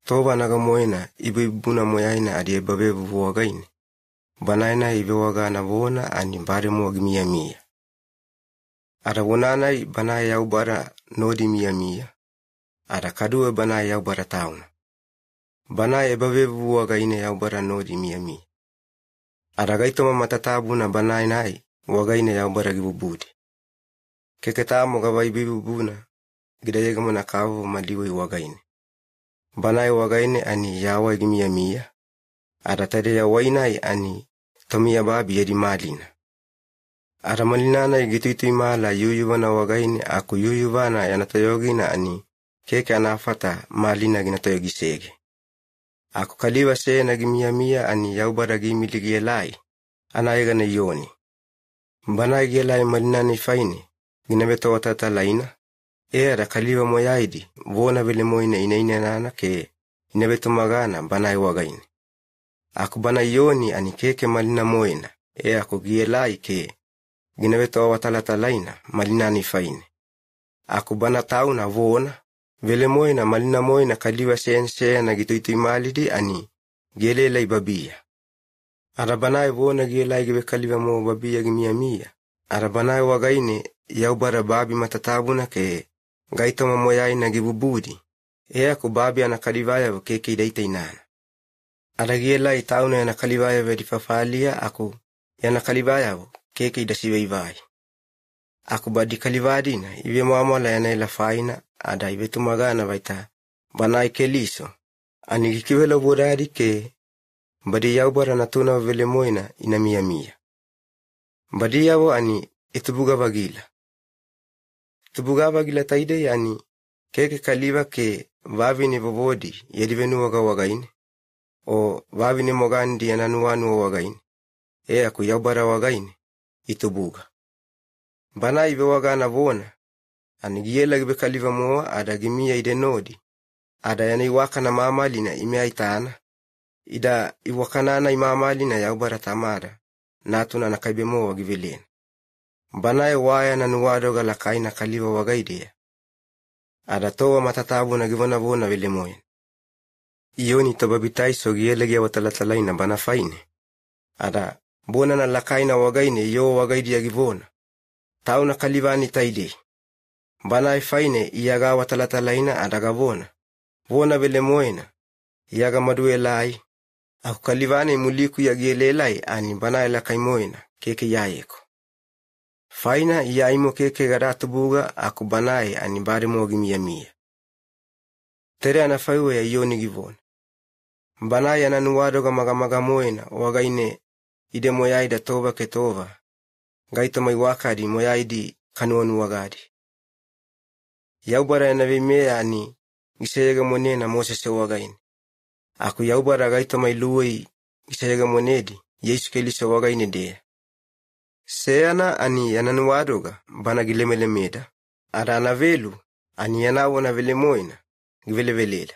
Toba nagamoina ibibuna moyaina adie babevu wagaine. Banaina ibe wagana bona ani bare mogi mia. Ada wonanai banai yau bara nodi mia. Ada kadue banai yau bara tauna. Banai babevu wagaine yau bara nodi mia. Ada gaitoma matatabuna banai nai wagaine yau bara gibubudi. Keketamo gabai bibubuna gidayega mona kavu maliwe wagaine. Banai wagaine ani yawa mia. Ada tade ya wainai ani tomia babi yedi malina. Ada malinana gitu mala yuyubana wagaine aku yuyubana yanatayogina ani keke anafata malina ginatoyogi sege. Aku kaliwa se nagi mia ani yaubara gimiligi elai anayega na yoni. Banai gelai malinana ifaine ginabeto watata laina. Era kaliwa moyaidi vona vile moina inaina nana ke inabeto magana banai wagaine. Aku banai yoni ani keke malina moina. Aku gielai ke ginabeto watalata laina malina nifaine. Aku bana tauna vona vile moina malina moina kaliwa sense na gitu malidi ani gelelai babia. Ara banai vona gelai gibe kaliwa mo babia mia. Ara banai wagaine yaubara babi matatabuna ke gaitoma moyaina gibubudi. Aku babi ana kalivaya keke idaita inana. Ada gelai tauna yana kalivaya vedi fafalia aku yana kalivaya keke idasiwe ivai. Aku badi kalivadina ibe muamala yana ila faina ada ibe tumagana vaita banai keliso. Ani gikiwela vodadi ke badi yaubara natuna vele moina ina mia. Badi yawo ani itubuga bagila. Tubuga bagila taide yani keke kaliva ke vavi ni vovodi yedivenu wagaine. O vavi ni mogandi yananuanu wagaine. Aku yaubara wagaine itubuga. Bana ibe wagana vona. Ani giela gibe kaliva moa ada gimia ide nodi. Ada yana iwaka na mamalina ime aitana. Ida iwakanana imamalina yaubara tamara. Natuna na kaibe moa givelena. Bana waya na nuwadoga lakaina kaliva wagaidea. Ada towa matatabu na givona vona vile moyen. Iyoni tobabitai so gielege watalatalaina bana faine. Ada bona na lakaina wagaine yo wagaidia givona. Tauna kalivani taide. Bana faine iyaga watalatalaina ada gavona. Vona vile moyena. Iyaga madue lai. Aku kalivani muliku ya gielelai ani bana lakai moyena keke yayeko. Faina iya imo keke garatu buga aku banai ani bari mogi mia. Tere anafaiwe ya iyoni givona. Banai ananuwadoga magamaga moina wagaine ide moyaida toba ke tova. Gaito maiwakadi moyaidi kanuonu wagadi. Yaubara yanavimea ani gisayega monena Moses wagaine. Aku yaubara gaito mailuwei gisayega monedi Yesu kelisa wagaine dea. Seana ani yananuwadoga bana gilemelemeda. Ada anavelu ani yanawona vele moina givelevelela.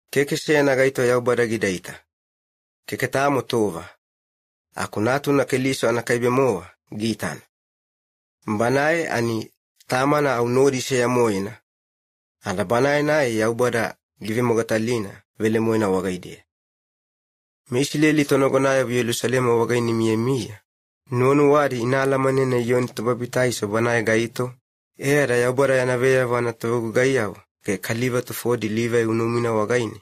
Keke seana gaito yaubara gidaita. Keke tamo tova. Aku natu na keliso anakaibe moa gitana. Mbanae ani tamana au nodi seya moina. Ada banae nae yaubara give mogatalina vele moina wagaidea. Meishileli tonogonaya bu Yerusalema wagaini mia. Nonu wadi inala manena yoni tobabitai so banae gaito. Era yaubara yanaveya wana togu gaiyaw. Ke kaliva tufodi live unumina wagaine.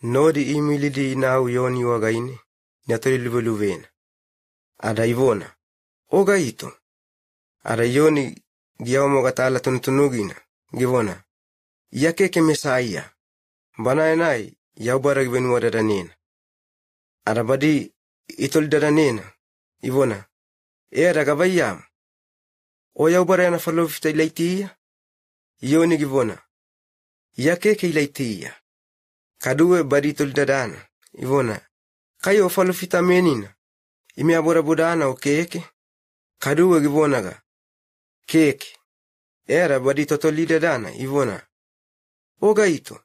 Nodi imilidi inau yoni wagaine. Nyatoli liveluvena. Ada ivona. O gaito. Ada yoni giyaw mogatala tuntunugina. Givona. Ya keke mesaya. Banae nai yaubara givenu wadadanena. Ada badi itol dadanena. Ivona. Era gavayam. O yaubara yana falofita ilaitia. Yoni givona. Ya keke ilaitia. Kadue badi itol dadana. Ivona. Kayo falofita menina. Ime abora budana o keke. Kadue givonaga. Keke. Era badi totoli dadana. Ivona. O gaito.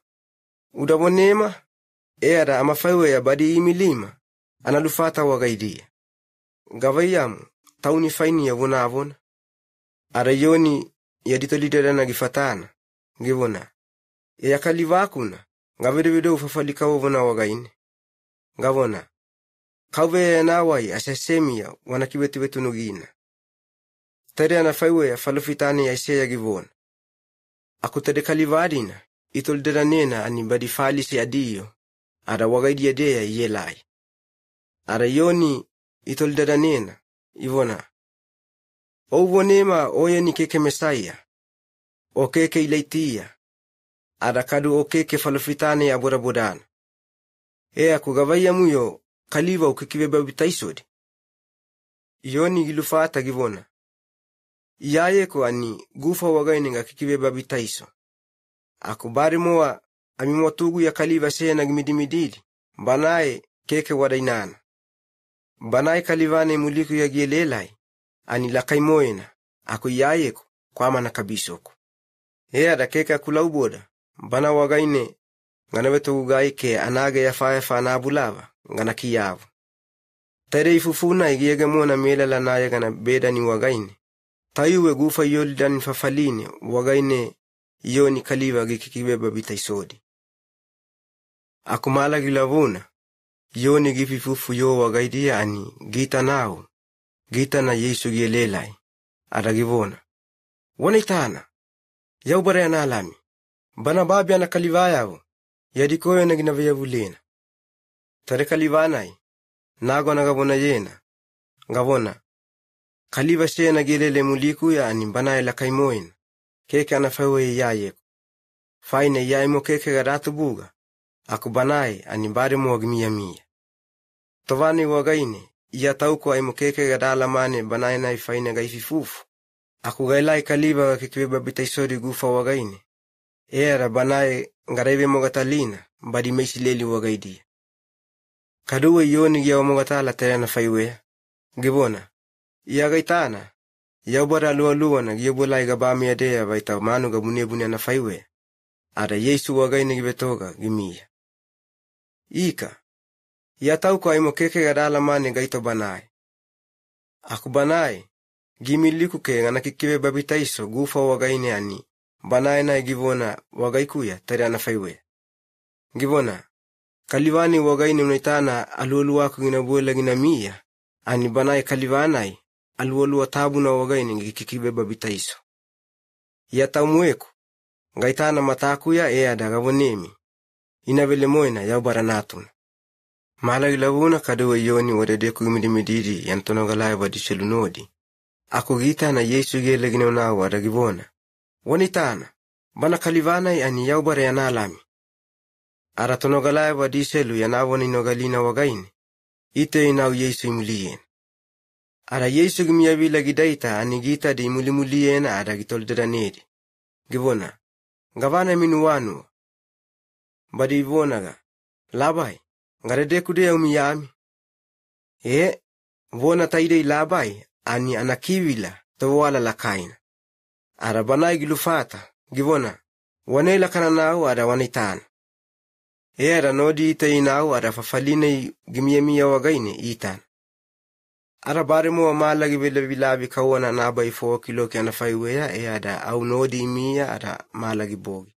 Udabonema. Era amafaiwe ya badi imilima. Analufata wagaidia. Gavayamu. Tauni faini ya vona avona. Ara yoni ya ditoli dadana gifatana. Givona. Ya kalivakuna. ngavide ufafalika wovuna wagaine. Ngavona, kauwe nawai asesemia wanakiwetu wetu nugina. Tere anafaiwe ya falufitani ya isea givona. Aku tere kalivadina, itolderanena ani badifalisi adiyo, ara wagaidi adea yelai. Ara yoni itolderanena, ivona. Ovonema oya ni keke mesaya, o keke ilaitia, ara kadu o keke falufitani ya burabudana. Aku gavaya muyo kaliva ukikiwe babitaisodi. Yoni gilufata givona. Iyaye ko ani gufa wagaine nga kikiwe babitaiso. Aku bari moa amimotugu ya kaliva sena gimidimidili. Banae keke wadainana. Banae kalivane muliku ya gielelai. Ani lakai moena. Aku iyaye ko kwa mana kabisoko. Da keke kulauboda. Bana wagaine ngana wetu ugai ke anage ya faefa na bulava. Ngana kiyavu. Tere ifufuna igiege mona mela lanaya gana beda ni wagaine. Tayuwe gufa yolidan fafaline wagaine yoni kaliva gikikiwe babitaisodi. Akumala gilavuna yoni gififufu yo wagaidia ani gita nao. Gita na Yesu gielelai. Adagivona. Wanaitana. Yaubara ya nalami. Bana babia na kalivayao. Yadikoyo na ginavayavulina. Tare kalivanai. Nago na gavona yena. Gavona. Kaliva sena gelele muliku ya ani banae la kaimoin. Keke anafaiwe yayeko. Faine yaimo keke gadatu buga. Aku banae ani bari muagmia mia. Tovani wagaine. Iya tauko aimo keke gadala mane banae na ifaine gaififufu. Aku gailai kaliva kikiwe babitaisori gufa wagaine. Era banae ngaraive mogatalina. Badi meisileli wagaidia. Kaduwe yoni gia mogatala terena faiwea. Givona. Iya gaitana. Yaubara lua na giobulai gabami adea vaita manu gabunebune na faiwea. Ada Yesu wagaine gibetoga gimia. Ika. Iya tauko aimo keke gadala mane gaito banae. Aku banae. Gimiliku ke ngana kikiwe babitaiso gufa wagaine ani. Banae na givona wagaikuya terena faiwea. Givona. Kalivani wagaine unaitana aluoluwaku ginabuela ginamia. Ani banae kalivanai. Aluolua tabu na wagaine gikikiwe babitaiso. Iya taumweku. Gaitana matakuya adagavonemi. Inavele moina yaubara natuna. Mala ilavuna kadewe yoni wadedeku imidimidiri yantonogalaya wadiselunodi. Ako gita na Yesu gele ginaunawa adagivona. Wanitana. Bana kalivanai ani yaubara yanalami. Ara tonogalaya wadiselu yanawoni nogalina wagaine. Ite inau Yesu imulien. Ara Yesu gimiavila gidaita ani gita di mulimuliena ada gitolderanedi. Givona. Gavana minuwanu. Badi ivonaga. Labai. Ngaredeku dea umiyami. Vona taide labai ani anakivila tawala lakaina. Ara banai gilufata. Givona. Wanela kananau ada wanitana. Era nodi ita inau ada fafaline gimiamia wagaine itan. Ara baremo amala gibele bilabi kawana naba ifo kilo kia nafaiwea ada au nodi imia ada mala gibogi.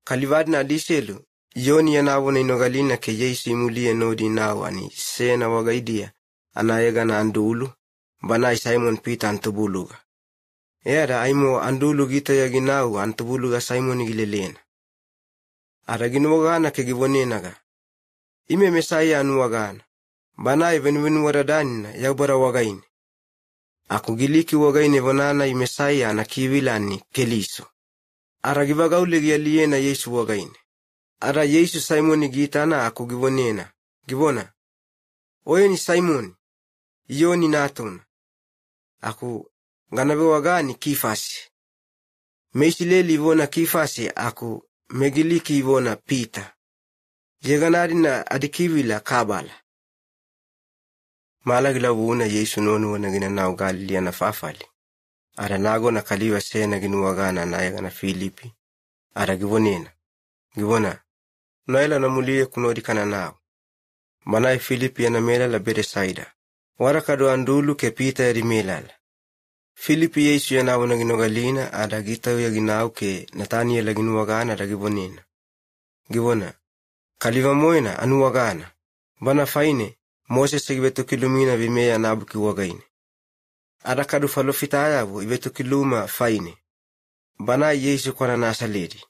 Kalivadna adiselu, yoni yanawone inogalina ke Yesu imulie nodi nawani sena wagaidia anayega na andulu, banai Simon Peter antubuluga. Ada aimo andulu gita ya ginau antubuluga Simon gilelena. Ara ginuwagana ke givonenaga. Ime mesaya anuwagana. Banai venvenu waradanina yaubara wagaine. Aku giliki wagaine vonana imesaya na kivilani keliso. Ara givagaule gialiena Yesu wagaine. Ara Yesu Simoni gitana aku givonena. Givona. Oye ni Simoni. Iyo ni natona. Aku nganabe wagani kifasi. Meishileli ivona kifasi aku megiliki ivona Peter. Yeganarina adikivila kabala. Malagila wuna Yesu nonu wana gina na ugali na fafali. Ara nago na kaliwa sena ginuwagana na yaga na Filipi. Ara givonena. Givona. Naila na mulie kunodi kana nao. Manai Filipi ya na mela la Beresaida. Warakado andulu ke Peter ya melala. Filipi Yesu ya na wana ginogalina ada gita ya ginau ke Natania la ginuwagana ada givonena. givona, kaliva moina anu wagana, bana faine, Moses ibeto kilumina vimeya nabuki wagaine. Ada kadu falofitayavu ibeto kiluma faine. Bana Yesu kwa nasa ledi.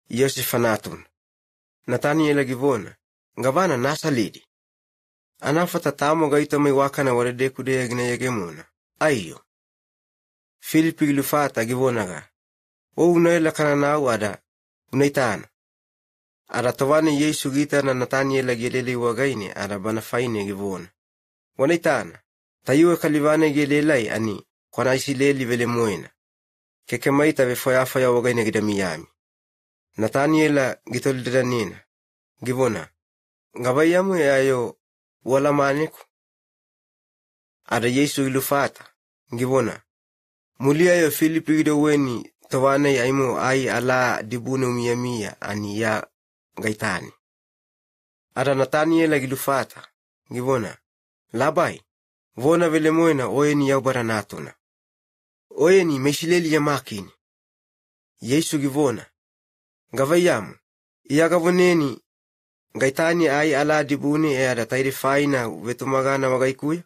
Yosef fanatun. Nathaniel givona, ngavana nasa ledi. Anafata tamo gaito may wakana warede kude agne yegemuna. Ayo. Filipi lufata givona ga. O unaila kananaw ada unaitana. Ada tawani Yesu gita na Nathaniel gelele wagaine ada bana faine givona. Wanaitana. Tayuwe kalivane gelelai ani kwa isileli vele moena. Keke maita ve foya wagaine gidamiyami. Nathaniel gitoldanina. Givona. Ngabayamu yayo wala maniku. Ada Yesu ilufata. Givona. Mulia yo Filipi gidaweni tawane aimu ai ala dibune umiyamiya ani ya gaitani. Ada Nathaniel gilufata. Givona. Labai. Vona vele moena oyeni ya baranatuna. Oyeni meshileli ya makini. Yesu givona. Ngavayamu. Iyagavoneni. Gaitani ai ala dibune e ada tairi faina vetumagana wagaikuya.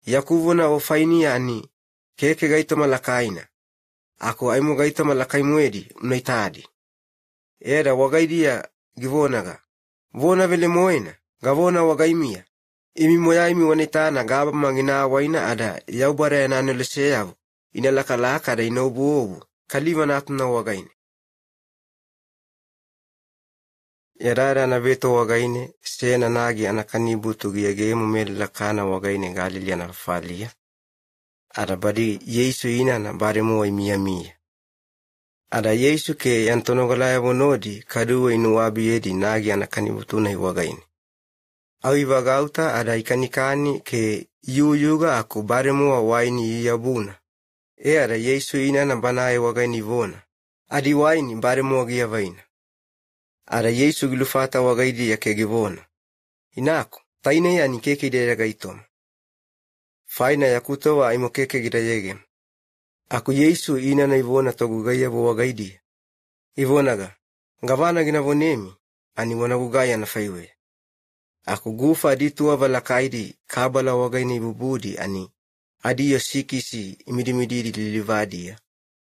Yakuvona o faini ani. Keke gaito malakaina. Ako aimu gaito malakai mwedi unaitadi. Era wagaidia givonaga. Vona vele moena. Gavona wagaimia. Imi moya imi wanitana gaba mangina waina ada yaubara ya nanuleseyavu. Inalakalaka ada inaubuobu. Kaliva natuna wagaine. Yarara na veto wagaine. Sena nagi anakanibu tugiyagemu mele lakana wagaine Galili anafalia. Ada badi Yesu ina na baremo wa mia. Ada Yesu ke yantonogolaya bonodi kaduwe inuwabi yedi nagi anakanibutuna iwagaine. Awi vagauta ada ikanikani ke yuyuga aku baremo wa waini iyabuna. Ada Yesu ina na banaye wagaini vona. Adi waini baremo wa giyavaina. Ada Yesu gilufata wagaidi ya kegivona. Inako, taine ya nikeke idera gaitoma. Faina ya kutowa imo keke gidayegem. Aku Yesu ina na ivona togugaya bo wagaidi. Ivonaga, ngavana ginavonemi, ani wanagugaya na faiwe. Aku gufa dituwa valakaidi kabala wagaini bubudi ani. Adiyo sikisi imidimidiri lilivadia.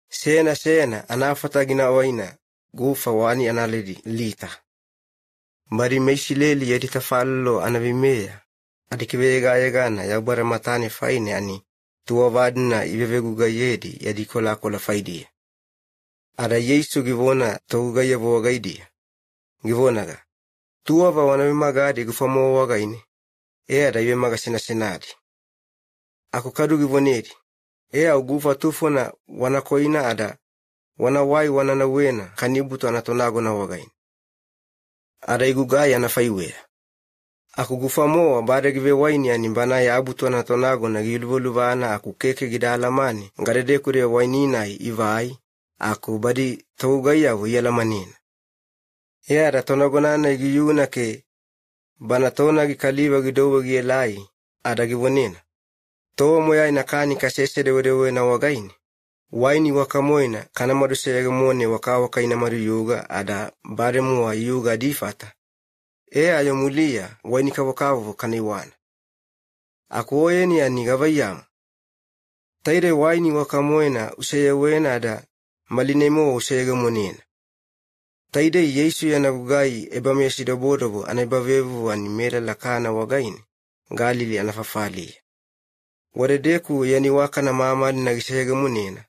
Sena anafata ginawaina. Gufa wani analedi lita. Mari meishileli yedita fallo anavimeya. Adikivega yegana yagbara matane faine ani. Tuwa vadina ibeveguga yedi yadikola kola faidia. Ada Yesu givona togugaya wagaidia. Givonaga. Tuwa va wanavimagadi gufamo wagaini. Ada ibemaga sinasinadi. Ako kadu givonedi. Ugufa tufona wanakoina ada. Wanawai wananawena kanibutu anatonago na wagaini. Ada igugaya na faiwea. Akugufamoa baada give waini animbana ya abutu anatonago na gilvoluvana aku keke gidalamani. Ngarede kure wainina ivai. Aku badi togugaya wiyalamanina. Ada tonagonana igiyuna ke banatona gikaliva gidogo gielai. Ada givonina. Towa moya inakani kasese dewedewe na wagaini. Waini wakamoina kana madusega mone wakawaka ina maru yuga ada baremu wa yuga difata. Ayomulia waini kawakavu kaniwana. Akuoyeni anigavayamu. Taire waini wakamoina useyewena ada malinemo usega monena. Taide Yesu yanagugai ebamesidobodobo anabavevu animera lakana wagaini. Galili anafafalia. Waredeku yani wakana maamali nagisega monena.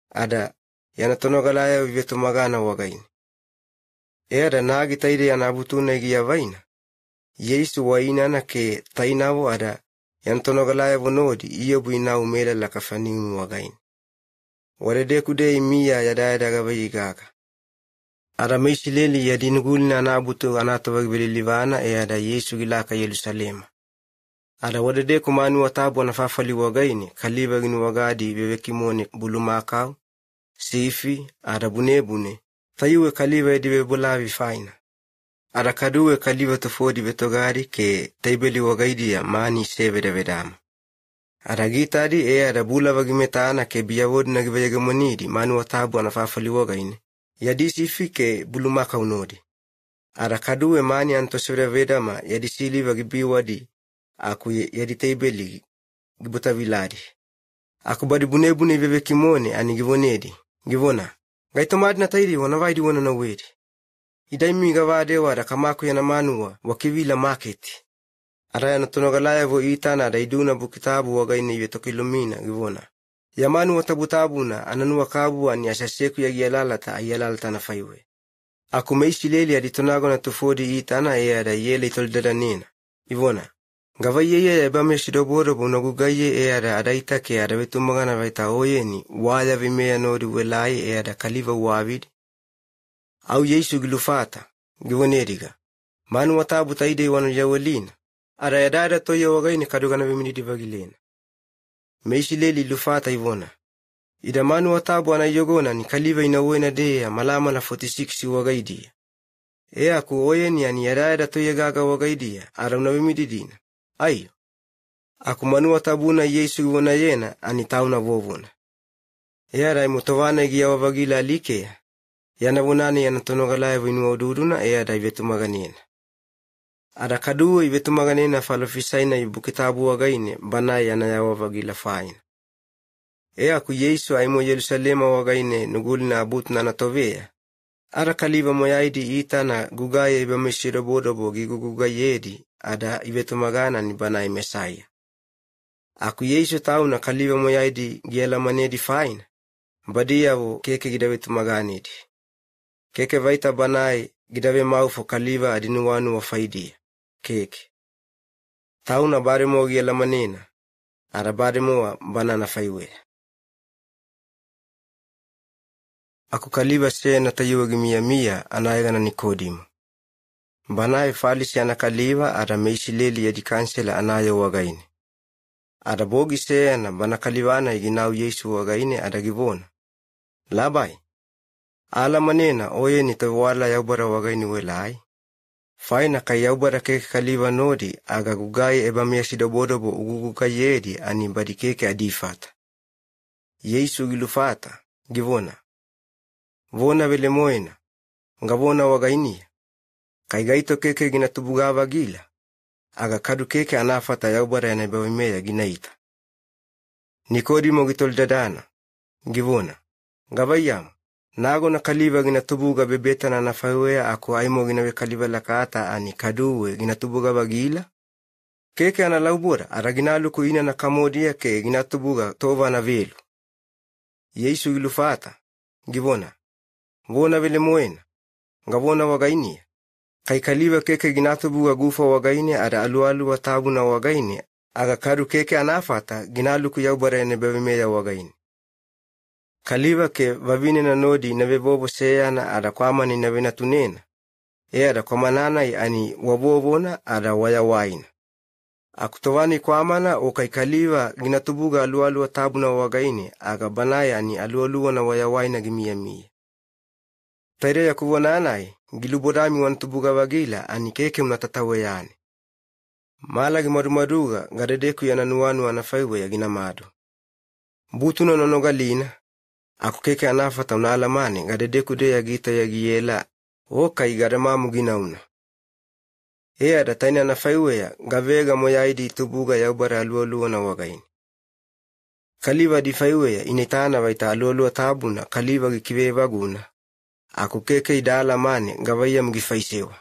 Ada yanatonogalaya vivetumagana wagaini. Ada nagi taide yanabutuna igiyavaina. Yesu waina na ke tainawo ada yanatonogalaya vonodi iyobu ina umela lakafanimu wagaini. Waredeku de imiya yadaya gabayigaga. Ada meishileli yadinugulina anabutu anatawagbililivana ada Yesu gilaka Yerusalema. Ada waredeku manu watabu anafafali wagaini kaliba ginu wagadi bebekimone bulumakau. Sifi, ada bune. Tayuwe kaliva ediwe bulavi faina. Ada kaduwe kaliva tofodi betogari ke taibeli wagaidi ya mani seve de vedama. Ada gitadi ada bula vagimetana ke biyawodi na giveyegemonidi manu watabu anafafali wagaini. yadisifike bulumaka unodi. Ara kaduwe mani antosore vedama yadisiliva gibiwadi aku yaditeibeli gibuta viladi. Aku badi bune veve kimone ani givonedi. Givona. Gaitomadi na tairi wanavaidi wana na wedi. Idaimi gavade wada kamaku yana manua wakivila market. Araya natunogalaya vo itana ada iduna bukitabu wagaini ivetokilumina givona. Yamanu watabutabuna ananua kabu ani asaseku yagialalata ayalalata na faiwe. Aku meishi leli aditonago na tufodi itana ada yele itoldada nina. Ivona. Gavaye ebame shidoboro bunagugaye ada adaitake ada vetumagana vaita oyeni waya vimea nodi welai ada kaliva wavidi. Au Yesu gilufata givonediga. Manu watabu taide wanu jawelina. Ara yadada toya wagaini kadugana vimini divagilena. Meishi leli lufata ivona. Ida manu watabu anayogona ni kaliva inawena dea malama na 46 wagaidia. Aku oyeni ani yadada toya gaga wagaidia ara unavimididina. Ayo. Aku manu watabuna Yesu givona yena ani tauna vovona. Ara imutowana igia wavagila alikea. Yanavunani yanatonogalaya vinu ududuna ada ivetumaganena. Ada kaduwa ivetumaganena falofisaina ibukitabu wagaine bana yanayawa vagila faina. Aku Yesu aimo Yerusalema wagaine nugulina abutna na tovea. Ara kaliva moyaidi itana gugaya ibameshiro bodobo gugayedi ada ivetumagana ni bana Mesaya. Aku Yesu tauna kaliva moyaidi giela manedi faina. Badiyawo keke gidavetumaganedi. Keke vaita banai gidave maufo kaliva adinuwanu wa faidia. Keke. Tauna baremo giela manena. Ara baremo wa banana faiwe. Aku kaliva na tayuwa gimia anayagana Nikodimo. Banai falisi anakaliva ara meishi leli ya dikansela anayo wagaine. Ara bogi na bana kalivana iginau Yesu wagaine ada givona. Labai. Ala manena oye ni tawala yaubara wagaini welai. Faina ka yaubara keke kaliva nodi aga gugai ebamia shidobodobo ugugukayedi ani badi keke adifata. Yesu gilufata, givona. Vona vele moena, ngavona wagainia. Kaigaito keke ginatubugava gila. Aga kadu keke anafata yaubara yanabawimea ginaita. Nikodimo gitoldadana, givona. Ngavayamu. Nago na kaliva ginatubuga bebeta na nafaiwea aku aimo ginawe kaliva lakata ani kaduwe ginatubuga bagila. Keke analaubura ara ginaluku ina na kamodia ke ginatubuga tova na velu. Yesu gilufata, givona. Vona vele moena, ngavona wagainia. Kai kaliva keke ginatubuga gufa wagaine ara alualu watabu na wagaine aga kadu keke anafata ginaluku yaubara yanebevimea wagaine. Kaliva ke vavine na nodi na vebobo seyana ada kwamani na venatunena. Ada kwamananai ani wabobona ada wayawaina. Akutovani kwamana o kai kaliva ginatubuga alualu watabu na wagaine aga banaya ani alualu na wayawaina gimia. Taire ya kuvonanai gilubodami wantubuga wagila ani keke mnatataweyane. Malagi marumaruga gadedeku yananuanu anafaiwe ya ginamadu. Butuno nonogalina. Aku keke anafata unalamane gadedeku de ya gita ya giela oka igaramamu ginauna. Ada taina anafaiwea gavega moyaidi tubuga yaubara alualuwa na wagaini. Kaliva di faiwea initana vaita alualuwa tabuna kaliva gikive vaguna. Aku keke idalamane gavaya mugifaisewa.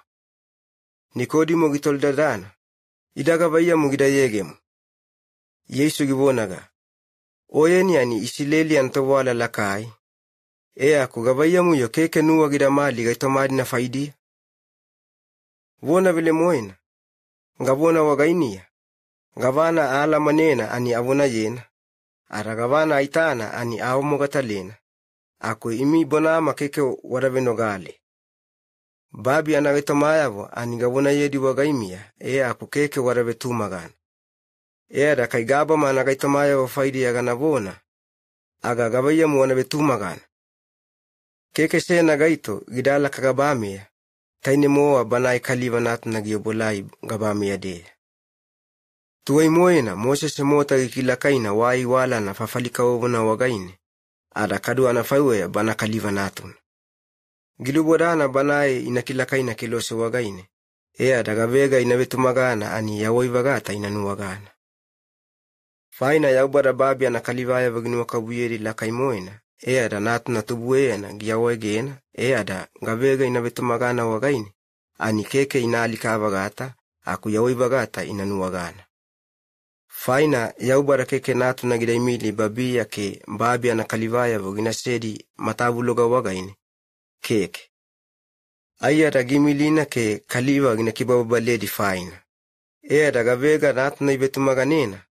Nikodimo gitoldadana. Ida gavaya mugidayegemu. Yesu givonaga. Oyeni ani isileli antawala lakai. Aku gavaya muyo keke nuwa gidamali gaitomadi na faidia. Vona vile moena. Ngavona wagainia. Gavana ala manena ani avona yena. Ara gavana aitana ani aomogatalena. Aku imi bonama keke waravenogale. Babi anagaitomayavo ani gavona yedi wagaimia. Aku keke waravetumagana. Ada kai gaba mana gaitomaya faidi ya ganavona. Aga gavaya muwana betumagana. Keke sena gaito gidala kagabamia. Taine moa banai kaliva natu nagiobolai gabamia de. Tuwai moena Mose se mota gikilakaina wai wala na fafalika ovo na wagaine. Ada kadu anafaiwea bana kaliva natun. Gilubodana banaye inakilakaina kilose wagaine. Ada gavega inavetumagana ani yawoivagata inanuwagana. Faina yaubara babi anakalivaya vaginu wakabuyeri lakaimoina. Ada natuna tubuena giyawegena. Ada gavega inavetumagana wagaine. Ani keke inalikavagata aku yawoivagata inanuwagana. Faina yaubara keke natuna gidaimili babi yake babi anakalivaya vagina sedi matavuloga wagaine. Keke. Ayada gimilina ke kaliva gina kibabaledi faina. Ada gavega natuna ivetumaganena.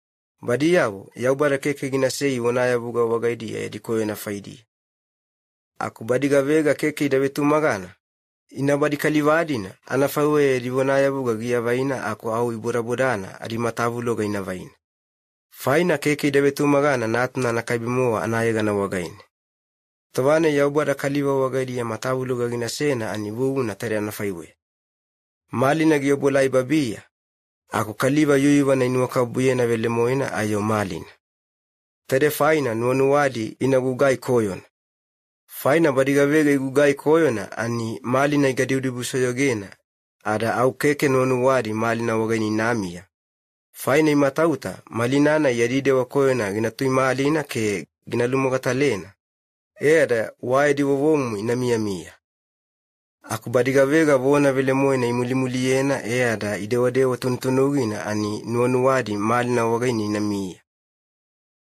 Badiyawo yaubara keke gina sei wanaya buga wagaidia yadikoyo na faidi. Aku badi gavega keke idavetumagana. Ina badi kalivadina anafawe yadiwanaya buga gia vaina aku au iburabudana adimatavuloga ina vaina. Faina keke idavetumagana natuna nakaibimuwa anayegana wagaine. Tawane yaubara kaliva wagadi ya matavuloga gina sena anivugu na tere anafaiwe. Mali na giyobolai babia. Ako kaliva yuyuwa na inuwakabuye na velemoina ayo malina. Tere faina nuanuwadi inagugai koyon. Faina badigavega igugai koyona ani malina igadiudibuso yogena. Ada au keke nuanuwadi malina wagaini namia. Faina imatauta malinana yadide wa koyona ginatui malina ke ginalumogatalena. Ada waedi wawomu inamia. Aku badigavega vona velemoina imulimuliena ada idewadewa tuntunugina ani nuanuwadi malina wagaini inamia.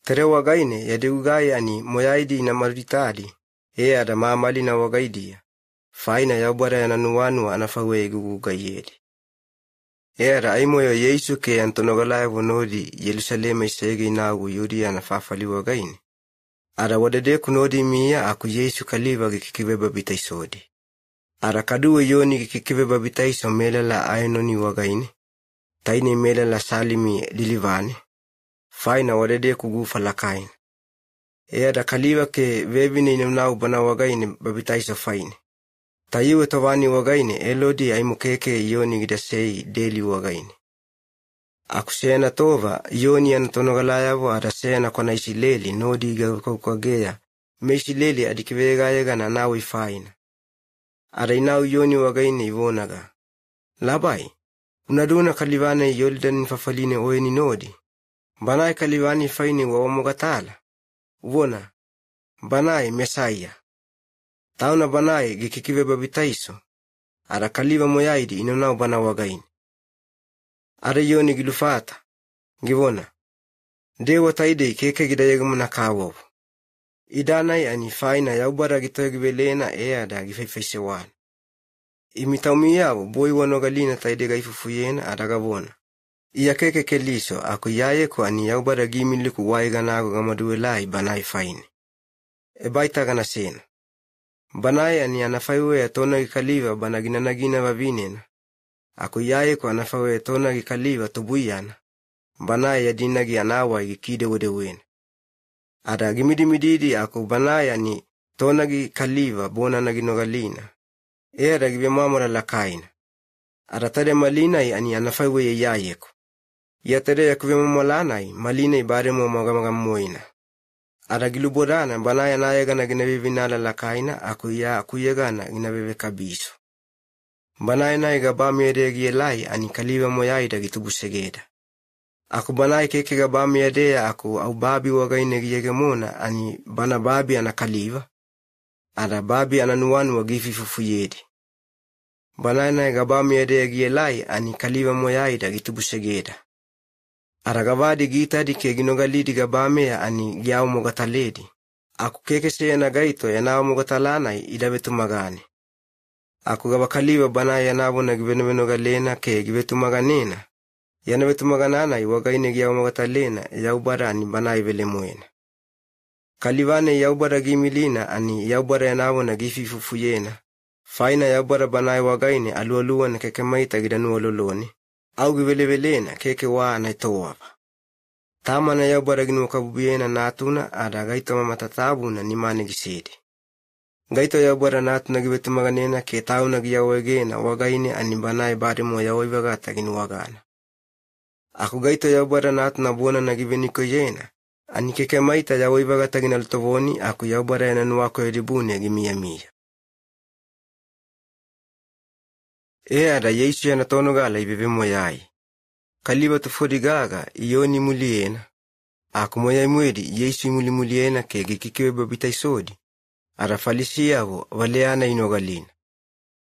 Tere wagaine yadegugai ani moyaidi inamarutadi ada malina wagaidia. Faina yaubara yananuwanua anafawe igugugayedi. Ada aimoyo Yesu ke antonogalaya vonodi Yerusalema isege inagu yudi anafafali wagaine. Ada wadade kunodi miya aku Yesu kaliva gikikibeba bitaisodi. Ada kaduwe yoni gikikibeba bitaiso melela ainoni wagaine. Taini melela salimi lilivane. Faina wadade kugufa lakaine. Ada kaliva ke vevine inamnau bana wagaine babitaiso faine. Tayiwe tovani wagaine elodi aimukeke yoni gidasei deli wagaine. Aku sena tova yoni anatonogalayavo ada sena kona isileli nodi igakukagea. Meishileli adikivegayega na nawi faina. Ada inau yoni wagaine ivonaga. Labai, unaduna kalivane yoldan fafaline oeni nodi. Banai kalivani faini wawamogatala. Uvona, banai mesaya. Tauna banai gikikive babitaiso. Ada kaliva moyaidi inonau bana wagaine. Ada yoni gilufata. Givona. Dewa taide keke gidayegamuna kawawu. Idanai ani faina yaubara gitoyagibelena ada gifeifesewan. Imitaumiyawo boi wanogalina taide gaifufuyena ada gavona. Iya keke keliso aku yayeko ani yaubara gimiliku waiganago gamaduelai banai faine. Ebaita gana sena. Banai ani anafaiwe atona gikaliva banaginanagina vavinena. Aku yayeko anafaiwe atona gikaliva tubuyana. Banai yadinagi anawa gikide wedewena. Ada gimidimididi aku banai ani tona gikaliva bona naginogalina. Ada givemamora lakaina. Ada tade malinai ani anafaiwe yayeko. Yatere yakuvemamolanai malinai baremo magamamoina. Ada gilubodana banaya nayegana ginavivinala lakaina akuyegana ginaveve kabiso. Banaya nayega bamiedegi ani kaliva moyaida gitubusegeda. Aku banaya keke gabamiedea aku au babi wagaine giyegemona ani bana babi anakaliva. Ada babi ananuanu wagififufuyedi. Banaya nayega bamiedegi ani kaliva moyaida gitubusegeda. Aragavadi gita dike ginogalidi gabamea ani giao mogataledi. Aku keke seyana gaito yanao mogatalanai idavetumagane. Aku gabakaliva bana yanabo na givenomenogalena ke givetumaganena. Yanavetumagananai wagaine giao mogatalena yaubara ani bana ivelemoena. Kalivane yaubara gimilina ani yaubara yanabo na gififufuyena. Faina yaubara bana wagaine alualuan keke maita gidanu ololoni. Au givelebelena keke waa naitowava. Tama na yaubara ginu kabubiena natuna ada gaito mamatatabuna nimane gisedi. Gaito yaubara natuna givetumaganena ke tauna giyawegena wagaine anibanae barimo yaoivagata ginu wagana. Aku gaito yaubara natuna buona na giveniko yena. Ani keke maita yaoivagata ginaltovoni aku yaubara yananuwako edibune gimia. Ada Yesu anatonogala ibebe moyai. Kaliba tufodigaga iyoni muliena. Aku moyai mwedi Yesu muliena ke gikikiwe babita isodi. Ada falisiago waleana inogalina.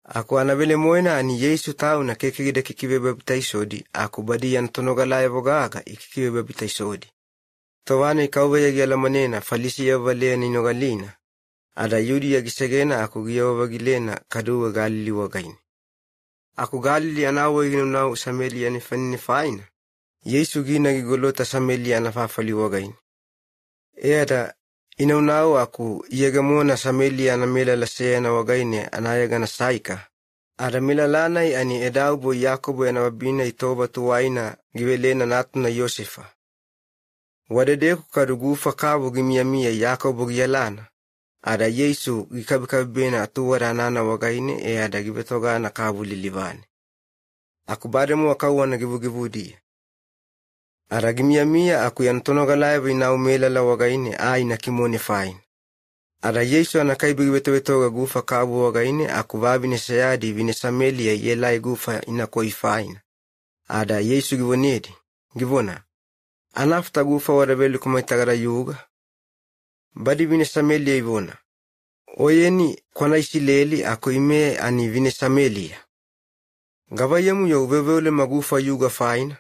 Aku anabele moena ani Yesu tauna kekegida kikiwe babita isodi. Aku badi anatonogala bogaga ikikiwe babita isodi. Tawana ikawe yagiala manena falisia waleana inogalina. Ada yudi yagisegena aku giyawa bagilena kaduwa Galili wagaini. Aku Galili anawa ignau Samaria ni fanini faina. Yesu gina gigolota Samaria anafafali wagaini. Ada inaunau aku iyagamona Samaria anamela lasea wagaini anayaga na saika. Ada mila lanai ani Edaubo Yakobo anawabina itoba tuwaina givelena natuna Yosefa. Wadedeku kadugufa kabo gimiamia Yakobo giyalana. Ada Yesu gikabikabena atuwara nana wagaine ada gibetoga na kabu lilivane. Aku bademu wakawana gibugibudi. Ada gimiamia aku yantonogalaye ina umela la wagaine na kimone fain. Ada Yesu anakaibigibetoga gufa kabu wagaine aku babine sayadi vine Samelia yelai gufa ina koi fain. Ada Yesu gibonedi. Gibona. Anafta gufa warabeli kumaitagara yuga. Badi vine Samelia ivona. Oyeni kwana isileli ako ime ani vine Samelia. Gavayamu ya uvevele magufa yuga faina.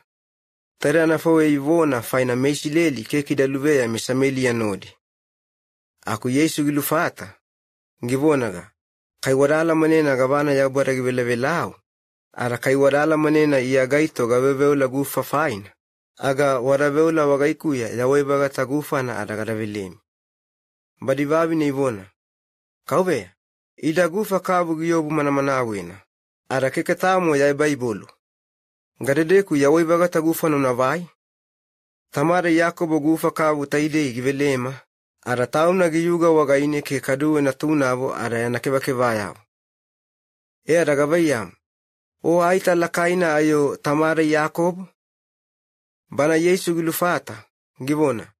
Tare anafawe ivona faina meisileli keki daluveya me Samelia nodi. Ako Yesu gilufata. Givonaga. Kaiwadala manena gavana ya bwara givelevelao. Ara kaiwadala manena iya gaito gavevele gufa faina. Aga waravevele wagaikuya ya webaga tagufa na adagaravelemi. Badi vavi na ivona. Kauwe, ida gufa kabu giyobu manamanawena. Ara keketamo ya Baibulu. Gadedeku ya webaga tagufa nunavai. Tamare Yakobo gufa kabu taide givelema. Ara tauna giyuga wagaine ke kaduwe na tunavo ara yanakebakevayao. Ara gavayam. O aita lakaina ayo tamare Yakobo. Bana Yesu gilufata. Givona.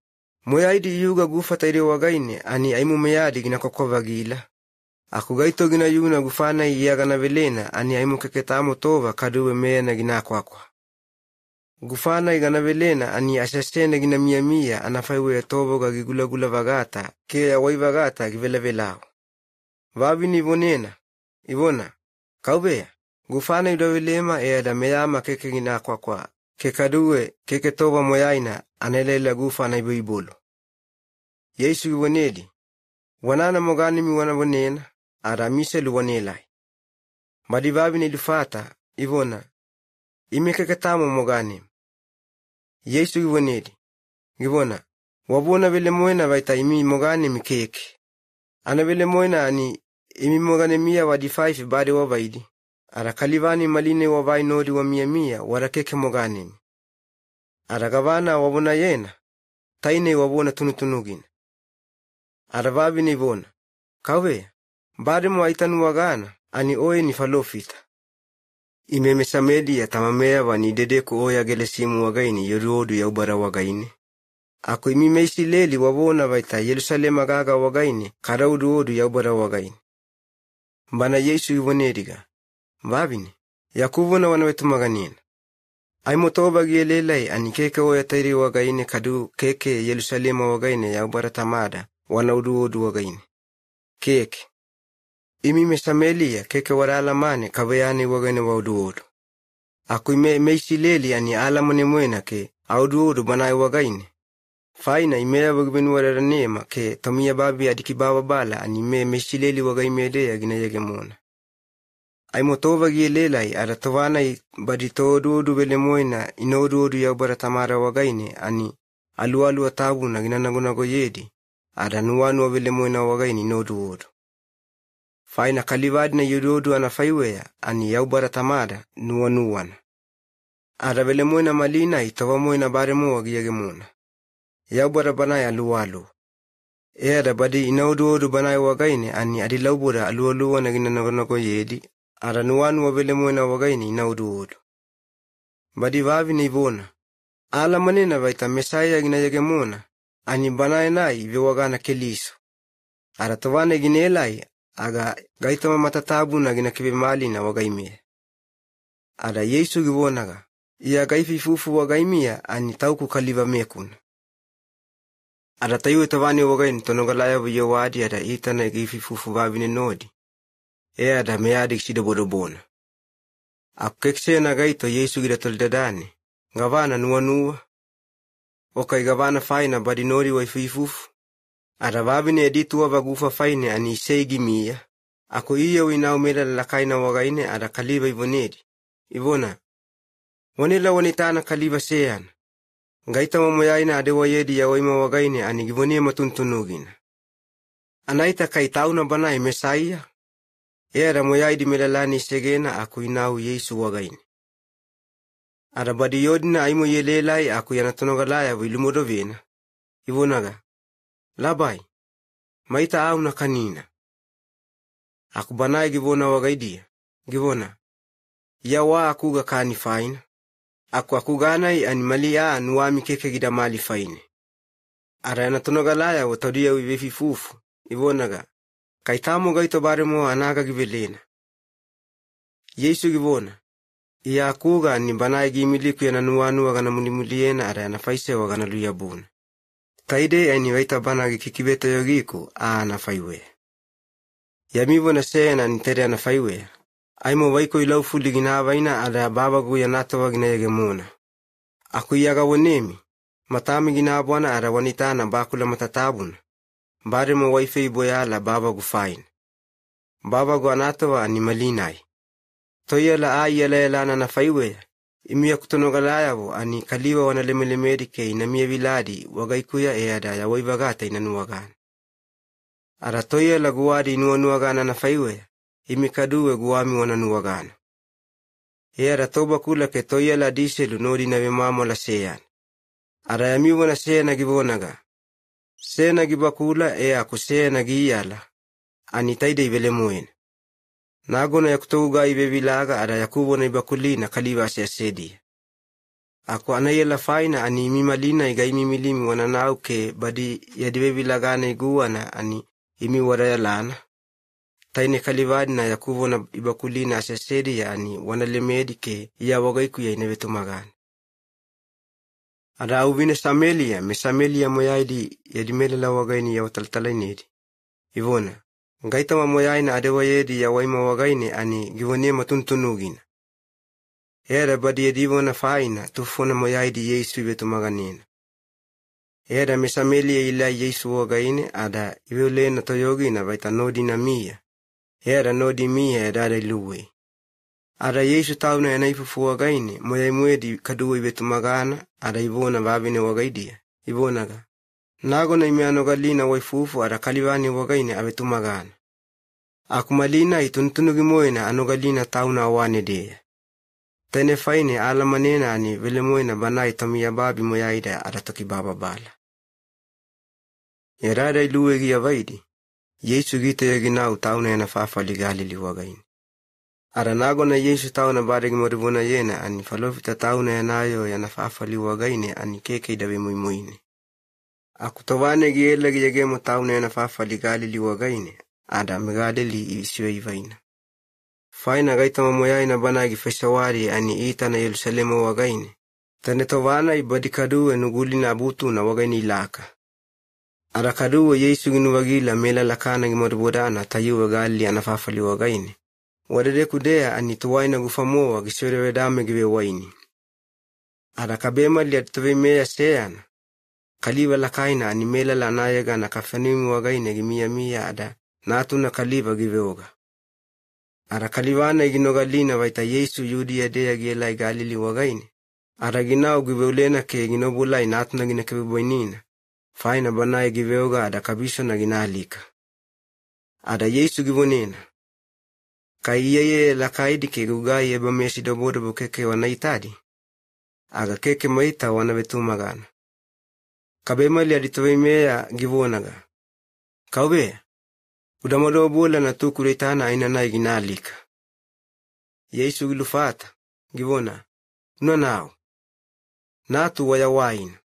Moyaidi yuga gufa taide wagaine ani aimu meyadi gina kokova gila. Aku gaito gina yuna gufana iyaga na velena ani aimu keketamo tova kaduwe mea na gina kwakwa. Gufana igana velena ani asastene gina mia anafaiwe tobo ga gigula vagata ke ya wai vagata givela velao. Vabi ni vonena. Ivona. Kaubea. Gufana idavelema da meyama keke gina kwakwa. Kekaduwe keke toba moyaina anelela gufana ibibolo. Yesu ivonedi. Wanana moganimi wanavonena. Aramise luwanelai. Madivabi ni lufata. Ivona. Imekeketamo moganim. Yesu ivonedi. Givona. Wabona vile moena vaita imi moganim keke. Ana vile moena ani imi moganemia wadifaifi bade wavaidi. Ara kalivani maline wavai nodi wa mia wara keke moganim. Ara gavana wabona yena. Taine wabona tunutunugin. Ara vabi ni ivona. Kawe. Bade mo aitanu wagana ani oe ni falofita. Imeme Samelia tamamea wani dedeku oya gelesimu wagaini yoruodu ya ubara wagaini. Ako imime isileli wabona vaita Yerusalema gaga wagaini karaudu odu ya ubara wagaini. Mbana Yesu ivonediga. Vabini. Yakuvona wanawetu maganina. Ay motoba gielelai ani keke oya tairi wagaini kadu keke Yerusalema wagaini ya ubara tamada wanaudu odu wagaini. Keke. Imime Samelia keke warala mane kabayani wagaini waudu. Aku ime meisileli ani alamone mwena ke audu banai wagaini. Faina imea wagbenu wararanema ke tomia babi adikibaba bala ani meisileli wagaimedea gina yegemona. Ay motova gielelai aratawana baditodu bele mwena inodu ya ubara tamara wagaini ani alu atabu na gina nagunago yedi. Aranuwanu bele mwena wagaini inodu. Faina kalivadi na yudodu anafaiwea ani ya ubara tamada nuwanuwana. Arabele mwena malina itawa mwena baremu wagiyagemuna. Ya ubara banaya luwalu. Arabadi inaudu banaya wagaini ani adilaubura aluwaluwa na gina nagonago yedi. Aranuwanu wabele mwena wagaini inaudu. Badi vavi na ivona. Ala manena vaita mesaya gina yagemuna. Ani banaya nai viwagana keliso. Aratawane gina elai. Aga gaitama matatabu na gina kibe mali na wagaime. Ada Yesu givonaga, ia gaififufu wagaimia ani tauku kaliva mekuna. Ada tayu tavani wagain tonogalaya wadi ada itana gififufu vavine nodi. Ada meadik sida bodobona. Akekse na gaito Yesu gira toldadani, gavana nuanua. Okai gavana faina badinori waififufu. Ada vavine editua vagufa faine ani isegi mia. Ako iya winau mela lakaina wagaine ada kaliva ivonedi. Ivona. Wanila wanitana kaliva seyan. Gaita mamoyaina adewa yedi ya waima wagaine ani givonia matuntunugina. Anaita kaitauna banai mesaya. Ada moyaidi melalani segena aku inau Yesu wagaine. Ada badi yodina aimo yelelai aku yanatonogalaya wilumodovena. Ivonaga. Labai. Maita au na kanina. Aku banai givona wagaidia. Givona. Yawa aku ga kani faina. Aku ganai ani malia nuami keke gida mali faine. Ara yanatonogalaya watodia wivefifufu. Ivonaga. Kaitamo gaito baremo anaga givelena. Yesu givona. Ia akuga ni banai gimiliku yananuanu wagana mulimuliena ara yanafaise wagana luyabuna. Taide ani waita banagi kikibeta yogiku nafaiwe. Yamivo na sena ni tere anafaiwe. Aimo waiko ilau fuli ginavaina ara babagu yanatawa ginayagemuna. Aku iaga wanemi. Matami ginabuana ara wanitana bakula matatabuna. Baremo waife iboyala babagu fain. Babagu anatawa ni malinai. Toyala ayala na nafaiwe. Imia kutonogalaya ani kaliwa wanalemelemedike inamia viladi wagaikuya ada ya waivagata inanuwagan. Ara toyala guwadi inuanuwagana nafaiwe. Imikaduwe guwami wananuwagana. Ada toba kula ke toyala diselu nodi na vimamo la seyan. Ara yamiwa na sena givonaga. Sena gibakula aku sena giyala. Ani taide ivelemuene. Nagona ya kutoga ibebilaga ada yakubo na ibakulina kaliva sedi. Ako anayela faina ani imimalina igaimi milimi wananau ke badi yadibebilagana iguana ani imi warayalana. Taine kalivadi na yakubo na ibakulina sedi ani wanalemedi ke iya wagaiku ya inevetumagana. Ada uvine Samelia, me Samelia moyaidi yadimelela wagaini ya wataltalainedi. Ivona. Gaita mamoyaina adewa yedi ya waima wagaine ani givonia matuntunugina. Ada badi yedivona faina tufona moyaidi Yesu ibetumaganina. Ada mesamelia ila Yesu wagaine ada ivelena toyogina vaita nodi na mia. Ada nodi mia ada luwe. Ada Yesu tauna yanaifufu wagaine moyaimwedi kaduwa ibetumagana ada ivona vavine wagaidia. Ivonaga. Nagona imianogalina waifufu ada kalivani wagaine abetumagana. Akumalina ituntunugimoina anogalina tauna awane dea. Tene faine alamanena ani velemoina banai tamia babi moyaida adatoki baba bala. Yarada iluwegi ya vaidi. Yesu gita yaginau tauna yanafafali Galili wagaine. Ara nagona Yesu tauna baregi moribuna yena ani falofita tauna yanayo yanafafali wagaine ani keke idawe muimuine. Akutowane gielegi yagemo tauna yanafafali Galili wagaine. Ada megadeli isiwe ivaina. Faina gaita mamoyaina banagi fesawari ani ita na Yerusalemu wagaine. Tanetovana ibadikaduwe nuguli na abutu na wagaini ilaka. Ada kaduwe Yesu ginuwagila mela lakana gimoribodana tayuwe gali anafafali wagaine. Wadede kudea ani tuwaina gufamoa gisore wedame giwe waini. Ada kabema liatove mea seyana. Kaliwa lakaina ani mela lanayaga na kafanimu wagaine gimia ada. Natu na kaliva giveoga. Ara kalivana iginogalina vaita Yesu yudi yadea gielai Galili wagaine. Ara ginao giveulena ke ginobulai natu na ginakebeboinina. Faina banai giveoga ada kabisho na ginalika. Ada Yesu givonena. Kai yeye lakaidi ke gugai eba mesi dobodo keke wanaitadi. Aga keke maita wanavetumagana. Kabemali aditoveimea givonaga. Kaube. Udamalo bola na tukuretana aina na iginalika. Yesu gilufata, givona, unanao. Natu wayawain.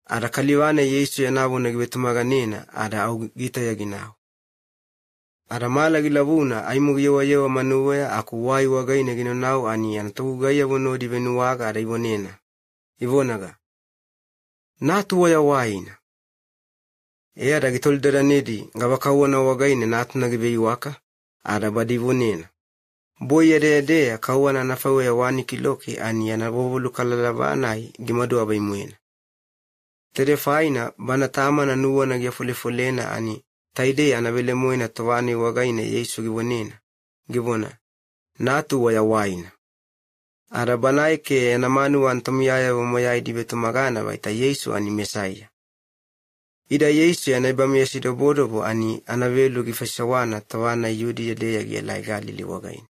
Ada kaliwane Yesu yanavona givetumaganina ada au gita yaginao. Aramala gilavuna aimugiwa yewa manuwea akuwai wagaine ginonau ani anatugaya wono di venuwaga ada ivonena. Ivonaga. Natu waya waina. Ada gitoldera nedi ngavakawana wagaine natu nagibei waka ada badi ivonena. Boya dea kawana nafawe ya wani kiloki ani anabovulu kalalavanai gimadu abaimuena. Tere faina bana tama na nuwa na giafulefolena ani taide anavele muena tovani wagaine Yesu givonena. Givona. Natu waya waina. Arabanai ke namanu antomiyaya wamoyai dibetu magana baita Yesu ani Mesaya. Ida Yesu anaibamia sidobodobo ani anavelu gifasawana tawana yudi yadea gialai Galili wagaine.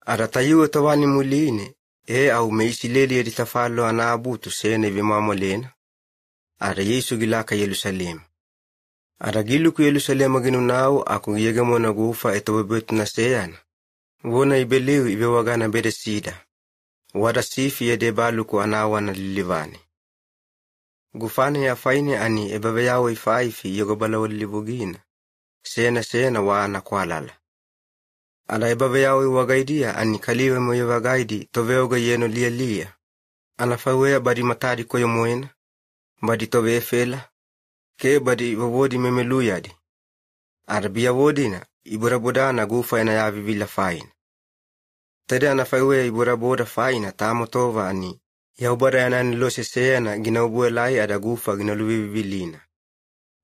Aratayuwa tawani muline, au meisileli editafalo anaabutu sene vimamolena. Ara Yesu gilaka Yerusalem. Ara giluku Yerusalem ginunau aku yegamona gufa etobebetu na seyana. Wona ibeliu ibewagana bede sida. Wada sifi ede baluku anawana lilivani. Gufane ya faine ani ebabeyawo ifaifi yogobalawa lilibugina. Sena waana kwalala. Ala ebabeyawo iwagaidia ani kaliwe moyo wagaidi toveoga yeno lia. Anafawea badi matari koyo moena. Badi tobe fela. Ke badi wawodi memeluyadi. Arabia wodina iburabodana gufa ena yavi vila faina. Tede anafawea iburaboda faina tamo tova ani. Yaubara yanani lose seyana ginaubuwe lai ada gufa ginaluvivi vilina.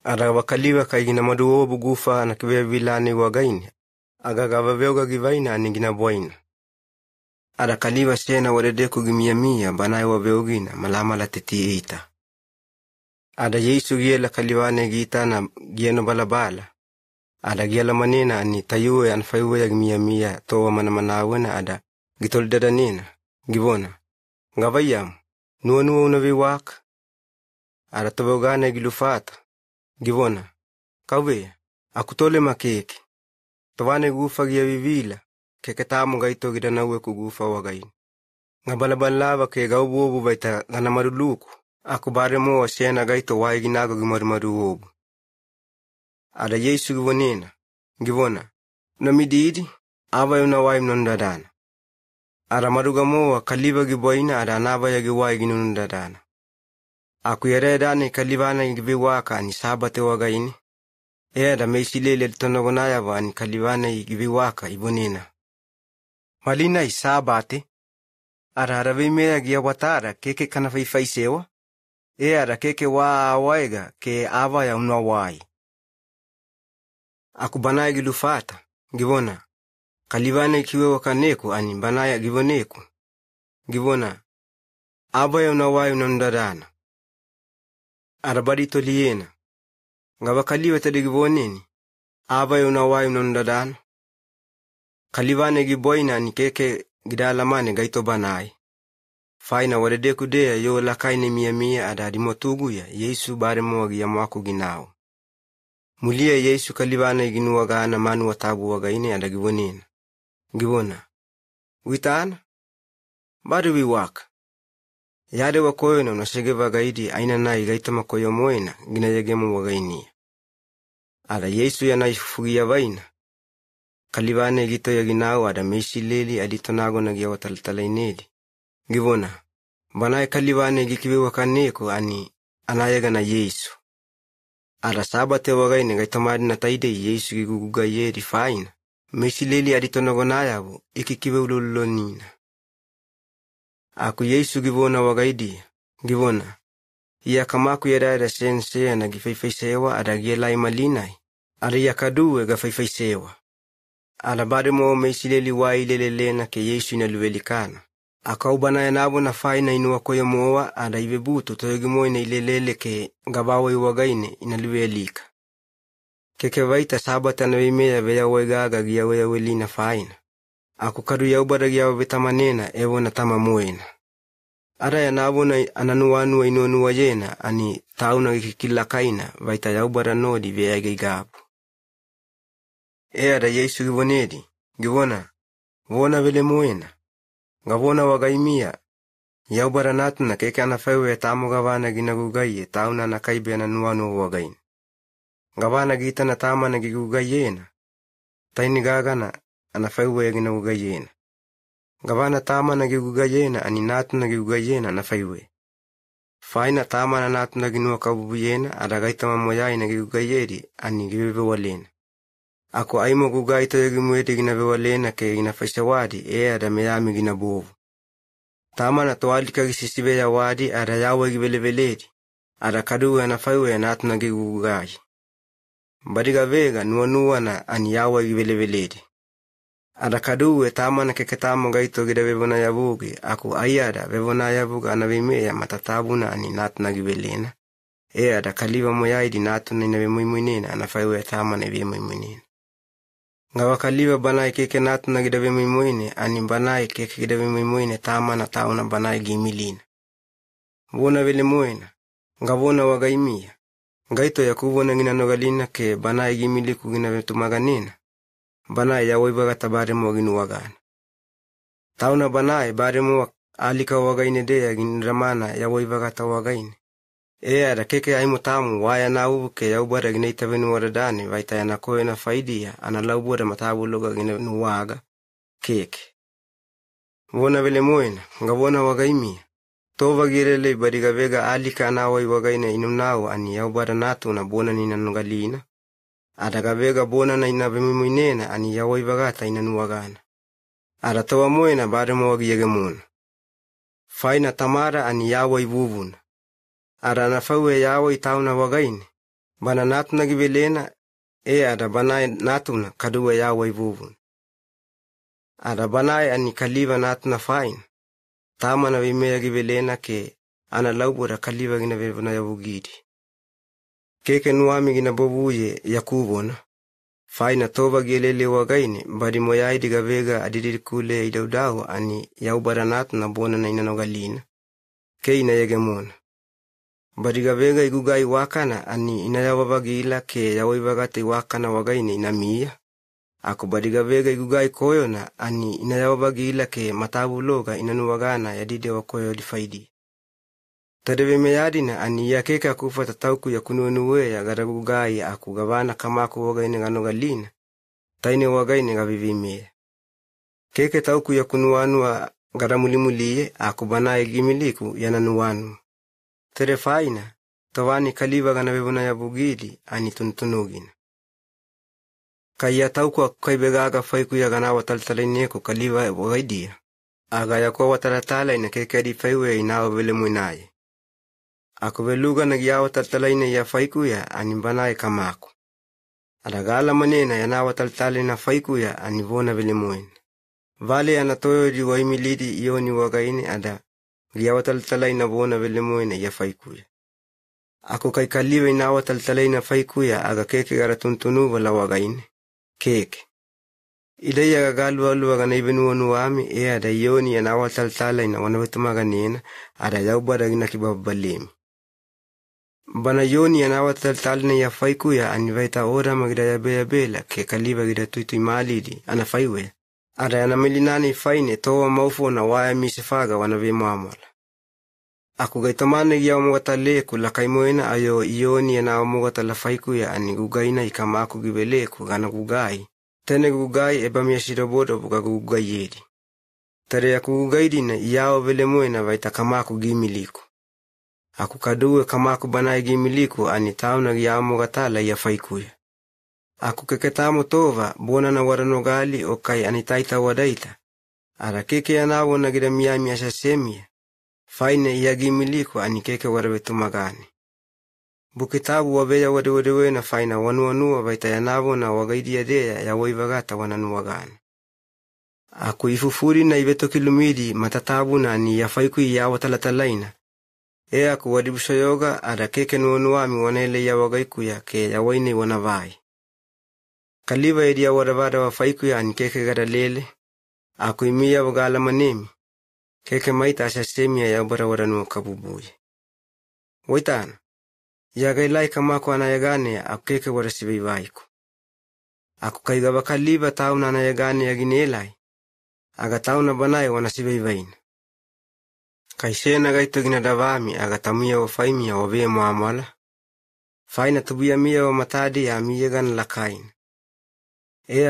Ada wakaliwa kai ginamaduobu gufa anakiwe vilani wagaini. Agagavaveoga givaina ani ginaboina. Ada kaliwa sena wadedeku gimiamia banai waveogina malamala teti eita. Ada Yesu giela kaliwane gita na gieno balabala. Ada giela manena ani tayuwe anfayuwe ya gimiamia towa manamanawena ada gitoldada nena. Givona. Ngavayamu. Nuwa unaviwaka. Ada tobogane gilufata. Givona. Kawe. Akutole makeke. Tawane gufa gia vivila. Keketamu gaito gidanawe kugufa wagaini. Ngabalabalava ke gaubuobu baita ganamaruluku. Aku baremo wa sena gaito wai ginago gimarumaruobu. Ada Yesu givonena. Givona. Namididi. Ava yuna wai mnondadana. Ada marugamoa kaliba giboina ada anaba giwai ginundadana. Aku yaredane kalibana gibiwaka ani sabate wagaini. Ada meisilele litonogonaya wa ani kalibana gibiwaka ibonena. Malina isabate. Ada aravimea giawatara keke kanafaisewa. Ada keke waiga ke ava ya unawai. Aku banaya gilufata. Givona. Kalibane kiwe wakaneku ani banaya givoneku. Givona. Aba ya unawai unandadana. Arabadi toliena. Ngaba kaliwe tade givoneni. Aba ya unawai unandadana. Kalibane giboina ni keke gidalamane gaito banai. Faina wadedeku dea yo lakaine mia adadi motuguya Yesu baremo wagiyamu ginao. Mulia Yesu kalibane ginuwagana manu watabu wagaine ada givonena. Givona. Witana? Bari wiwaka. Yade wakoyo na unasege wagaidi aina nai gaita makoyo moena ginayagemu wagainia. Ada Yesu ya naifugia vaina. Kalibane gito ya ginao ada meishileli aditonago na giawa taltalainedi. Givona. Banae kalibane gikiwe wakaneko ani anayaga na Yesu. Ada sabate wagaine gaitamadi na taide Yesu giguguga yedi faina. Meishileli aditonagonayabu ikikiwe ululonina. Aku Yesu givona wagaidi. Givona. Iya kamaku yadada sensea na gifeifeisewa ada gielai malinai. Ada yakaduwe gafaifeisewa. Ada baremo meisileli wailelelena ke Yesu inaluwelikana. Akaubana ya nabo na faina inuwa koyo moa ada ibebutu toyogimoina ilelele ke gabawa iwagaine inaluwelika. Keke vaita sabata na wimea veya waigaga gia weya welina faina. Aku kadu ya ubada gia wabetamanena ewo na tama muena. Ada ya nabo na ananuanu wa inuwa yena ani tauna ikikilakaina vaita ya ubada nodi veya gigabu. Ada Yesu givonedi. Givona. Vona vele muena. Ngavona wagaimia. Ya ubada natu na keke anafewe tamu gavana ginagugaye tauna na kaibe ananuanu wagaine. Ngabana gita na tama na gigugayena. Taini gagana anafaiwe gina gugayena. Ngabana tama na gigugayena ani natu na gigugayena anafaiwe. Faina tama na natu na ginua kabubuyena adagaita mamoyai na gigugayeri ani givewe walena. Ako aimo gugaito yagimwede gina bewalena ke gina faisawadi ada meyami gina bovu. Tama na toalika gisisibe ya wadi ada yawe gibeleveledi. Ada kaduwe anafaiwe natu na gigugayi. Badiga vega nuanua na ani yawe gibeleveledi. Ada kaduwe tama na keketamo gaito gida vevona yabuge. Ako ayada vevona yabuge anavimeya matatabu na ani natu na gibelena. Ada kaliva moyai di natu na inavimuimuinena anafaiwe tama na vimuimuinena. Ngawa kaliva banai keke natu na gida vimuimuine ani banai keke gida vimuimuine tama na tau na banai gimilina. Vona vile muena. Ngavona wagaimia. Ngaito ya kuvona ngina nogalina ke banai gimiliku gina vetumaganina. Banai ya waibagata baremo ginu wagana. Tauna banai baremo alika wagaine dea ginramana ya waibagata wagaine. Ada keke aimu tamu waya na ubuke ya ubara gina itavenu waradani vaita ya nakoe na faidia analaubuada matabu loga gina nuwaga keke. Vona vile muena. Ngavona wagaimia. Tova girele badiga vega alika anawai wagaine inunao ani ya ubara natu na bona nina nugalina. Adaga vega bona na inavimuinena ani ya waibagata inanuwagana. Ada towa muena baremo wagiyage muna. Faina tamara ani ya waibuvuna. Ada nafawe ya waitauna wagaine. Bana natu na gibelena ada banai natu na kaduwe ya waibuvuna. Ada banai ani kaliva natu na faina. Tama na vimea gibelena ke ana laubura kaliva gina vevona ya bugidi. Keke nuami gina bobuye ya kubona. Faina tova gelele wagaine badi moyai diga vega adidirikule idaudahu ani ya ubaranatu na bona na inanogalina. Ke ina yegemona. Badiga vega igugai wakana ani inayawabagila ke ya waibagate wakana wagaine inamia. Ako badiga vega igugai koyona ani inayawabagila ke matabu loga inanuwagana ya dide wa koyo difaidi. Tadeve meyadina ani ya keke akufa tatauku ya kunuenuwe ya garagugai aku gavana kama aku wagaine ganogalina. Taine wagaine gavivimea. Keke tauku ya kunuanua garamulimulie aku banae gimiliku ya nanuanu. Terefaina, tawani kaliva ganavevuna ya bugidi ani tuntunugina. Kaya tauku kaibegaga faiku ya ganawa taltalineko kaliva wagaidia. Aga ya kwa watalatala ina keke di faiwe inawa vele muinaye. Ako veluga nagyawa taltalaina ya faiku ya anibanaye kamako. Adagala manena ya nawa taltala na faiku ya anivona vele muina. Vale anatoyo di waimilidi iyo ni wagaini ada. Gyawa taltalaina bona vele muina ya faiku ya. Ako kai kaliva inawa taltalaina faiku ya aga keke gara tuntunu wala wagaini. Keke. Idaya gagalu alu aga naibenu wanuami ada yoni ya nawa taltalaina wanawetumaga nena ada yaubada gina kibabalemi. Bana yoni ya nawa taltalina ya faiku ya anivaita ora magida ya bela ke kaliva gida tuitu imalidi anafaiwe. Ada ya namilinani faine towa maufu na waya misifaga wanavemu amala. Aku gaitamane ya umugata la kaimoena ayo yoni ya nawa umugata la faiku ya anigugaina ikama aku gibeleku gana gugai. Tene gugai eba miashirobodo buga gugai yedi. Tare ya kugugaidi na iyao vele muena vaita kama aku gimiliku. Aku kaduwe kama aku banae gimiliku ani tauna ya umugatala ya faikuya. Aku keketamo tova bona na waranogali o kai anitaita wadaita. Ara keke ya nawo na gida miyami asasemia. Faine ya gimiliku ani keke warabetu magani. Bukitabu wabeya wadewedewe na faina wanuanua vaita ya nawo na wagaidi ya dea ya waivagata wananuwagani. Aku ifufuri na ibeto kilumidi matatabu na ni ya faiku ya watalatalaina. Aku wadibusha yoga ada keke nuanuami wanele ya wagaiku ya ke ya waine wanavai. Kaliva edi ya wadavada wa faiku ya ani keke gada lele. Aku imiya wagala manemi. Keke maita asasemia ya ubara wadanua kabubuye. Waitana. Ya gailai kamako anayagane aku keke warasibai vaiku. Aku kaigaba kaliva tauna anayagane ya ginelai. Aga tauna banae wanasibai vaina. Kaisena gaito ginadavami aga tamuya wafaimia wabee muamala. faina tubuya miya wa matadi ya miya gan lakain.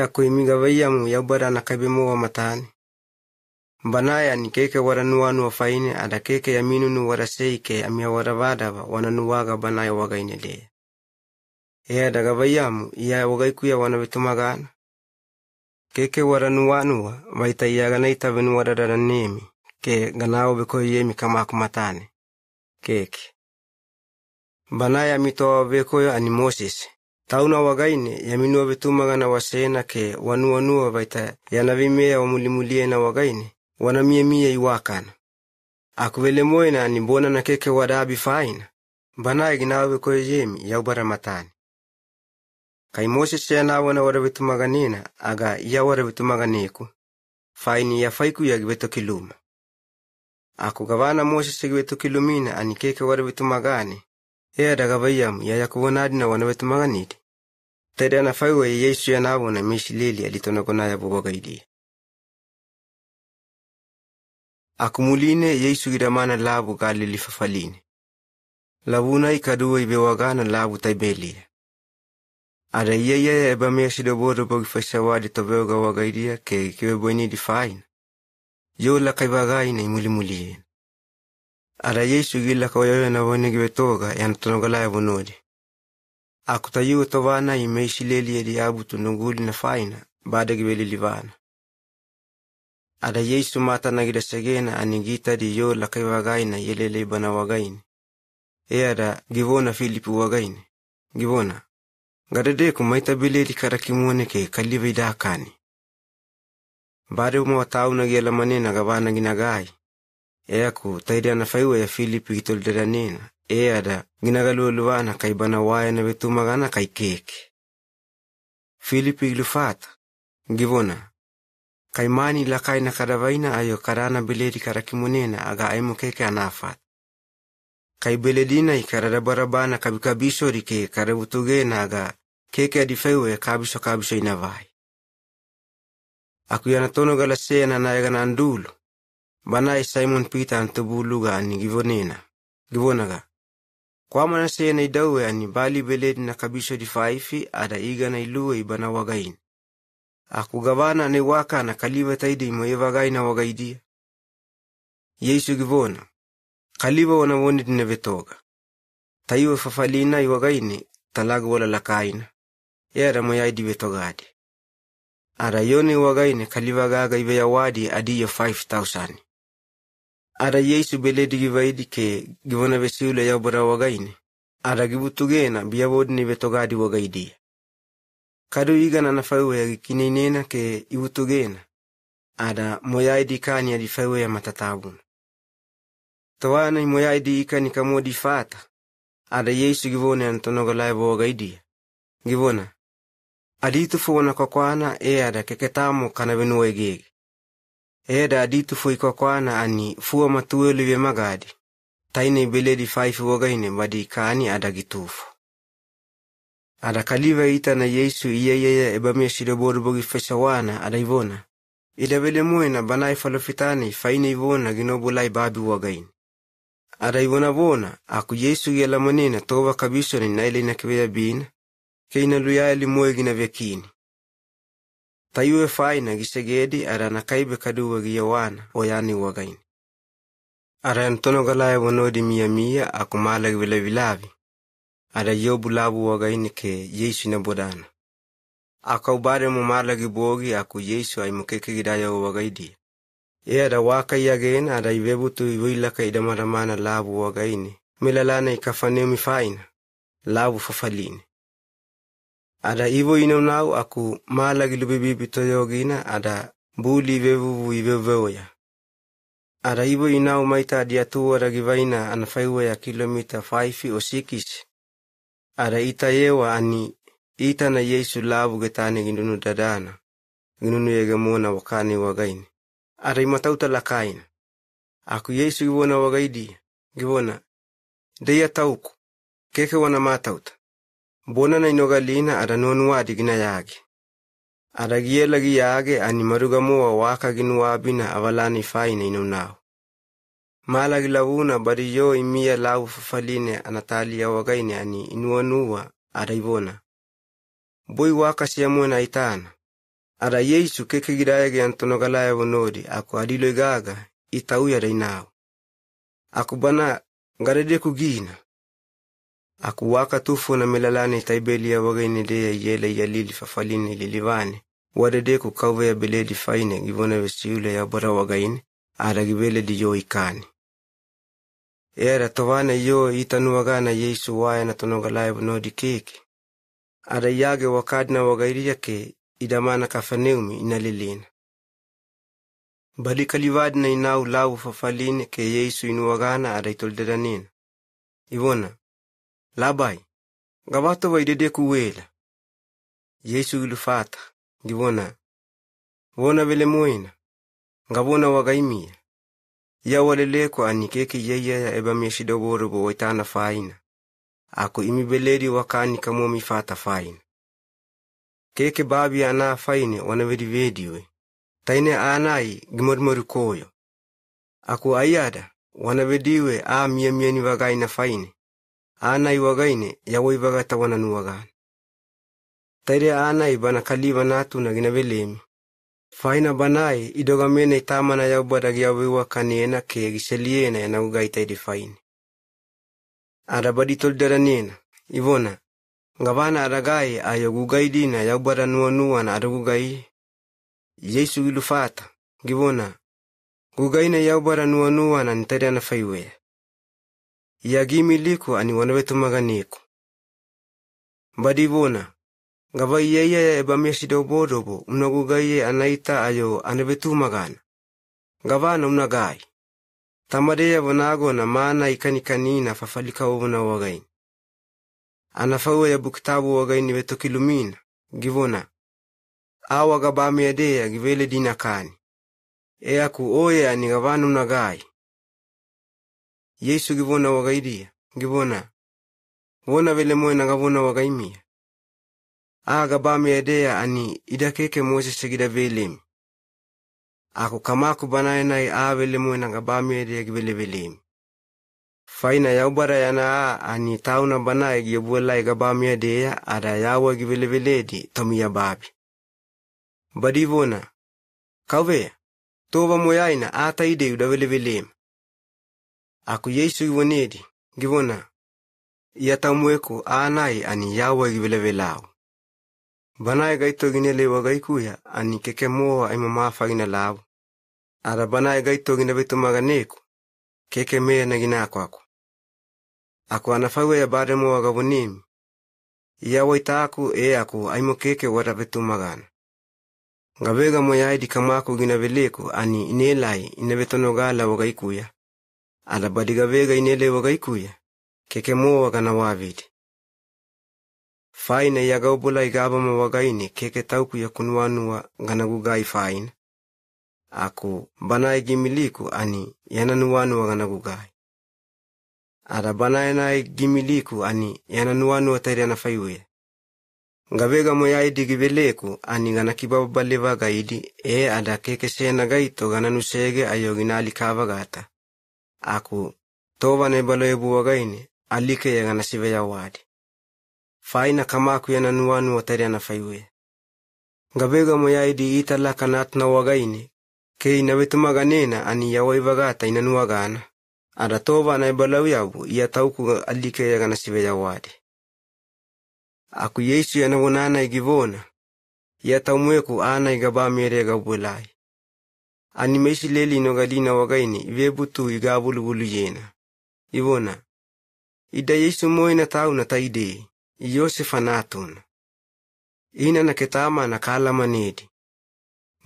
Ako imiga vayamu yaubara na kabimo wa matani. Banaya ni keke waranuanu wa faine ada keke yaminunu waraseike amia waravadava wananuwaga banaya wagainelea. Daga vayamu iya wagaikuya wanavitumagana. Keke waranuanuwa vaita iya ganaita venu wararanemi ke ganao beko yemi kama kumatane. Keke. Banaya mitoa vekoyo ani Moses. Tauna wagaine yaminua vitumagana wasena ke wanuanua vaita yanavimea wamulimulie na wagaine. Wanamie iwakana. Akuvele moina ni bona na keke wadabi faina. Banaya ginawe ko yemi yaubara matani. Kai Moses yana wana waravitumaganinina aga iya waravitumaganeku. Faini ya faiku ya giveto kiluma. Aku gavana Moses giveto kilumina ani keke waravitumagani. Daga vayamu ya yakuwanadina wanavitumaganinidi. Tada na faiwe Yesu yana wana mishilili alitonagonaya bugogaidia. Akumuline Yesu gidamana labu Galili fafaline. Labuna ikaduwa ibewagana labu taibelia. Ada iya ebamea sidobodo bagifasawadi tobeuga wagaidia ke kiweboini di fain. Yola kaibagai na imulimulie. Ada Yesu gila kawayoya na wane gibetoga yanatonogalaya bunodi. Akutayu tovana imeishileli di abu tununguli na faina bada gibelilivana. Ada Yesu mata nagida segena anigita di yola kaibagai na yelele bana wagaini. Ada givona Filipi wagaini. Givona. Gadade kumaita bileli karakimone ke kalive idakani. Bade umawatau nagiela manena gabana ginagai. Ku taida na faiwe ya Filipi gitolderanena. Ada ginagaluuluwana kay bana waya na betumagana kay keke. Filipi glufata. Givona. Kay mani lakay na karavaina ayo karana bileli karakimonena aga aimo keke anafat. Kay beledina ikaradabarabana kabikabiso rike karabutugena aga keke adifewe kabiso inavai. Aku yanatono galasea na nayagana andulu. Banay Simon Peter antubuluga ani givonena. Givonaga. Kwa manasea na idawe ani bali beledi na kabiso di faifi ada iga na iluwe ibana wagain. Aku gavana ni waka na kaliva taidi imo wagain na wagaidia. Yesu givona. Kaliva wana wonid nevetoga. Taiwe fafalina iwagaini talaga wala lakaina. Yara moyaidi vetogadi. Ada yone wagaini kaliva gaga iwe ya wadi adiyo 5,000. Ada Yesu beledi givaidi ke givona vesiule ya ubara wagaini. Ada gibutugena biyawodi ni vetogadi wagaidia. Kadu iga na nafaiwe ya gikininena ke ibutugena. Ada moyaidi kani ya difaiwe ya matatabuna. Tawana moyaidi ika ni kamodi fata. Ada Yesu givone antonogalaya wagaidia. Givona. Aditu fuwana kwa kwana ada keketamo kanavenu egege. Ada aditu fui kwa kwana ani fuwa matuwele vya magadi. Taine beledi 5 wagaine badi kani ada gitufu. Ada kaliva ita na Yesu iya ebamia shidoboru bogi fesawana ada ivona. Ida vele muena banai falofitani faine ivona ginobulai babi wagaine. Ada ivona vona aku Yesu gela manena toba kabiso ni naile na kiweya bina. Keina luya limoe gina vekini. Tayue faina gisegedi ara nakaibe kaduwa giyawana oyani wagaini. Ara antono galaya wanodi mia akumala gvile vilavi. Ara yobu labu wagaini ke Yesu na bodana. Aka ubare mumala gibogi aku Yesu ay mukeke gidaya wagaidi. Ada waka yagena ada ivebutu iwila ka idamaramana labu wagaini. Milalana ikafanemi faina. Labu fafalini. Ada ivo inaunau aku malagi lubibibi toyogina ada buli vevuvu ivevoya. Ada ivo inau maita diatua ragivaina anafaiwa ya kilomita 5 o 6. Ada itayewa ani ita na Yesu labu getane ginunu dadana. Ginunu yegamona wakani wagaini. Ada imatauta lakaina. Aku Yesu givona wagaidi. Givona. Deya tauku. Keke wana matauta. Bona na inogalina ada nonuwadi gina yage. Ada giela giyage ani marugamo wa waka ginuwabina avalani faina inunao. Mala gilavuna bari yo imia lau fafaline anatalia wagaine ani inuanua ada ivona. Boi waka siamona itana. Ada Yesu keke gidayage antonogalaya vonodi aku adilo igaga itauya dainao. Aku bana garedeku gina. Aku waka tufu na melalane taibelia wagaine dea yele yalili fafaline lilivane. Wadedeku kauwea beledi faine givona vesiule ya bara wagaine ada gibele di yo ikani. Era towana yo itanuagana Yesu waya na tonogalaya vonodi keke. Ada yage wakadna wagairia ke idamana Kafaneumi inalilina. Bali kalivadna inau lau fafaline ke Yesu inuagana ada itoldedanina. Ivona, labai, gabato waidedeku wela. Yesu ilufata, givona, wona vele moina, gavona wagaimia. Ya waleleko ani keke yaya eba mieshidoborobo waitana faina. Ako imibeledi wakani kamomi fata faina. Keke babi ana faine wana vediwe. Taine anai gimormori koyo. Aku ayada wana vediwe mieni wagaina faine. Anai wagaine yawoi wagata wana nuwagana. Taire anai bana kaliva natu na ginavelemi. Faina banai idogamene itamana yaubada giawewa kanena ke giseliena ya naugaita idi faine. Arabadi tolderanena, ivona. Ngavana aragai ayo gugaidina yaubada nuanua na aragugai. Yesu ilufata, givona. Gugaina yaubada nuanua na nitaria na faiwea. Iagimi liku ani wanawetu maganiku. Badi ivona. Ngavai yaya eba miesidobodobo unagugai anaita ayo anawetu magana. Ngavana unagai. Tamadeya vonago na maana ikanikanina fafalika uvuna wagaini. Anafawe ya buktabu wagaini weto kilumina, givona. Awa gabami adeya givele dinakani. Aku oye ani gavanu nagai. Yesu givona wagaidia, givona. Wona vele moena gavona wagaimia. Gabami adeya ani idakeke Moses segida velemi. Aku kamaku banaenai vele moena gabami adeya givele velemi. Faina yaubara yana ani tauna banae giyebuelai gabami adeya ada yawa giveleveledi tomiya babi. Badi ivona. Kauwea, tova moyaina ataide udavelevelema. Aku Yesu ivonedi, givona. Iatamueku anai ani yawa givelevelao. Banae gaito ginele wagaikuya ani keke moa imamafa gina lao. Ada banae gaito ginabetu maganeku, keke mea na ginakwako. Aku anafawe ya baremo wagavonimi. Iawa itaku aku aimo keke warabetu magana. Ngavega moyaidi kamaku ginaveleku ani inelai inabetonogala wagaikuya. Ada badigavega inele wagaikuya, keke moa gana wavidi. Faina yagaubola igabama wagaini keke tauku ya kunuanua ganagugai faina. Aku banae gimiliku ani yananuanua ganagugai. Ada banae gimiliku ani yananuanua tairi anafaiwe. Ngavega moyaidi giveleku ani ganakibabalewa gaidi ada keke sena gaito gananusege ayo ginali kavagata. Aku tova nebaloebu wagaini alike ya ganasive ya wadi. Faina kamaku yananuanua tairi anafaiwe. Ngavega moyaidi itala kanatna wagaini ke inawetumaganena ani yawaivagata inanuagana. Ada tova nebaloebu tauku alike ya ganasive ya wadi. Aku Yesu yanavonana igivona. Taumweku ana igabami erega ubulai. Ani meisi leli nogalina wagaini ivebutu igabulubulu yena. Ivona. Ida Yesu moina tauna taide. Yosefa natuna. Ina na ketama na kala manedi.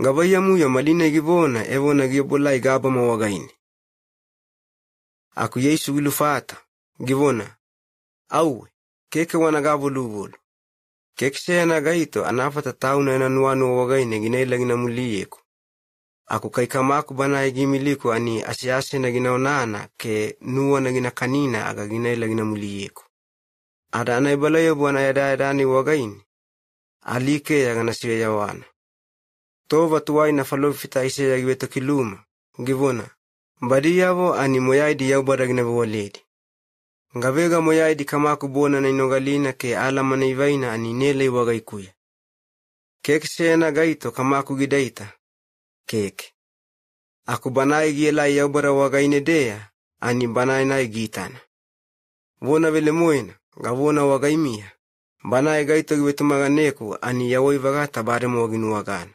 Ngabaya muya malina igivona evona gibulai gabama wagaini. Aku Yesu ilufata. Givona. Auwe. Keke wanagabulubulu. Keke sena gaito anafata tauna enanuanu wagaine ginaila ginamuliyeku. Aku kaikamaku bana igimiliku ani asiase na ginaonana ke nuwa na ginakanina aga ginaila ginamuliyeku. Ada anaibalaya buwana yadani wagaine. Alike ya ganasiwe yawana. Tova tuwai na falofita ise ya giweto kiluma. Givona. Badiyavo ani moyaidi yaubara gina waledi. Ngavega moyaidi kama kubona na inogalina ke alama na ivaina ani nele wagaikuya. Keke sena gaito kama kugidaita. Keke. Aku banai giela yaubara wagaine dea ani banai na igitana. Wona vele moena, gavona wagaimia. Banai gaito givetumaganeku ani yawoi vagata bare moginu wagana.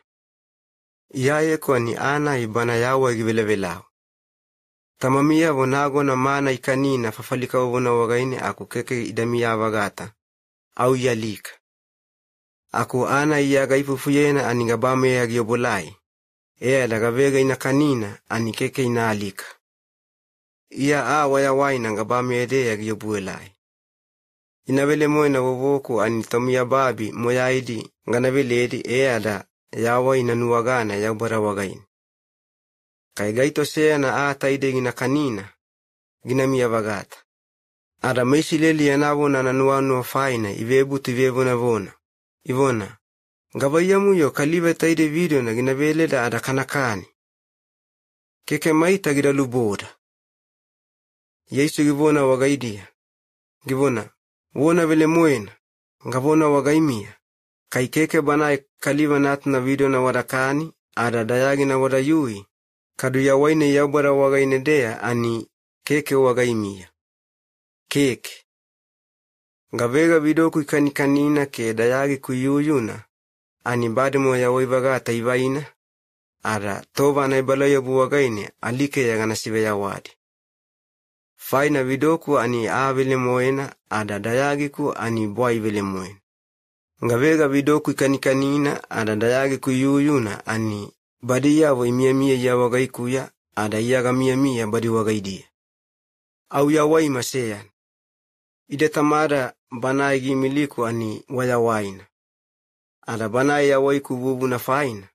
Iyayeko ani ana ibana yawa givelvelao. Tamamia vonago na mana ikanina fafalika wona wagaine aku keke idamia vagata. Au yalika. Aku ana iyaga ifufuyena ani gabame ya giobolai. Dagavega ina kanina ani keke ina alika. Ia waya waina gabame ya giobuelai. Inavele moena wovoku ani tomia babi moyaidi nganaveledi da yawa ina nuwagana yaubara wagaine. Kai gaito na taide gina kanina gina mia vagata. Ada mesileli yanavona na nuanu faina ivebuti ivevona vona. Ivona. Ngavayamu yo kalive taide video na gina veleda ada kanakani. Keke maita gira luboda. Yesu givona wagaidia. Givona. Wona vele moena. Ngavona wagaimia. Kai keke banai kaliva natna video na wadakani. Ada dayagi na wadayui. Kadu ya waine yaubara wagaine dea ani keke wagaimia. Keke. Ngavega video kuikanikanina ke dayagi kuyuyuna. Ani bademo ya waivagata ivaina. Ada tova na ibalayo buwagaine alike ya ganasive ya wadi. Faina vidoku ani vile moena. Ada dayagiku ani buwai vile moena. Ngavega vidoku ikanikanina. Ada dayagi kuyuyuna ani badiya wa mia ya wagaikuya. Ada iyaga mia badi wagaidia. Au ya wai maseyan. Ide tamada banai gimiliku ani waya waina. Ada banai ya waiku bubu na faina.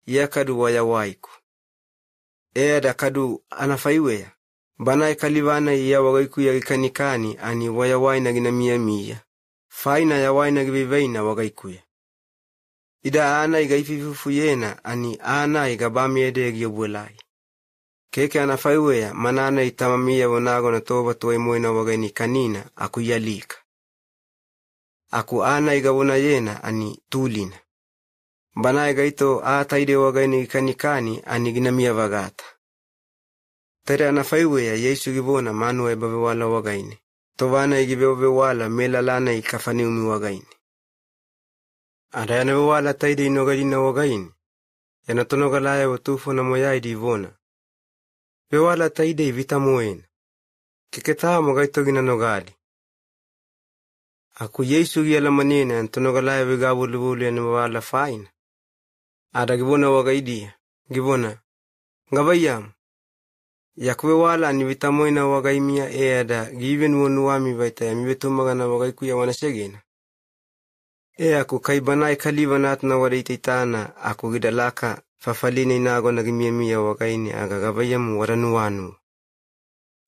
Ia kadu waya waiku. Da kadu anafaiwea. Banai kalivana ya wagaiku ya ikanikani ani waya waina gina mia. Faina ya waina givivaina wagaikuya. Ida ana igaififufuyena ani ana igabami ede giobuelai. Keke anafaiwea manana itamamia wonago na toba tuwe moina wagaini kanina aku yalika. Aku ana igabona yena ani tulina. Banai gaito taide wagaini kanikani ani ginamia vagata. Tere anafaiwea Yesu givona manu ebavewala wagaini. Tovana igivewala melalana ikafani umi wagaini. Ada yanawewala taide inogalina wagaini. Yanatonogalaya watufu na moyaidi ivona. Bewala taide ivita moena. Kiketamo gaito gina nogali. Aku Yesu giala manene antonogalaya vigabu lubuli yanawala faina. Ada givona wagaidia. Givona. Ngavayamu. Yakwe wala ni vitamoina wagaimia ada given wonuami vaita ya mivetumaga na wagaikuya wanasegena. Aku kaibanai kaliva natna wadaititana aku gidalaka fafalini inago na gimiamia wagaini aga gavayamu waranuanu.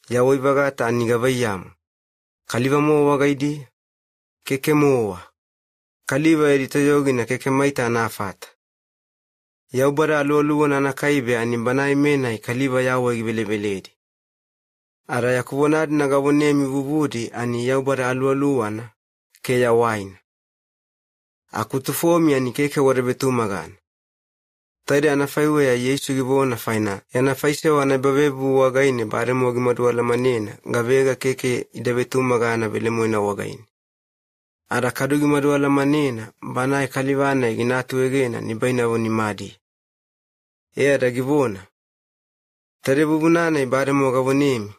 Yawoi vagata ani gavayamu. Kaliva moa wagaidi. Keke moa. Kaliva editayogi na keke maita anafata. Yaubara alualuwa na nakaibe ani banai menai kaliva yawa givelebeledi. Ara yakubonadi na gavonemi vuvudi ani yaubara alualuwa na ke ya waina. Akutufomi ani keke warebetumagana. Tade anafaiwe ya Yesu givona faina. Yanafaisewa na babebu wagaine baremo gimaduala manena. Ngavega keke idabetumagana velemoina wagaine. Ara kadugi maduala manena banai kalivana iginatu wegena ni baina woni madi. Da givona. Tare bubunana ibaremo gavonemi.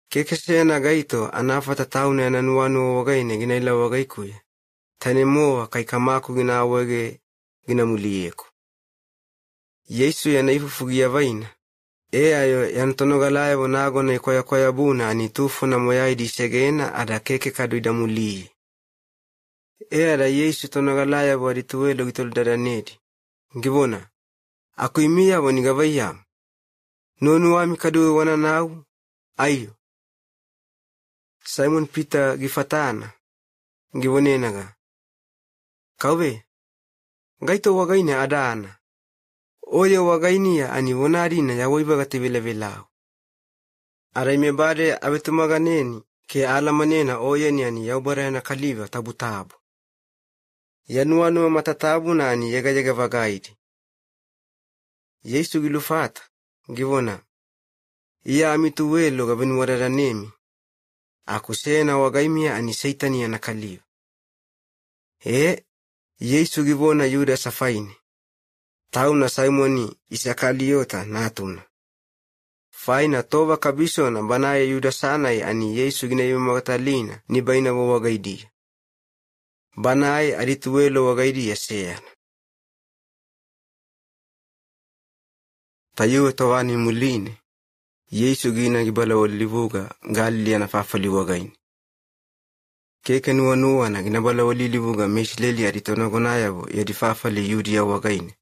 Keke sena gaito anafata tauna ananuanu wagaine ginaila wagaikuya. Tane moa kai kamaku gina wege gina mulieku. Yesu yanaifufugia vaina. Ayo yantonogalaya wonago na ikoya buna anitufu na moyaidi segena ada keke kaduida mulie. Ada Yesu tonogalaya wadituwelo gitoldadanedi. Ngivona. Akuimia wanigavayamu. Nonu wami kaduwe wana nau. Ayo. Simon Peter gifatana. Ngivonenaga. Kawe. Gaito wagaine adana. Oye wagainia ani wonarina ya woivaga tevela velao. Ara imebare abetumaganeni ke alamanena oyeni ani yaubarana kaliva tabu-tabu. Yanuanu matatabu na ani yega vagaidi. Yesu gilufata, givona. Iya amituwelo gabenwararanemi. Akusena wagaimia ani Saitani anakaliva. Yesu givona Yuda safaini. Tauna Simoni Isakaliota natuna. Faina tova kabisona banaye Yuda sanai ani Yesu ginaiwe magatalina ni baina wa wagaidia. Banaye adituwelo wagaidia seyana. Tayuwe tawani muline. Yesu gina gibala walilivuga Galili anafafali wagaini. Keke nuwa na ginabala walilivuga meshleli aditonagonayavo yadifafali Yudia wagaini.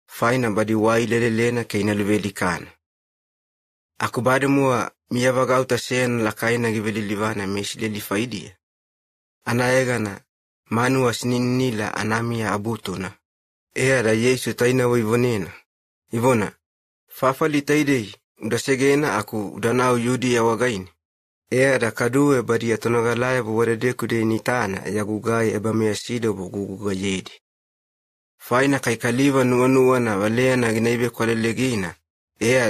Faina badi wailelelena keinaluvelikana. Akubade mua miyavagauta sena lakaina givelilivana meshleli faidia. Anayegana manua sininila anamia abutuna. Da Yesu taina wa ivonena. Ivona, fafali taidei udasegena aku udanau Yudia wagaini. Da kaduwe badi atonagalaya waredeku de nitana yagugai ebamea sido buguga yedi. Faina kaikaliva nuwa na walena ginaibe kwa lelegina.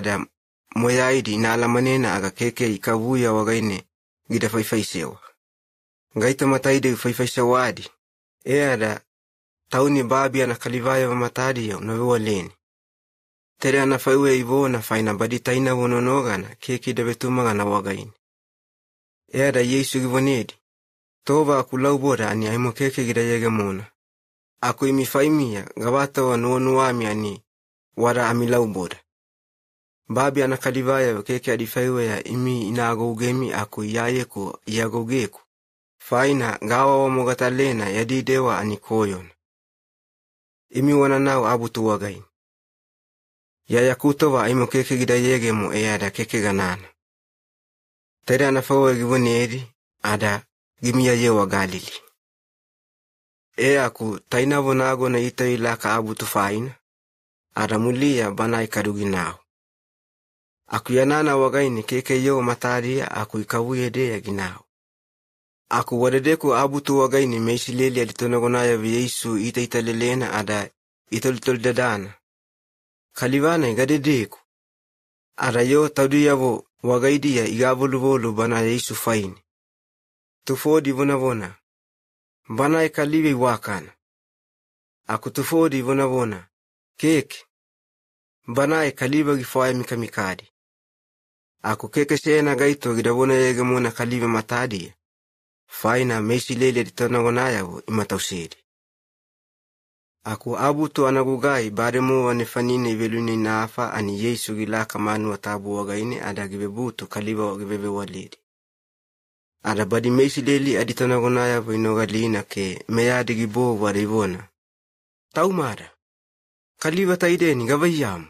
Da moyaidi na alamanena aga keke ikavuya wagaine gida faifaisewa. Ngaita mataide faifaisewadi. Da tauni babi anakalivaya wa matadi ya unawewa leni. Tere anafaiwe ivona faina badi taina wononogana keke dabetumaga na wagaine. Da Yesu givonedi. Tova akulaubora ani aimo keke gida yegemona. Aku imifaimia gabata wa nuwanuwami ani wara amilaubora. Babi anakalivaya keke adifaiwe ya imi inagogemi aku iyayeku iyagogeku. Faina gawa wa mogatalena yadidewa anikoyon. Imi wananau abutu wagain. Yakutowa imo keke gida yegemu da keke ganana. Tere anafawe givonedi ada gimia yewa Galili. Aku tainavo nago na ito ilaka abutu faina. Ada mulia banai kaduginao. Aku yanana wagaini keke yewa mataria aku ikavuye dea ginao. Aku wadedeku abutu wagaini meishileli aditonagonaya vi Yesu ita italelena ada itolitol dadana. Kalivana igadedeku. Ada yo taudiyavo wagaidia igavolu bana Yesu faini. Tufodi vona. Bana ikalivi wakana. Aku tufodi vona. Keke. Bana ikaliva gifaya mikamikadi. Aku keke sena gaito gidavona yegemona kaliva matadi. Faina meishileli aditonagonaya imatausedi. Aku abutu anagugai baremu wanefanine ivelune naafa ani Yesu gilaka manu watabu wagaine ada gibebutu kaliva gibebe walidi. Ada badi meishileli aditonagonaya inogalina ke meyadi gibo warivona. Taumara. Kaliva taideni gavayamu.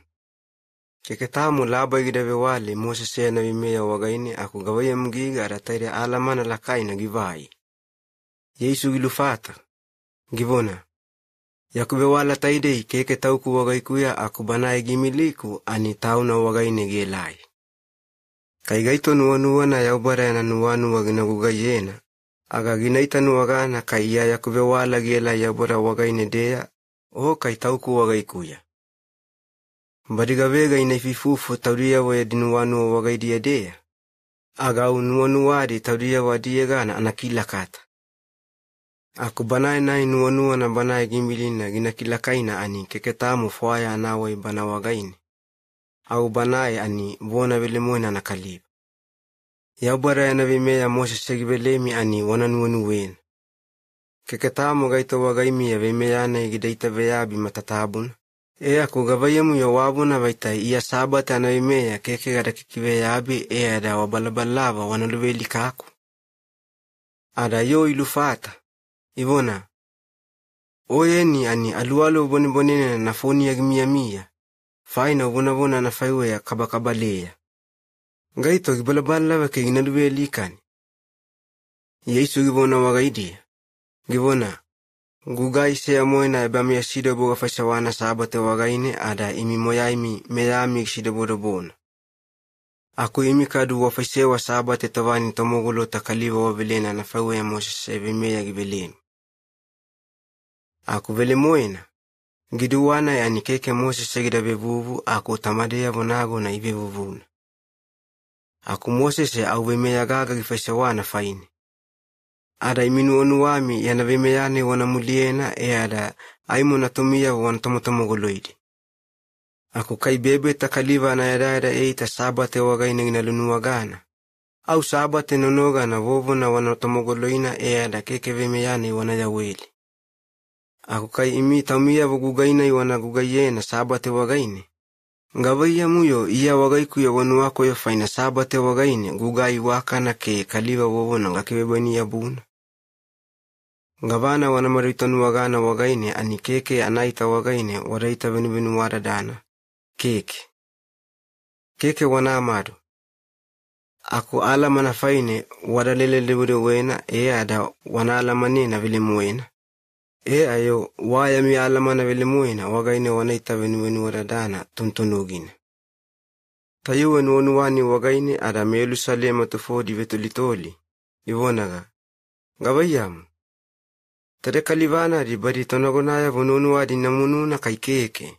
Keke tamu laba gidebe wale Mose sena vimea wagaine aku gavayamu giga ada taide alamana lakaina givai. Yesu gilufata. Givona. Yakube wala taidei keke tauku wagaikuya aku banae gimiliku ani tauna wagaine gelai. Kaigaito nuwa na yaubara na nuwa ginagugayena. Aga ginaita nuwagana kaiya yakube wala gelai yaubara wagaine dea o kai tauku wagaikuya. Badigavega inaififufu taudia wa yadinuwanu wagaidia dea. Aga unuwanuwadi taudia wadiegana anakila kata. Aku banae nai nuwa na banae gimilina ginakilakaina ani keke tamu fuaya anawa ibana wagaini. Au banae ani bona velemona na kaliba. Yaubara ya navimea Mose segibelemi ani wananuwanuwena. Keke tamu gaito wagaimi ya vimea na igidaita veyabi matatabuna. Aku gavayamu ya wabuna vaita iya sabata na vimea keke gada kikiveyabi da wabalabalava wanaluveli kaku. Ada yo ilufata. Ivona. Oyeni ani alualo bonibonene na foni ya gimia. Faina vona na faiwe ya kabakabalea. Ngaito gibalabala ke ginaluweli kani. Yesu givona wagaidia. Givona. Gugai sea moina ebamia sida boga fashawana sabate wagaine ada imi moyaimi meyami sida boda bona. Aku imikadu wafaisewa sabate tawani tomogolo takaliva wa velena na fawe ya Moses ebemeya gibelenu. Aku vele moena. Giduwana ya nikeke Moses segida bevuvu aku tamadeya vonago na ibe vuvuna. Aku Moses au vemeya gaga gifaisewana faini. Ada iminu onuwami ya na vemeyane wana muliena ada aimu natumia wana tomotomogoloidi. Aku kai bebe takaliva na yadada eita sabate wagaina ginalunuwagana. Au sabate nonoga na vovo na wana tomogoloina ada keke vemeyane wana yaweli. Aku kai imi tamia vugugaina wana gugayena sabate wagaine. Ngavaya muyo iya wagaiku ya wanu wako ya faina sabate wagaine gugai wakana ke kaliva vovo na ngakebebani ya buna. Ngavana wana maritonu wagana wagaine ani keke anaita wagaine waraita venubenu waradana. Keke wana amadu. Aku alama na faine wadalele liwure wena ada wana alama na vile muena. Ayo waya mi alama na vile muena wagaine wanaita venubenu waradana tuntunugine. Tayuwe nuonuwani wagaine ada melu salema tufodi vetulitoli. Iwonaga. Ngavayamu. Tere kalivana di bari tonagonaya vonunuwadi namununa kai keke.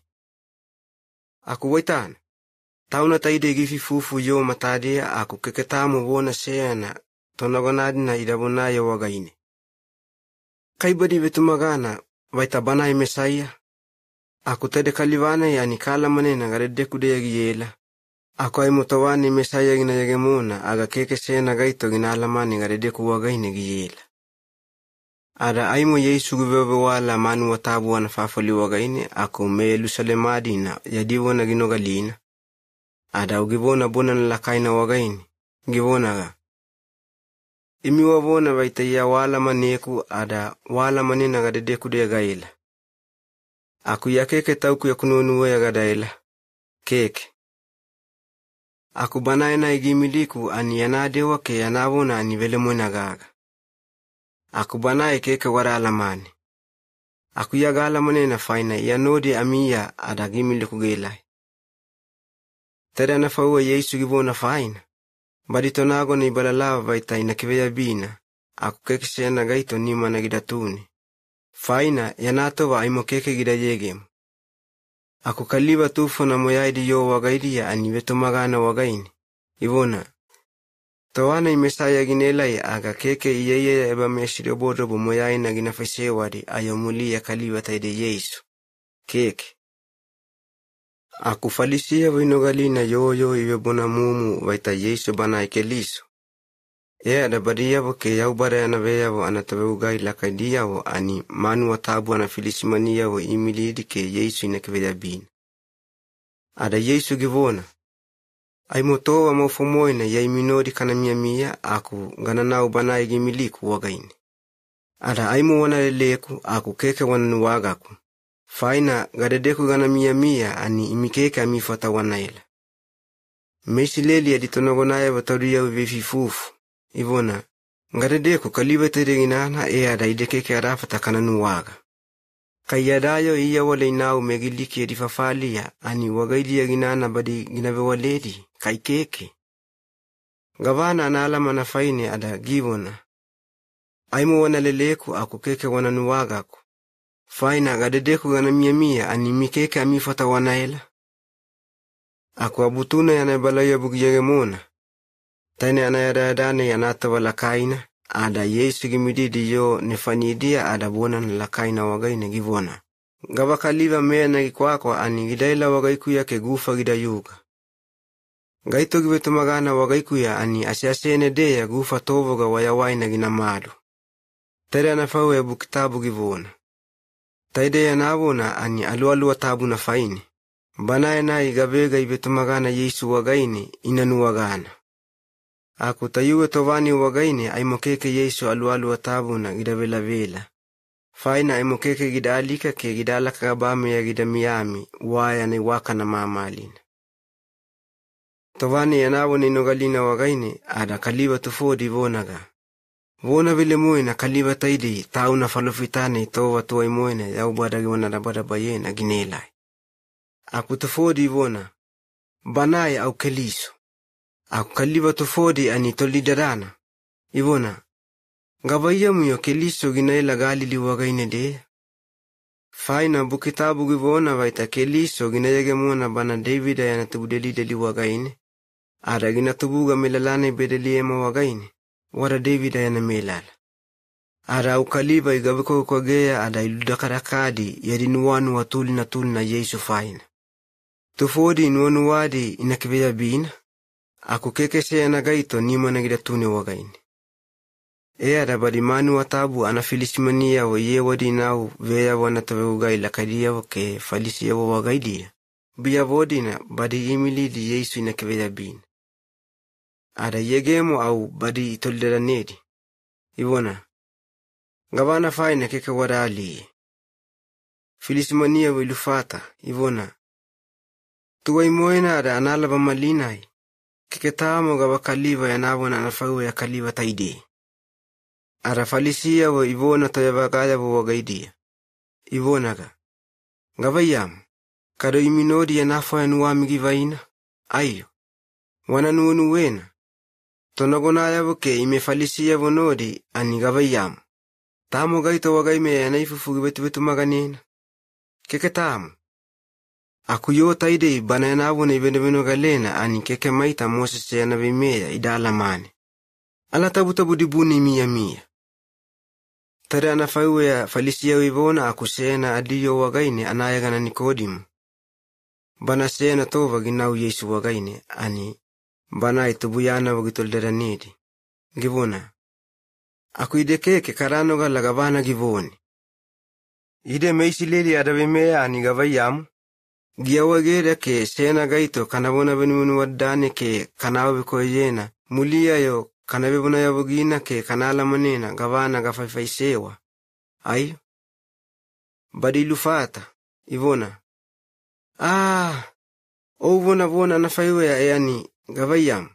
Aku waitana. Tauna taide gifi fufu yo matadia aku keketamu wona seana tonagonadi na idabonaya wagaine. Kai bari vetumagana vaitabana mesaya. Aku tere kalivana ya nikala manena garede kudeya giyela. Aku ay mutawani mesaya gina yagemona aga keke seana gaito gina alamani garede kuwagaine giyela. Ada aimo Yesu gubebe wala manu watabu wana fafali wagaine aku me Yerusalemadi na yadiwona ginogalina. Ada ugibona bona nalakaina wagaine. Gibonaga. Imi wabona vaitaya wala maneku ada wala manena gadedeku de gaila. Aku ya keke tauku ya kununuwe ya gadaila. Keke. Aku banaina igimiliku ani yanadewa ke yanabona ani vele mwena gaga. Aku banae keke wara alamani. Aku yaga alamane na faina ya nodi amiya adagimile kugelai. Tere na faua Yesu gibona faina. Badito nago ni balalava vaita inakiveya bina. Aku keke sena gaito nima na gidatuni. Faina yanatova aimo keke gidayegemu. Aku kaliva tufo na moyaidi yo wagaidi ya aniveto magana wagaini. Ivona. Tawana imesaya ginelai aga keke iyeye eba meshire bodobo moyai na ginafasewadi ayomuli ya kaliva taide Yesu. Keke. Aku falisia vinogalina yoyo ibebona mumu vaita Yesu bana ikeliso. Da badiyavo ke yaubara ya naveyavo anatavugai lakadiyavo ani manu watabu anafilisimaniavo imilidi ke Yesu inakiveya bina. Ada Yesu givona. Ay motowa mofomoina ya iminodi kana mia aku gananau banai gimiliku wagaine. Ada ay mo wana leleku aku keke wana nuwagaku. Faina gadedeku gana mia ani imikeke amifata wanaila. Mesileli aditonogonaya vataruya uvefifufu. Ivona, gadedeku kaliva tereginana ada idekeke arafata kana nuwaga. Kayadayo iya wale inau megiliki edifafalia ani wagaidi ya ginana badi ginawe waledi kai keke. Gavana na alama na faine ada givona. Aimu wana leleku aku keke wana nuwagaku. Faina gadedeku gana mia ani mikeke amifata wanaela. Aku abutuna yana balaya bugiyagemona. Taine anayadadane yanata wala kaina. Ada Yesu gimididi yo nefanidia ada bona nalakaina wagaine givona. Gava kaliva mea nagikwako ani gidaila wagaiku ya kegufa gidayuga. Gaito givetu magana wagaiku ya ani asiasene deya gufa tovoga wayawaina ginamalu. Tere anafawe ya bukitabu givona. Taide ya nabona ani alualu tabu na faini. Banae na igavega ivetu magana Yesu wagaine inanu wagana. Aku tayuwe tovani wagaine ay mokeke Yesu alualu watabu na gidavela vela. Faina ay mokeke gidalika ke gidala kagabame ya gidamiyami waya ni waka na mamalina. Tovani yanawo ni nogalina wagaine ada kaliva tufodi vonaga. Vona vile muena kaliva taidi tau na falofitane towa tuwa muena ya ubadagi wana labada bayena ginelai. Aku tufodi vona. Banae au keliso. Aku kaliba tofodi ani tolidarana. Ivona. Gabayamu yo keliso ginaila Galili wagaine de. Faina bukitabu givona vaita keliso ginayegemona bana Davida yana tubudeli wagaine. Ara ginatubuga melalane bedeliema wagaine. Wara Davida yana melala. Ara ukaliba igabiko kwa gea ada iludakarakadi yadinuwanu watuli na Yesu faina. Tufodi inuwanu wadi inakibeya bina. Aku kekese na gaito nima nagidatune wagaine. Ada badimanu watabu anafilismania wa ye wadi nau veya wanatavuga ilakadia wake falisia wa wagaidia. Biya vodina badi imili di Yesu inakibeya bina. Ada yegemo au badi itolera nedi. Ivona. Gabana faina keke wadali. Filismania wa ilufata. Ivona. Tuwa imoena ada analaba malinai. Keke tamo gaba kaliva ya nabona anafawe ya kaliva taidi. Ara falisia wa ivona toyabagaya wa wagaidia. Ivonaga. Gabayam. Kado iminodi ya nafa ya nuwamigi vaina. Ayo. Wana nuonu wena. Tonogonaya wake ime falisia vonodi ani gabayam. Tamo gaito wagaime ya naifufugi betu maganina. Keke tamo. Aku yo taide bana ya nabona ibendebeno galena ani keke maita Moses ya nabimea idala mane. Ala tabu dibuni mia. Tare anafawe ya falisia wivona aku sena adiyo wagaine anayaga na Nikodimu. Bana sena tova ginau Yesu wagaine ani bana itubuyana wagitoldera nedi. Givona. Aku idekeke karanoga lagabana givoni. Ide meisi leli adabimea ani gavayamu. Giawagera ke sena gaito kanabona benimunu wadane ke kanawe koyena. Mulia yo kanabibuna yabugina ke kanala manena gavana gafaifaisewa. Ayo. Badi lufata. Ivona. Vona nafaiwe ya yani gavayam.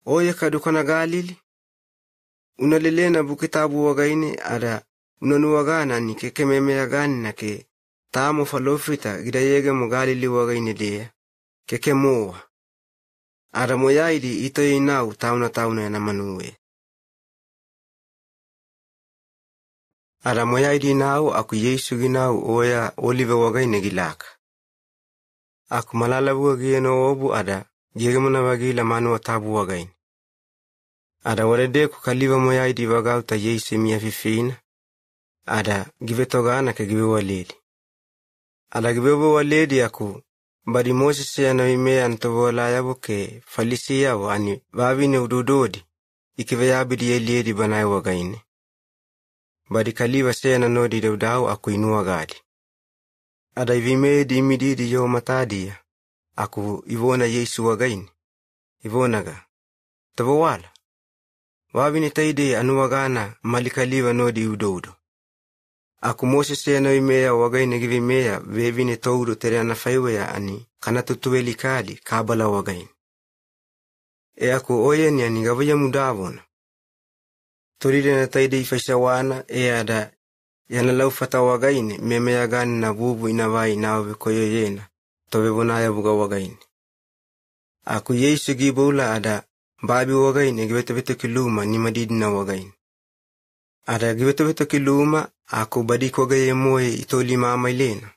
Oye kadukana Galili. Unalelena bukitabu wagaine ada unanuwagana ni keke memea gani na ke tamo falofita gidayege mo Galili wagaine dea. Keke moa. Ara moyaidi ito inau tauna ya namanuwe. Ara moyaidi nau aku Yesu ginau oya olive wagaine gilaka. Aku malalabu wagieno obu ada jegemuna wagila manu watabu wagaine. Ada waredeku kaliva moyaidi wagauta Yesu miafifina. Ada givetogana ke give waledi. Ada give waledi aku badi Moses ya na imea ntovola yabo ke falisia wa ani vavine ududodi ikiveyabidi yeliedi banaye wagaine. Badi kaliva sena nodi daudau aku inuwa gadi. Ada ivimedi imididi yo matadia aku ivona Yesu wagaine. Ivonaga. Tavowala. Wavine taide anuwagana malikaliva nodi udodo. Aku Moses ya na imea wagaine givimea vevine toudo tere anafaiwe ya ani kanatutuweli kali kabala wagaine. Aku oyeni ani gavaya mudavona. Toride na taide ifashawana ada yana laufata wagaine memea gani na bubu inawai nawe koyoyena towebonaya buga wagaine. Aku Yesu gibula ada babi wagaine gibeto kiluma ni madidi na wagaine. Ada gibeto kiluma aku badi kogaye moe itoli mama ilena.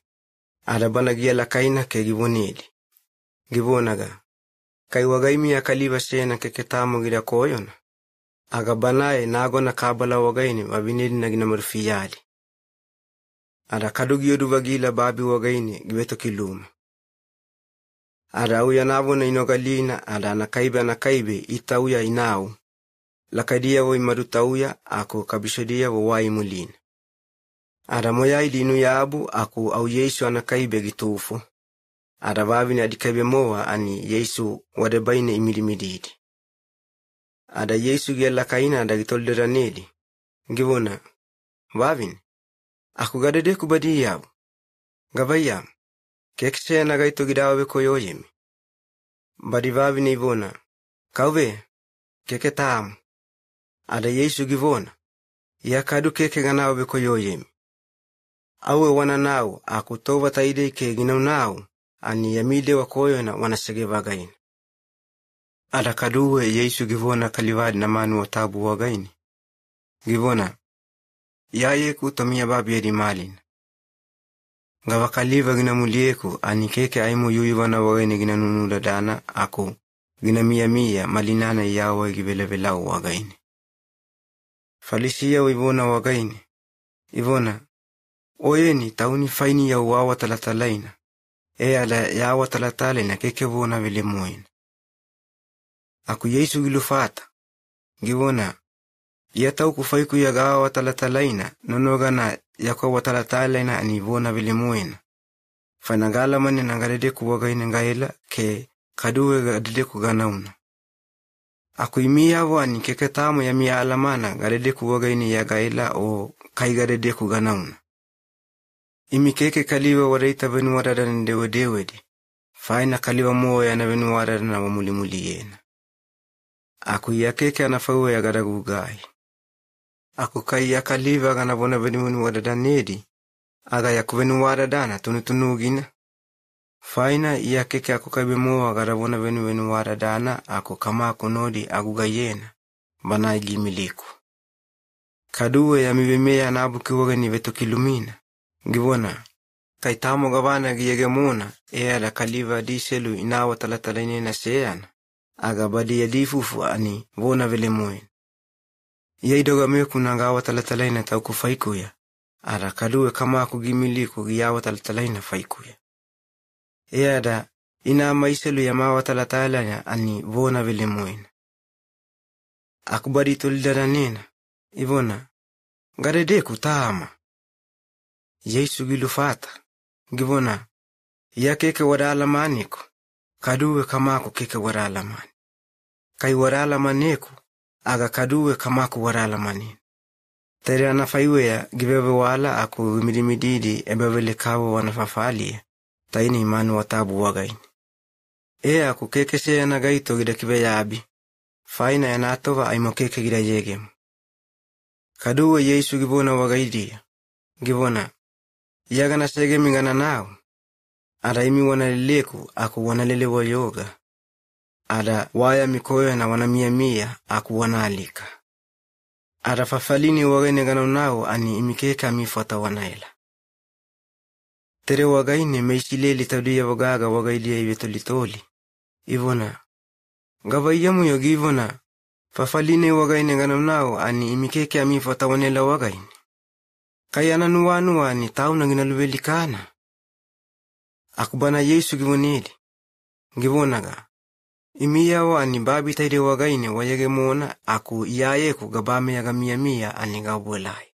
Ada banagia lakaina ke giboneli. Gibonaga. Kai wagaimi ya kaliva sena keketamo gira koyona. Aga banaye nagona kabala wagaine wabineli na ginamarfiyali. Ada kadugi yodu wagila babi wagaine gibeto kiluma. Ada uya nabona inogalina ada nakaibe itauya inau. Lakadia wo imadutauya aku kabishodia wo wai mulina. Ada moyaidi inu yabu aku au Yesu anakaibe gitufu. Ada vavine adikaibe moa ani Yesu wadebaine imidimididi. Ada Yesu gielakaina ada gitoldera nedi. Givona. Vavine. Aku gadedeku badi yabu. Gabayam. Kekse na gaito gidawe koyoyemi. Badi vavine ivona. Kauve. Keke tamu. Ada Yesu givona. Yakadu keke ganawe koyoyemi. Awe wana nao aku tova taide ke ginau nao ani yamide wa koyona wanasege vagaina. Ada kaduwe Yesu givona kalivadi na manu watabu wagaini. Givona, yayeku tomia babi edi malin. Gava kaliva gina mulieku ani keke aimu yuyuwana wagaini gina nunuda dana aku gina mia malinana yawa givelevelau wagaini. Falisia wivona wagaini. Ivona, oyeni tauni faini ya uwawa talatalaina. Ala yawa talatalaina keke vona vile moina. Aku Yesu gilufata. Givona, yatau kufaiku ya gawa talatalaina, nonogana yako watalatalaina ani vona vile moina. Fanagala mani nangaredeku wagaini ngaila ke kaduwe gadedeku ganauna. Aku imia wani keke tamu ya mia alamana gadedeku wagaini ya gaila o kai gadedeku ganauna. Imi keke kaliwa wareita venu waradana dewedi. Faina kaliwa moya na venu waradana wamulimuli yena. Aku ya keke anafawe ya gadagugai. Aku kai ya kaliva gana bona venu waradanedi. Aga ya kuvenu waradana tunutunugina. Faina ya keke aku kai bemoa gadabona venu waradana aku kama kunodi agugayena. Bana igimiliku. Kaduwe ya mibimea nabu kiwagani veto kilumina. Givona, kai tamo gavana giyegemona, ala kaliva di selu inawa talatalaine na seyana, aga badi ya difufu ani vona vile moen. Iaidoga meku nangawa talatalaina tau kufaikuya, ara kaduwe kama kugimiliku giyawa talatalaina faikuya. Ada ina maiselu ya mawa talatalaina ani vona vile moen. Aku badi tolidana nena, ivona, garedeku taama. Yesu gilufata. Givona, ya keke wadala maniku. Kaduwe kamaku keke wadala mani. Kai wadala maniku, aga kaduwe kamaku wadala mani. Tere anafaiwe ya givewe wala aku midimididi ebevele kawo wanafafalia. Taini imanu watabu wagaini. Aku keke se yanagaito gida kibe yabi. Faina yanatova aimo keke gida yegemu. Kaduwe Yesu givona wagaidia. Givona, yagana sege mingana nao. Ada imi wanalileku aku wanalelewa yoga. Ada waya mikoyo na wanamia aku wanalika. Ada fafalini wagaine gana nao ani imikeka mifata wanaela. Tere wagaine meishileli taduya wagaga wagailia ivetolitoli. Ivona, gavayamu yogi ivona, fafalini wagaine gana nao ani imikeka mifata wanela wagaine. Kayana nuwa ni tau na ginalubelikana. Aku bana Yesu givoneli. Givonaga. Imiyawa ani babi taide wagaine wayagemona aku iyayeku gabame ya gamia ani gabuelai.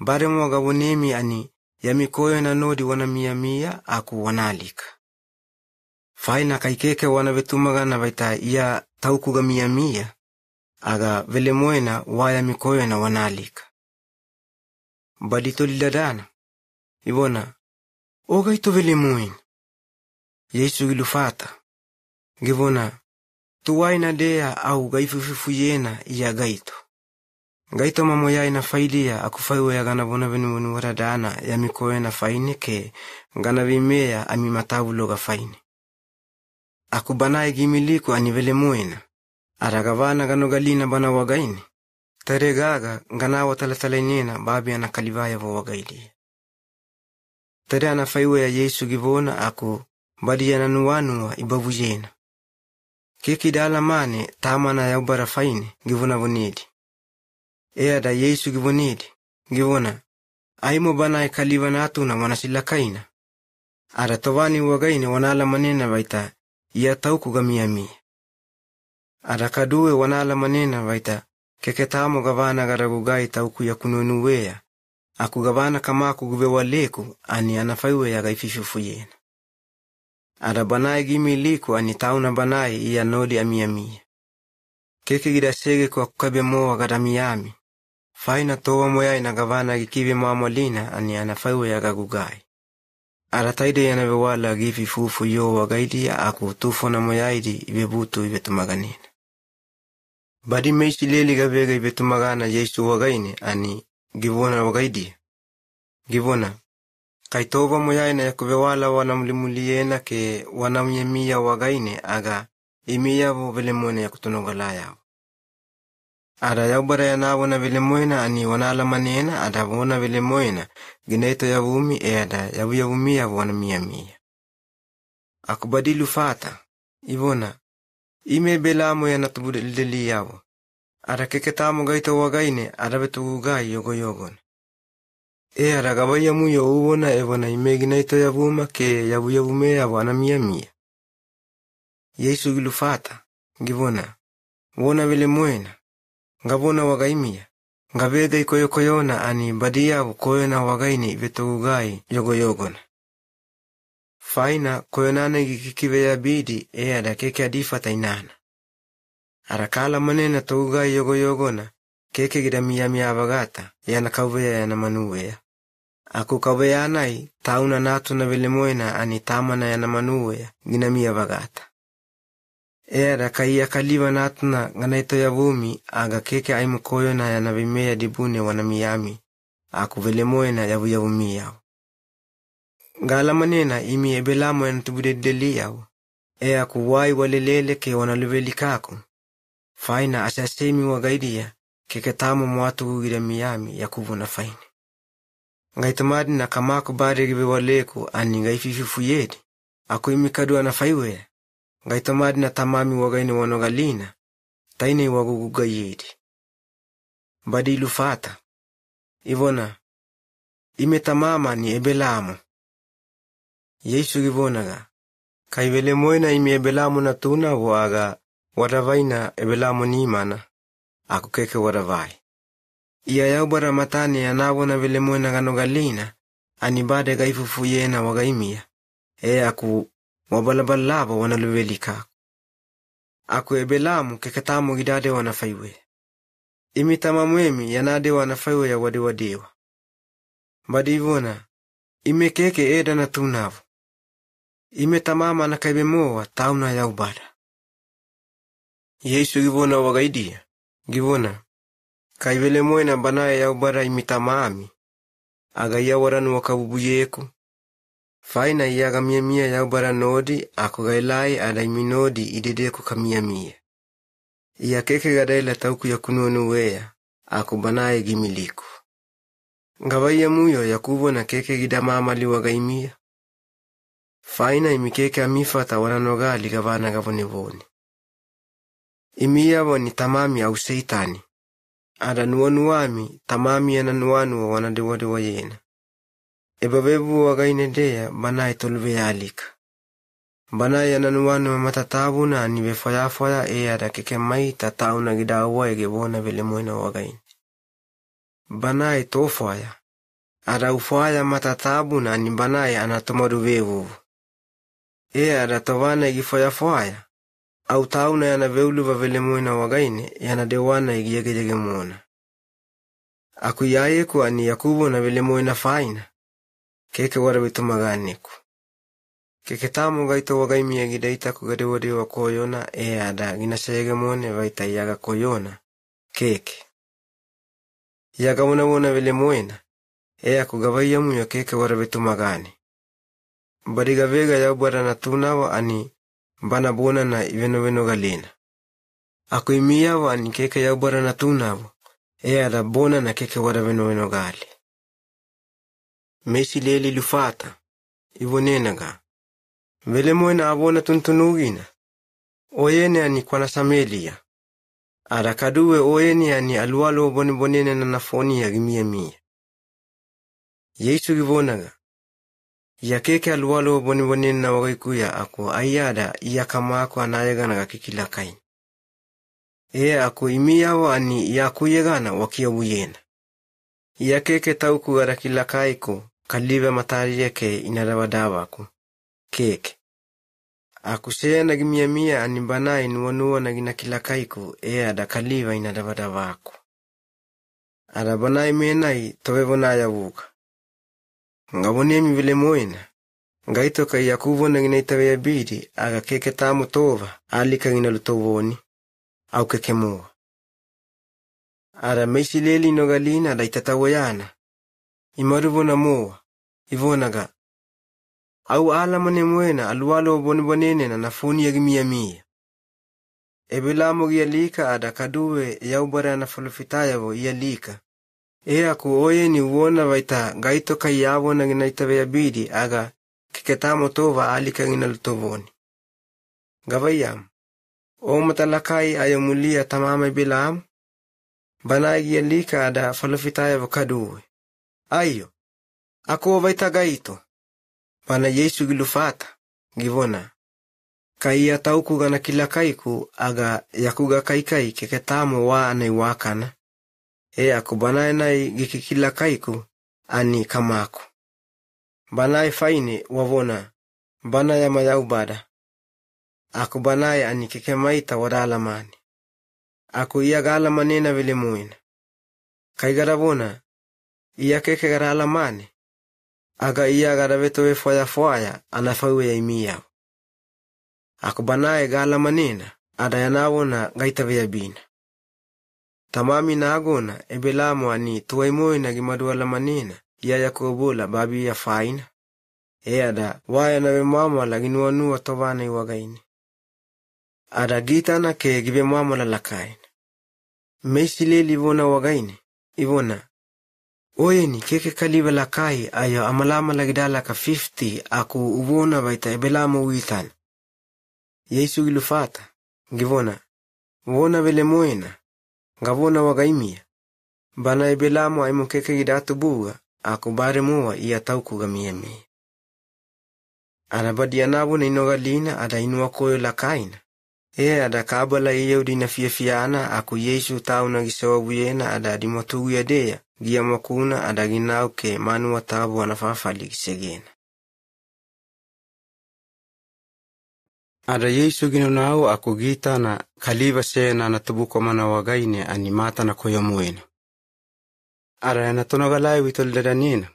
Baremo gabonemi ani yamikoyo na nodi wana mia aku wanalika. Faina kaikeke wana vetumaga na baita iya tauku gamia aga vele moena waya mikoyo na wanalika. Badito liladana. Ivona, oga ito vele moen. Yesu gilufata. Givona, tuwai na dea au gaifufifu yena iya gaito. Gaito mamoyai na failia akufaiwe ya gana bona venu waradana ya mikoe na faine ke gana vimea ami matavu loga faine. Aku banae gimiliku ani vele moena. Aragavana gano galina bana wagaini. Tere gaga ganawa talatalainena babi anakalivaya vo wagaili. Tere anafaiwe ya Yesu givona aku badi yananuanua ibavu yena. Kiki dala mane tamana ya ubara faine givona vonedi. Da Yesu givonedi. Givona, aimo banae kaliva na atuna wanasilakaina. Ara tovani wagaine wanala manena vaita iya tauku gamia. Ara kaduwe wanala manena vaita keke tamo gavana garagugai tauku ya kununuwea. Aku gavana kama aku guvewa leku ani anafaiwe ya gaififufu yena. Ara banae gimiliku ani tauna banae iya nodi amia. Keke gidasege kwa kukabe moa gadamiami. Faina towa moyai na gavana gikive mamolina ani anafaiwe ya gagugai. Ara taide ya nabewala gififufu yo wagaidi ya aku tufo na moyaidi ibebutu ibetumaganina. Badi meishi leli gavega ibetumagana Yesu wagaine ani givona wagaidi. Givona, kaitova moyai na yakuvewala wanamlimuliyena ke wanamyemia wagaine aga imiyavo vile mwene ya kutunogala yao. Ada yaubara ya nawona vile mwena ani wanala manena ada wona vile mwena gineto ya vumi ada yavumia wana mia. Akubadilu fata, ivona, ime belamo ya natubudili yao. Ada keketamo gaito wagaine ada betu ugai yogon. Ada gabaya muyo uvona evona ime gineto ya vuma ke yavumia wana mia. Yesu gilu fata, givona, wona vile mwena. Ngabona wagaimia. Ngabega ikoyokoyona ani badia koyona wagaini veto ugai yogon. Faina koyonane gikikive ya bidi ada keke adifata inana. Arakala manena to ugai yogona keke gida mia bagata yana kawea yana manuwea. Aku kawea anai tauna natu na vile mwena ani tamana yana manuwea gina mia bagata. Ada kaya kaliwa natuna nganaito ya vumi aga keke aimu koyona yana vimea dibune wana miyami. Aku vile mwena yavumi yao. Ngala manena imi ebelamo ya natubudeli yao. Aku wai walelele ke wanaluveli kako. Faina asasemi wagaidia keke tamu mwatu ugira miyami ya kuvuna faini. Ngaitamadi na kamako bari gibe waleku ani ngaifififu yedi. Aku imi kadua na faiwea. Ngaitamadi na tamami wagaini wanogalina. Taine waguguga yedi. Badilu fata. Ivona. Ime tamama ni ebelamo. Yesu givonaga. Kaivele mwena imi ebelamo na tuna waga waravaina ebelamo ni imana. Aku keke waravai. Iya yaubara matani anawona vile mwena ganogalina. Anibade gaifufu yena wagaimia. Aku wabalabalaba wanaluveli kako. Aku ebelamu keketamu gidade wanafaiwe. Imi tamamwemi yanade wanafaiwe ya wadewa. Badivona. Ime keke eda na tunavu. Ime tamama na kaibemoa tauna yaubara. Yesu givona wagaidia. Givona. Kaivele mwena banaya yaubara imi tamami. Aga yawaranu wakabubuyeku. Faina iyaga mia yaubara nodi ako gailai ada imi nodi idedeku kamia. Iya keke gadaila tauku ya kunonu wea. Ako banaya gimiliku. Ngawaya muyo ya kuvona keke gidamama liwagaimia. Faina imi keke amifata wananogali gavana gavonevoni. Imi yavo ni tamami au seitani. Ada nuanuami tamami ya nanuanu wanadewadewa yena. Ebabebu wagainedea banai tolve alika. Banai ya nanuanu matatabu na anibefoya ada keke maita tauna gidawa egevona vile mwena wagaini. Banai tofoya. Ada ufoya matatabu na anibanai anatomaru vevu. Ada tovana egifoya. Au tauna yana veuluva vile mwena wagaine yana dewana egiyegeyege mwona. Aku yayeku ani yakubo na vile mwena faina. Keke warabitu maganiku. Keke tamu gaito wagaimi egideita kugadewadewa koyona ada ginasayege mwone vaita yaga koyona. Keke. Yaga wona vile mwena. Aku gavaya muyo keke warabitu magani. Badiga vega yaubara na tunawa ani bana bona na iveno galena. Aku imiyawa ani keke yaubara na tunawa. Ada bona na keke waraveno gali. Mesi leli lufata. Ivonenaga. Vele mwena abona tuntunugina. Oyene ani kwa nasamelia. Ada kaduwe oyene ani alualo bonene na nafoni ya gimia. Yesu givonaga. Ya keke alualo bonene na wagaikuya ako ayada iya kama ako anayagana kikilakain. Ako imiyawa ani ya kuyegana wakia buyena. Ya keke tauku gara kilakaiko kalive matari yake inarawadawa ako. Keke. Aku sena gimia ani banai nuanua na gina kilakaiko ada kaliva inarawadawa ako. Ada banai menai towevona ya wuka. Ngabonemi vile mwena. Ngaito ka yakubo na ginaitawe ya bidi aga keke tamu tova alika gina lutovoni. Au keke mua. Ada meisi leli nogalina da itatawayana. Imaruvo na mua. Ivonaga. Au alamane mwena alualo bonene na nafuni ya gimia. Ebelamu giyalika ada kaduwe yaubara na falufitayavo iyalika. Aku oye ni uona vaita gaito kayavo na ginaitawe yabidi aga kiketamo tova alika ginalutovoni. Gavayam. O matalakai ayamulia tamama Ebelamu. Banai giyalika ada falufitayavo kaduwe. Ayo. Ako vaita gaito. Bana Yesu gilufata. Givona. Kai atauku gana kilakaiku aga yakuga kaikai keketamo wa anaiwakana. Aku banai nai gikikilakaiku ani kamaku. Banai faini wavona. Banai amayaubada. Aku banai ani kekemaita wadalamani. Aku iya galamanena vile muina. Kai garavona. Iya keke garalamani. Aga iya garaveto foya anafawe ya imiyao. Aku banai galamanena ada yanawona gaitawe yabina. Tamami na agona Ebelamu ani tuwaimoina gimaduala manena iya yakobola babi ya faina. Ada waya nawe mama la ginuanua tovana iwagaini. Ada gitana ke gibe mama la lakaina. Mesileli ivona wagaini. Ivona. Oyeni keke kaliva lakai ayo amalama la gidala ka 50 aku uvona vaita Ebelamu uitana. Yesu gilufata. Givona. Vona vele moena. Gavona wagaimia. Bana Ebelamu aimu keke gidatu buga. Aku bare mua iya tauku gamiyemi. Anabadi anabuna inogalina ada inua koyo lakaina. Ada kabala iya udina fiafiana aku Yesu tau nagisawa buyena ada adimotugu ya deya. Gia makuna ada ginau ke manu watabu anafafali gisegena. Ada Yesu ginunau aku gita na kaliva sena na tubuko mana wagaine animata na koyo muena. Ada yana tonogalai witoldadanina.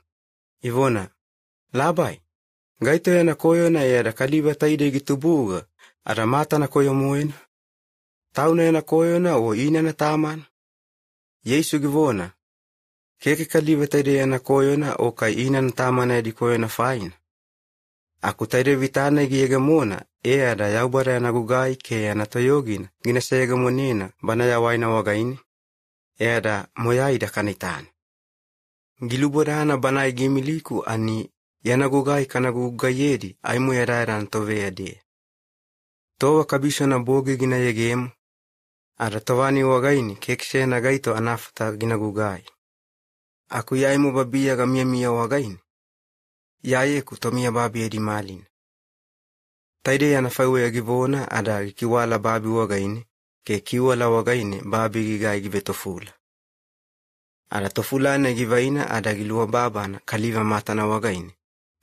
Ivona. Labai. Gaito yana koyo na ada kaliva taide gitubuga. Ada mata na koyo muena. Tauna yana koyo na o ina na taman. Yesu givona. Keke kaliva taide yana koyo na o kai ina na taman edi koyo na faina. Aku taide vitana giyegamona. Ada yaubara yana gugai ke yana toyogina. Ginasegamonina bana ya waina wagaini. Ada moyaida kanitana. Giluborana bana igimiliku ani yana gugai kana gugayedi aimu yaraira antovea de. Towa kabisha na boge gina yegemu. Ada tovani wagaini kekse na gaito anafata gina gugai. Aku yaimu babia gamia wagaini. Yayeku tomia babi edi malin. Taide yana fawe ya givona ada kiwala babi wagaini. Ke kiwala wagaini babi gigai givetofula. Ada tofulana givaina ada gilua babana kaliva matana wagaini.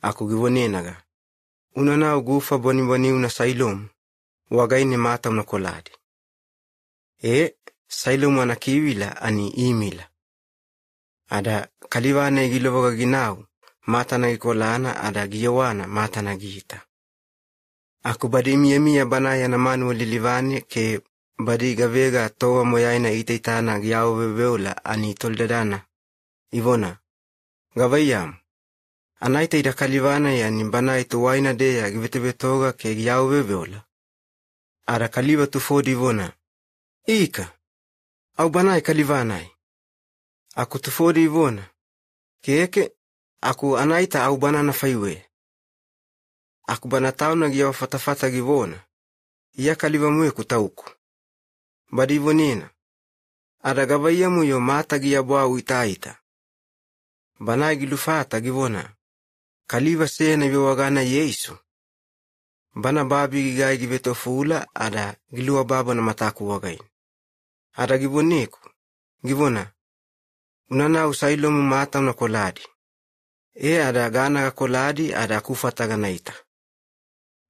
Aku givonenaga. Unana ugufa boni una sailomu. Wagaini mata unakoladi. Sailomu anakiwila ani imila. Ada kaliva na gilovaga ginau. Mata na gikolana ada giyawana mata na gita. Aku badi mia banaya na manu lilivane ke badi gavega towa moyaina itaitana giyao veveula ani toldadana. Ivona. Gavayam. Anaita ida kalivana ya ni banai tuwaina deya givetebetoga ke giyao veveula. Ada kaliva tufodi ivona. Ika. Au banai kalivanai. Aku tufodi ivona. Keke. Aku anaita au banana faiwe. Aku banatau na giyawa fatafata givona. Iya kaliva mue kutauku. Badi ivonina. Ada gavaya muyo mata giyabwa uitaita. Banai gilufata givona. Kaliva sena viwagana Yesu. Bana babi gigai givetofula ada gilua baba na mataku wagain. Ada givoniku. Givona. Unana usailomu mata na koladi. Ada gana koladi ada kufata ganaita.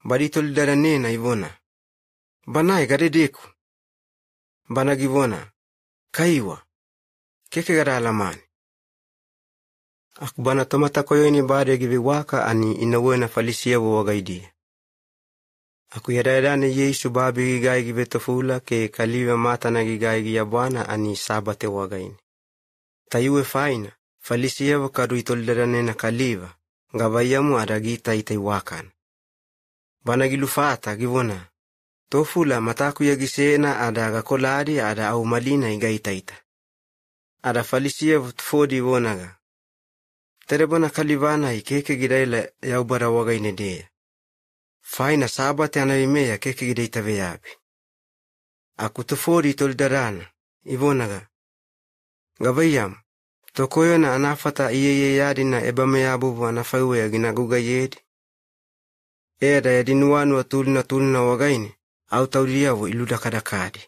Badi tolidaranena ivona. Banai gadedeku. Bana givona. Kaiwa. Keke gara alamani. Aku bana tomata koyoni bade giviwaka ani inawena falisia wagaidi. Aku yadadane Yesu babi gigai givetofula ke kaliva mata na gigai giyabwana ani sabate wagaini. Tayuwe faina. Falisia wakadu itolderane na kaliva. Gavayamu adagita itaiwakan. Bana gilufata givona. Tofula mataku ya gisena ada gakolari ada au malina igaitaita. Ada falisia vutfodi vonaga. Terebona kalivana ikeke gidaila yaubara waga inedea. Faina sabate anavimea keke gidaita veyabi. Aku tofodi toldarana, ivonaga. Gavayam, tokoyo na anafata iye yadi na ebameyabubu anafaiwe ya ginaguga yedi. Eda ya dinuanu wa tulina wagaini, au tauliyavu iludakadakadi.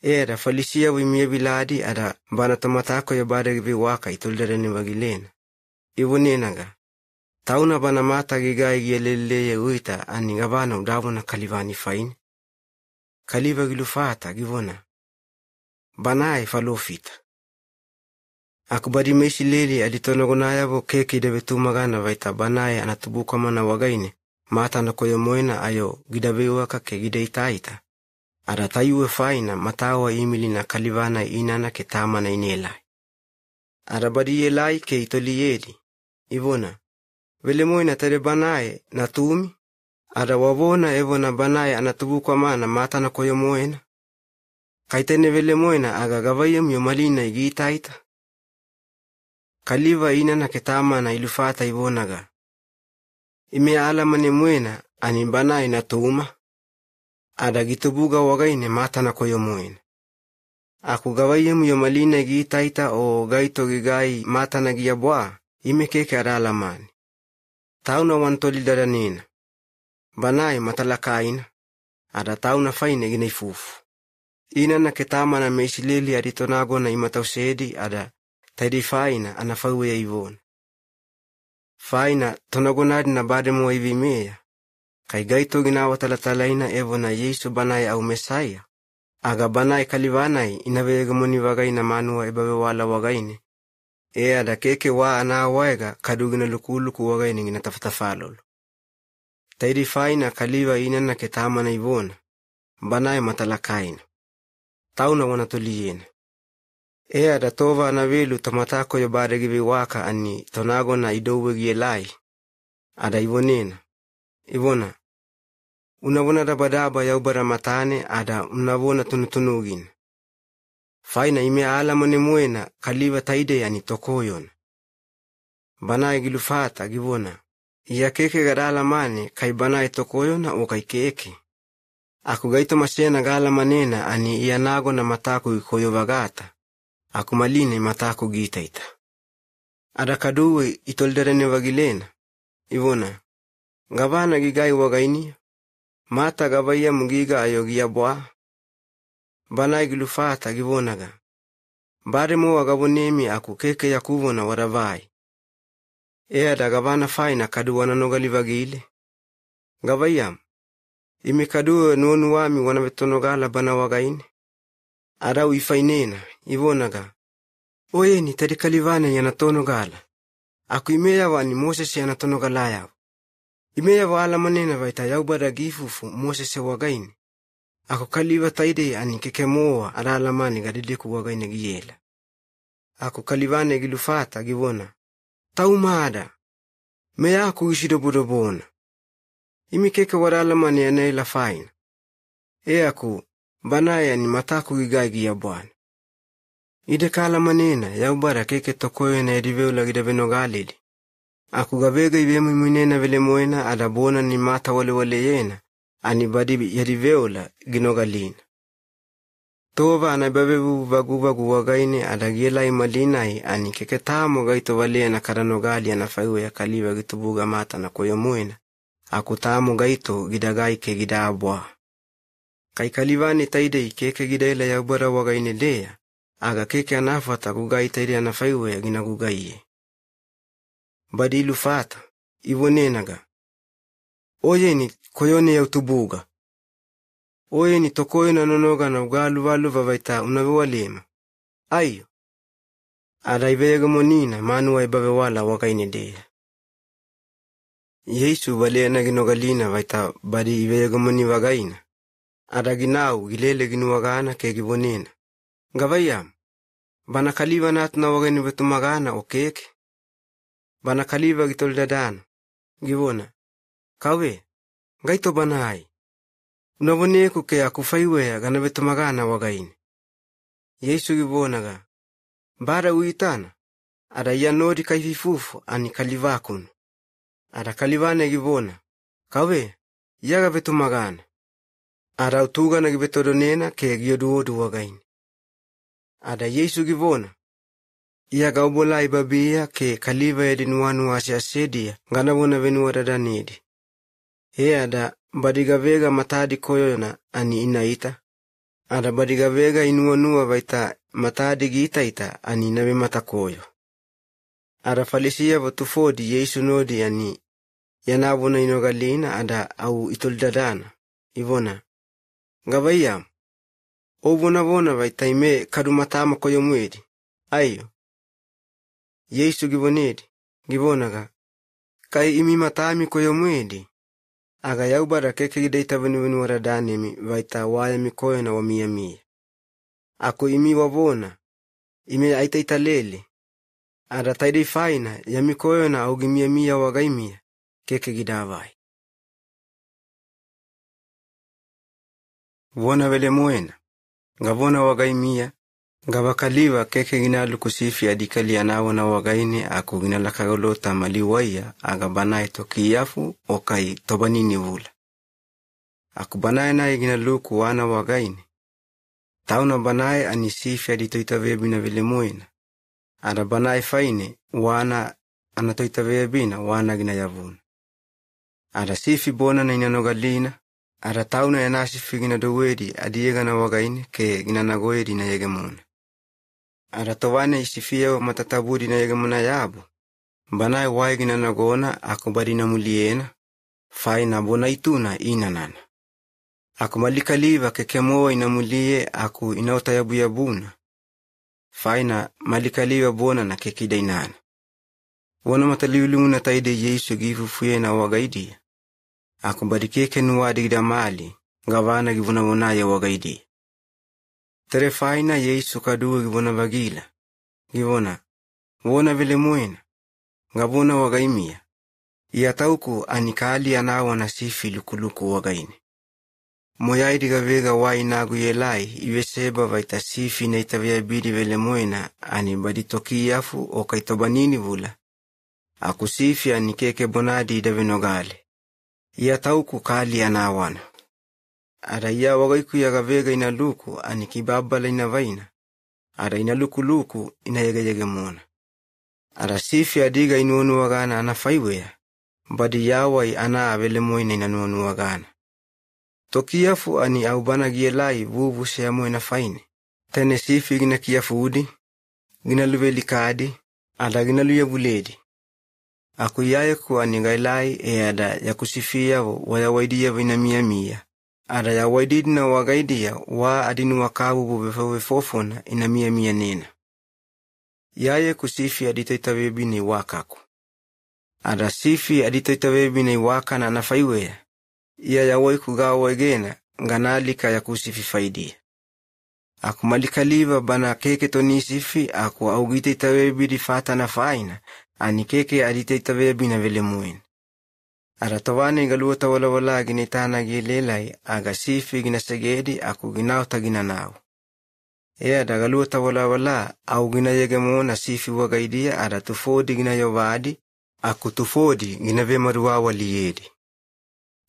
Eda falisia wimie biladi ada bana tomatako ya badagi waka itoldarani wagilena. Ivonenaga. Tauna bana mata gigai gielele ya uita ani gavana udavona kalivani faini. Kaliva gilufata givona. Banae falofita. Akubadi meishi leli aditonogonaya vo keke idebetu magana vaita banae anatubuka mana wagaine. Mata na koyomoena ayo gidabewa kake gidaitaita. Ada tayuwe faina matawa imili na kalivana inana ke tama na inelai. Ada badi yelai ke itoliyedi. Ivona. Vele moina tere banae na tumi. Ada wavona evona banae anatubuka mana mata na koyomoena. Kaitene vele moina aga gavayem yomalina igitaita. Kaliva inana ke tama na ilufata ivonaga. Ime alamane muena ani banae na tuma. Ada gitubuga wagaine mata na koyomoena. Aku gavayem yomalina igitaita o gaito gigai mata na giabwa. Ime keke ada alamani. Tauna wantoli dadanina. Banae matalakaina. Ada tauna faine ginaifufu. Ina na ketama na meisileli aditonago na imatausedi ada taidi faina anafauwe ya ivona. Faina tonagonadi na bademo ivimea. Kai gaito ginawa talatalaina evo na Yesu banae au Mesaya. Aga banae kalivanai inavega moni wagai na manua ebawe wala wagaine. Ada keke wa anawaiga kadugina lukuluku wagaine gina tafatafalolo. Taidi faina kaliva inana ketama na ivona. Banae matalakaina. Tauna wanatoliyena. Ada tova anavelu tomatako ya badagi waka ani tonago na idowe gielai. Ada ivonena. Ivona. Unavona dabadaba ya ubara matane ada unavona tunutunugin. Faina ime alamane muena kaliva taide yani tokoyon. Banae gilufata givona. Iya keke gadala mane kai banae tokoyona o kai keke. Aku gaito masena gala manena ani iya nago na matako ikoyo vagata. Aku maline matako gitaita. Ada kaduwe itolderene wagilena. Ivona. Gavana gigai wagaini. Mata gavaya mugiga ayo giabwa. Banae gilufata givonaga. Bare mo wagavonemi aku keke ya kuvona waravai. Ada gavana faina kaduwana nogali wagile. Gavayam. Ime kaduwe nuonu wami wanavetonogala bana wagaini. Arau ifainena, ivonaga. Oye ni tadi kalivane yanatonogala. Aku imeya wani Moses yanatonogala. Imeya wa alamanena vaita yaubara gifufu Moses wagaini. Ako kaliva taide ani kekemoa ara alamani gadidiku wagaini giyela. Ako kalivane gilufata givona. Taumada. Meya aku gishidobodobona. Imi keke wara alamani yanaila faina. Aku. Banaya ni matako gigagi ya bwana. Ide kala manena yaubara keke tokoyo na ediveula gidabeno galili. Aku gavega ibemu imunena vele moena adabona ni mata wale yena. Ani badi yediveula ginogalina. Tova anababebu vagu wagaine adagiela imalinai ani keke tamo gaito wale na karanogali anafaiwe ya kaliva gitubuga mata na koyo moena. Aku tamo gaito gidagai ke gidabwa. Kai kalivani taide keke gidaila ya ubara wagaine dea, aga keke anafata gugai taide anafaiwe ya ginagugaiye. Badilu fata, ivonenaga. Oye ni koyone ya utubuga. Oye ni tokoyo na nonoga na ugalu walu vavaita unawewalema. Ayo. Ada ivega monina manuwa ibawe wala wagaine dea. Yesu wale na ginogalina vaita badi ivega moni wagaina. Ada ginau gilele ginuwagana ke givonena. Gavayam. Bana kaliva natuna wagaini vetumagana o keke. Bana kaliva gitoldadana. Givona. Kawe. Gaito banai. unavoneku ke akufaiwea gana vetumagana wagaini. Yesu givonaga, bara uitana, ada yanori kaififufu ani kalivakunu. Ada kalivane givona, kawe, yaga vetumagana. Ada utugana givetodonena ke gioduodu wagaini. Ada Yesu givona, yaga ubolai babia ke kaliva edinuanu asiasedia ngana vona venua dadanidi. Ada badigavega matadi koyona ani inaita. Ada badigavega inuanua vaita matadi gitaita ani nabe matakoyo. Ada falisia vatufodi Yesu nodi ani yanavona inogalina ada au itoldadana. Ivona, ngavayam, ovona vona vaita ime kadumatama koyo mwedi. Ayo. Yesu givonedi, givonaga, kai imi matami koyo mwedi. Aga yaubara keke gidaita venu waradanemi vaita waya mikoyo na wamia. Ako imi wavona, ime aitaita lele. Ada taidei faina ya mikoyo na au gimia wagaimia keke gidavai. Vona vele moena, ngavona wagaimia, ngavakaliva keke ginalu kusifi adikali anawona wagaini ako ginalakagolota maliwaya aga banae tokiyafu okai tobanini vula. Ako banae na ginaluku wana wagaini. Tauna banae anisifi aditoita vebina vele moena. Ada banae faine wana anatoita vebina wana ginayavuna. Ada sifi bona na inanogalina. Ada tauna yanasifi ginadowedi adiega na wagaini ke ginanagoedi na yegemona. Ada towane isifia matatabudi na yegemona yabu. Banae wae ginanagona ako badina muliena. Faina bona ituna inanana. Ako malikaliva kekemoa inamulie ako inaota yabuna. Faina malikaliva bona na kekida inana. Wana mataliulimu na taide Yesu gifufuye na wagaidia. Ako badikeke nuwadi gidamali, ngavana givuna wonaya wagaidia. Tere faina Yesu kaduwe givuna bagila. Givuna, wona vile moena, ngavuna wagaimia. Iatauku anikali anawa na sifi lukuluku wagaini. Moyaidi gavega wai nagu yelai, iweseba vaita sifi na itavia bidi vele moena, ani baditoki yafu o kaitobanini vula. Aku sifi anikeke bonadi idavenogale. Iatauku kali anawana. Ada iya wagaiku ya gavega inaluku anikibabala inavaina. Ada inaluku inayegayege mona. Ada sifi adiga inuonu wagana anafaiwea. Badi yawai ana vele moena inanuonu wagana. Tokiyafu ani au bana gielai vuvu sea moena faine. Tene sifi gina kiyafu udi, gina luveli kadi, ada gina luya buledi. Aku yayeku ani gailai ada ya kusifia waya waidia vina mia. Ada ya waididina wagaidia wa adinu wakabu bubefawe fofona ina mia nena. Yayeku sifi aditoita webini wakaku. Ada sifi aditoita webini wakana anafaiwea. Iya ya waiku gawa egena nganalika ya kusifi faidia. Aku malikaliva bana keke toni sifi aku augite itawebidi fata na faina ani keke adite itawebina vele muin. Ada tawane galuota wala ginitana gilelai aga sifi ginasegedi aku ginauta ginanau. Ada galuota wala au ginayegemona sifi wagaidia ada tufodi ginayovadi aku tufodi ginavemaruwa waliyedi.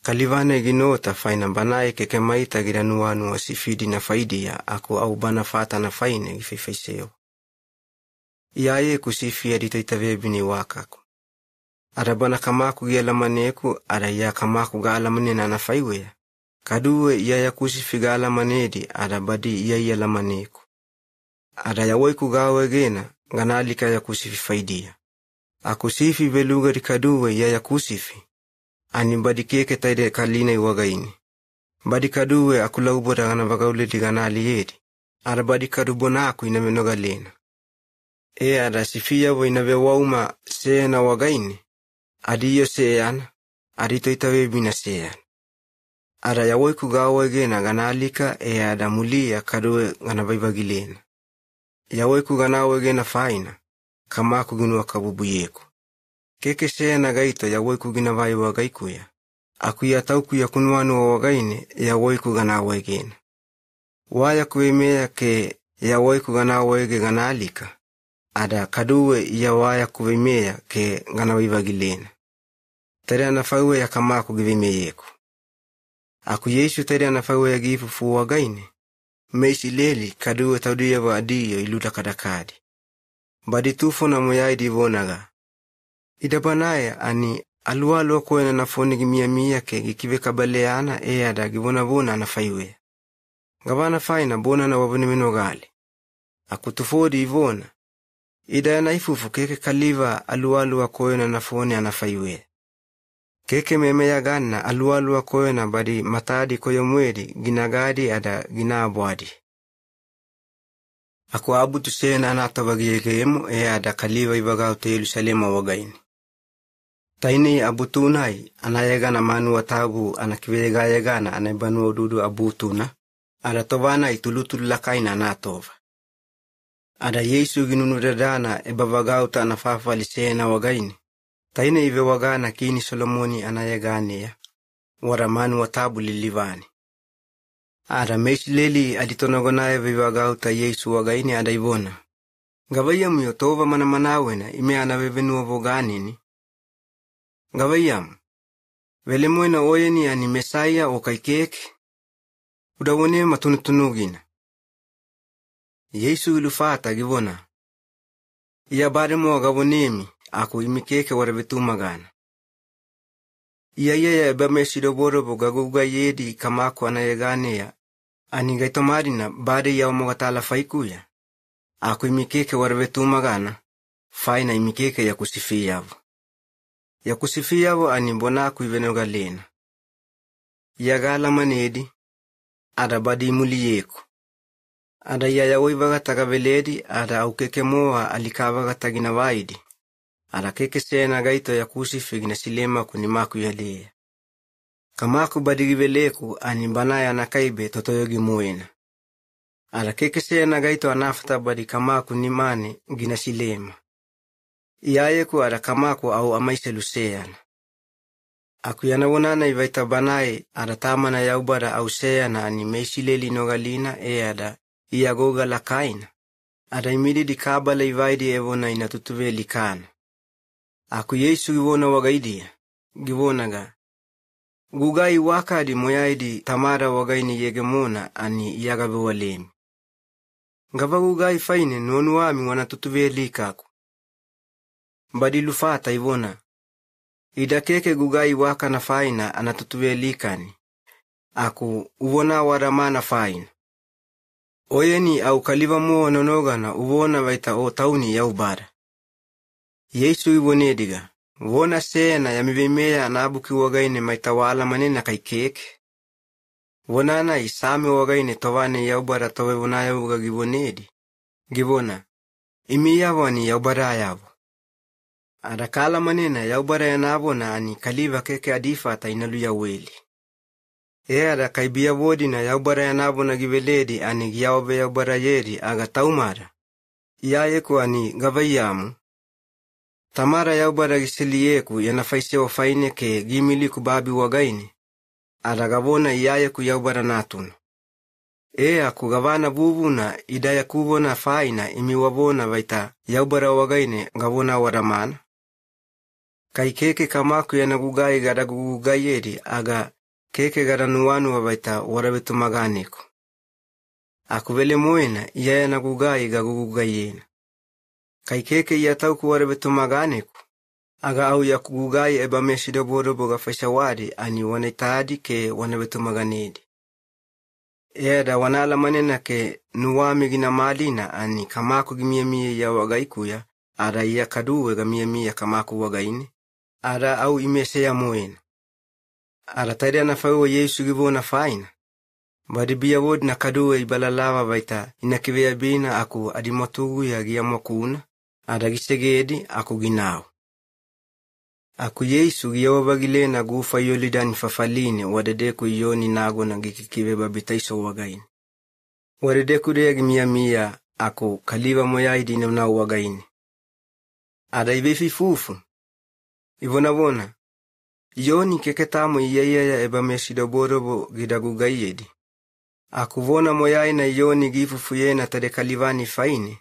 Kalivane ginota faina banae keke maita giranuanu sifidi na faidia aku au bana fata na faine gifeifeiseo. Iaye kusifi aditoita vebini wakaku. Ada bana kamaku gialamaneku ada iya kamaku gaalamanena na faiwea. Kaduwe iya kusifi gaalamanedi ada badi iya lamaneku. Ada ya waiku gawe gena ganalika ya kusifi faidia. Aku sifi beluga di kaduwe iya kusifi. Ani badikeke taide kalina iwagaini. Badikaduwe akulauboda gana vagaule diganali yedi. Ada badikadubona aku inamenogalena. Ada sifia wa inavewauma seena wagaini. Adiyo seana, adito itawebina seana. Ada ya woiku gawa gena ganalika ada mulia kaduwe gana vaivagilena. Ya woiku ganawe gena faina, kamaku ginua kabubu yeku. Keke seena gaito ya woiku ginavai wagaikuya. akuya taukuya kunwanu wagaine ya woiku gana waigena. Waya kuimea ke ya woiku gana waige gana alika. Ada kaduwe ya waya kuimea ke gana wivagilena. Tere anafawe ya kamaku givimeyeku. Aku Yesu tere anafawe ya gifu wagaine. Meisi leli kaduwe taudia wa adiyo iluta kadakadi. Badi tufo na moyaidi vonaga. Idabanaya ani alualo kwena nafoni gimia ke gikive kabaleana ada givona anafaiwe. Gavana faina bona na wabuni minogali. Akutufodi ivona. Ida na ifufu keke kaliva alualo kwena nafoni anafaiwe. Keke memeya gana alualo kwena badi matadi koyo mwedi ginagadi ada ginabwadi. Aku abutu sena anatawagiyegemo ada kaliva ibagao te Yerusalema wagaini. Taini abutunai anayegana manu watabu anakiwegayegana anayebanu ududu abutuna. Ada tovana itulutul lakaina anatova. Ada Yesu ginunudadana ebavagauta anafafa lisena wagaini. Taini ive wagana kini Solomoni anayeganea. Waramanu watabu lilivani. Ada meishileli aditonagonaye vivagauta Yesu wagaini ada ivona. Gavayamu yotova manamanawena ime anavevenua voganini. Gavayamu. Velemwena oyeni ani Mesaya o kaikeke. Udawone matunutunugina. Yesu ilufata givona. Iya baremo gavonemi aku imikeke waravetumagana. Iya ebameshidoboro gaguga yedi kamako anayeganea. Ani gaitomarina bade ya omogatala faikuya. Aku imikeke waravetumagana. Faina imikeke ya kusifiyavo. Ya kusifiyavo ani bonaku ivenogalena. Iya gala manedi. Ada badi muliyeku. Ada ya wivagata gaveledi ada aukeke moa alikavagata ginavaidi. Ada keke sena gaito ya kusifi gina silema kunimaku yalea. Kamaku badi giveleku ani banaya nakaibe totoyogi muena. Ada keke sena gaito anafta badi kamaku nimane gina silema. Iyayeku ada kamaku au amaise luseana. Aku yanawonana ivaita banaye ada tamana yaubara au seana ani meishileli nogalina ada iagoga lakaina. Ada imidi di kabala ivaidi evona inatutuve likana. Aku Yesu givona wagaidia. Givonaga. Gugai wakadi moyaidi tamara wagaini yegemona ani iyagabe walemi. Ngava gugai faine nonuami wanatutuve likaku. Badi lufata ivona. Ida keke gugai waka na faina anatutuve likani. Aku uvona waramana faina. Oyeni au kaliva mua nonogana uvona vaita o tauni ya ubara. Yesu ivonediga. Vona sena ya mivimea anabuki wagaine maitawala manena kaikeke. Vonana isame wagaine tovane ya ubara towe vona ya uga givonedi. Givona. Imi yavoni ya ubara yavo. Adakala manena ya ubara ya navona ani kaliva keke adifata inalu ya weli. Ada kaibia vodina ya ubara ya navona giveledi ani giyaobe ya ubara yeri aga taumara. Iyayeku ani gavayamu. Tamara ya ubara gisiliyeku yanafaisewa faine ke gimiliku babi wagaini. Ada gavona iyayeku ya ubara natuna. Aku gavana vuvuna idaya kuvona faina imi wavona vaita ya ubara wagaini gavona waramana. Kaikeke kamaku yanagugai gadagugayeri aga keke garanuanu wabaita waravetumaganiku. Aku vele moena iya yanagugai gagugayena. Kaikeke iya tauku waravetumaganiku. Aga au ya kugugai ebameshidoboro boga faishawadi ani wanitadi ke wanavetumaganedi. Da wanala manena ke nuwami gina malina ani kamaku gimiemie ya wagaikuya. Ada iya kaduwe gamiemie kamaku wagaini. Ada au imese ya moena. Ada taida na fawe Yesu givona faina. Badi biya wod na kaduwe ibalalawa baita inakiwea bina aku adimotugu ya giyamakuna. Ada gisegedi aku ginao. Aku Yesu giyawabagile na gufa yolidani fafaline wadedeku yoni nago na gikikiwe babitaiso wagaini. Wadedeku dea gimiamia aku kaliva moyaidi na wagaini. Ada ibefi fufu. Ivona vona. Yoni keketamu iyeya eba meshidoborobo gidagugayedi. Akuvona moyai na yoni gifufuyena tade kalivani faine,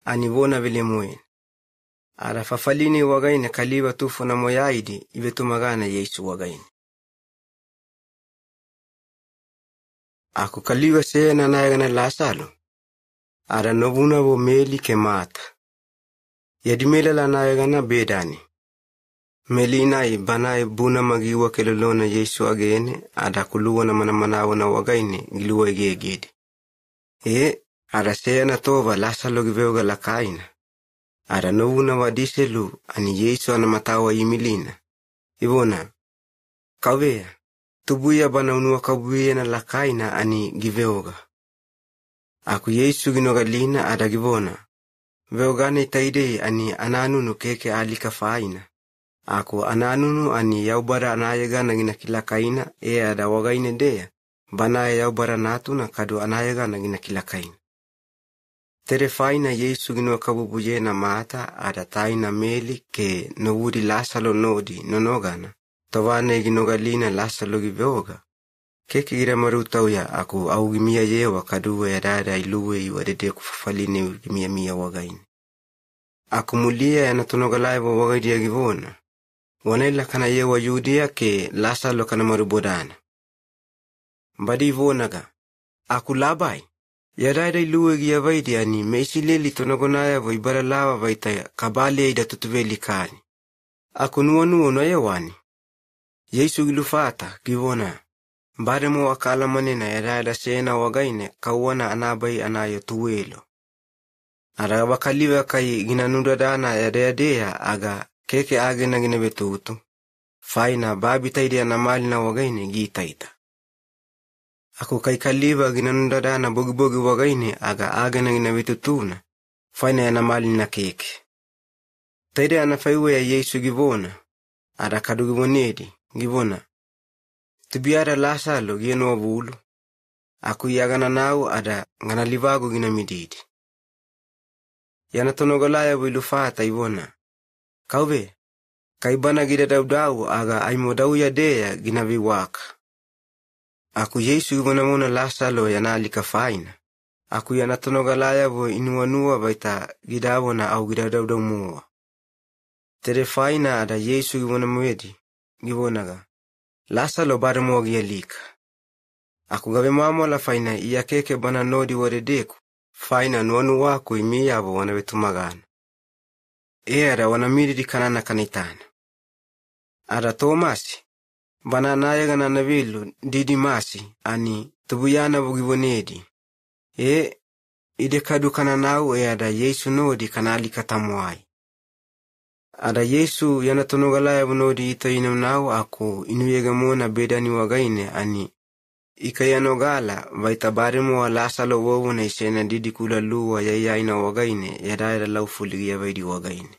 anivona vile muene. Ara fafalini wagaine kaliva tufu na moyaidi ivetumagana Yesu wagaine. Aku kaliva sena naegana Lasalo. Ara novuna vo meli ke mata. Yadimela la naegana bedani. Melinai banai buna magiwa kelolona Yesu agene ada kuluwa na manamanawa na wagaine giluwa igegedi. Ara sena tova Lasalo giveuga lakaina. Ara novuna wadiselu ani Yesu anamatawa imilina. Ivona, kawea, tubuya bana unua kabuya na lakaina ani giveuga. Aku Yesu ginogalina ada givona. Veogane taide ani ananunu keke alika faina. Aku ananunu ani yaubara anayegana gina kilakaina ada wagaine dea. Bana yaubara natuna kadu anayegana gina kilakaina. Tere faina Yesu gino kabubuye na mata ada taina meli ke nowudi Lasalo nodi nonogana. Tawane ginogalina Lasalo giveoga. Keke gira marutauya aku au gimia yewa kaduwe ya dada iluwe iwadede kufafaline gimia wagaine. Aku mulia ya natunogalaiwa wagaidia givona. Wanaila kana yewa yudia ke Lasalo kana marubodana. Badi vonaga. Aku labai. Ya dada iluwe gia vaidi ani meisileli tonogonaya wa ibara lawa vaita kabale ida tutuveli kani. Aku nuonu na yewani. Yesu gilufata givona. Baremo wakala manena ya dada sena wagaine kawana anabai anayo tuwelo. Ara wakaliwa kai ginanudadana ya dea aga keke age na ginebetutu. Faina babi taide anamali na wagaine gitaita. Aku kai kaliwa ginanudadana bogi wagaine aga age na ginebetutuna. Faina anamali na keke. Taide anafaiwe ya Yesu givona. Ara kadu givonedi givona. Tubiara Lasalo gieno wabulu. Aku yagana nau ada ngana livago gina mididi. Yana tonogolaya wilufata ivona. Kauwe, kaibana gida daudau aga aimodau ya dea gina viwaka. Aku Yesu givona mona Lasalo yana alika faina. Aku yana tonogolaya vo inuanua vaita gidavona au gida daudau mua. Tere faina ada Yesu givona mwedi. Givonaga. Lasalo baremo gialika. Aku gabe mamo la faina iya keke bana nodi wadedeku. Faina nuanu wako imiyabo wanabetumagana. Era wanamiri kanana kanitana. Ara Tomasi. Bana nayagana navilu didi masi ani tubuyana bugivonedi. Ide kadu kananau ada Yesu nodi kanalika tamuai. Ada Yesu yana tonogalaya bunodi ito inamnau aku inuyega mona bedani wagaine ani ikayanogala vaita baremo wa Lasalo wowu na isena didi kula luwa ya ina wagaine ya daira laufuli ya vaidi wagaine.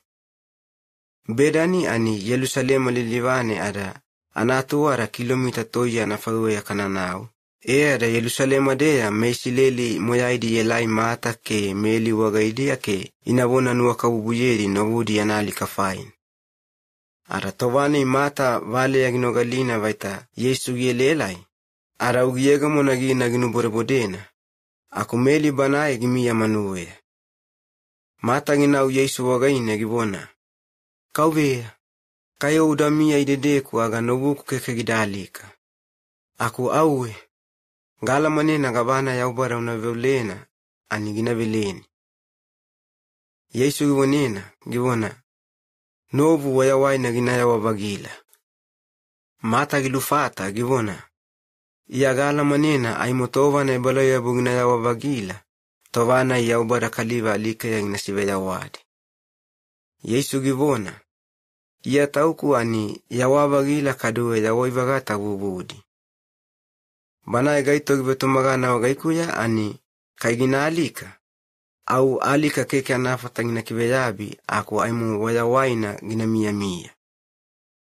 Bedani ani Yerusalema lilivane ada anatuwara kilomita toya na fawe ya kananau. Ada Yerusalema dea meisileli moyaidi yelai mata ke meli wagaidi ke inabona nuwa kabubuyeri na wudi yanali kafain. Ara tovani mata vale ya ginogalina vaita Yesu yelelai. Ara ugiega monagi na ginuborebodena. Aku meli banae gimia manuwe. Mata ginau Yesu wagaine givona. Kauwea. Kayo udamia idedeku aga nobuku keke gidalika. Aku auwe. Gala manena gabana ya ubara unavyolena, ani ginaveleni. Yesu givona, novu wayawai na ginaya wabagila. Mata gilufata givona, iya gala manena ay motova na ibalaya buginaya wabagila, tovana ya ubara kaliva alika ya ginasive ya wadi. Yesu givona, iya tauku ani ya wabagila kaduwe ya waivagata bubudi. Bana gaito gibetumagana wagaikuya ani kaigina alika. Au alika keke anafata gina kiveyabi aku aimu wayawaina gina mia.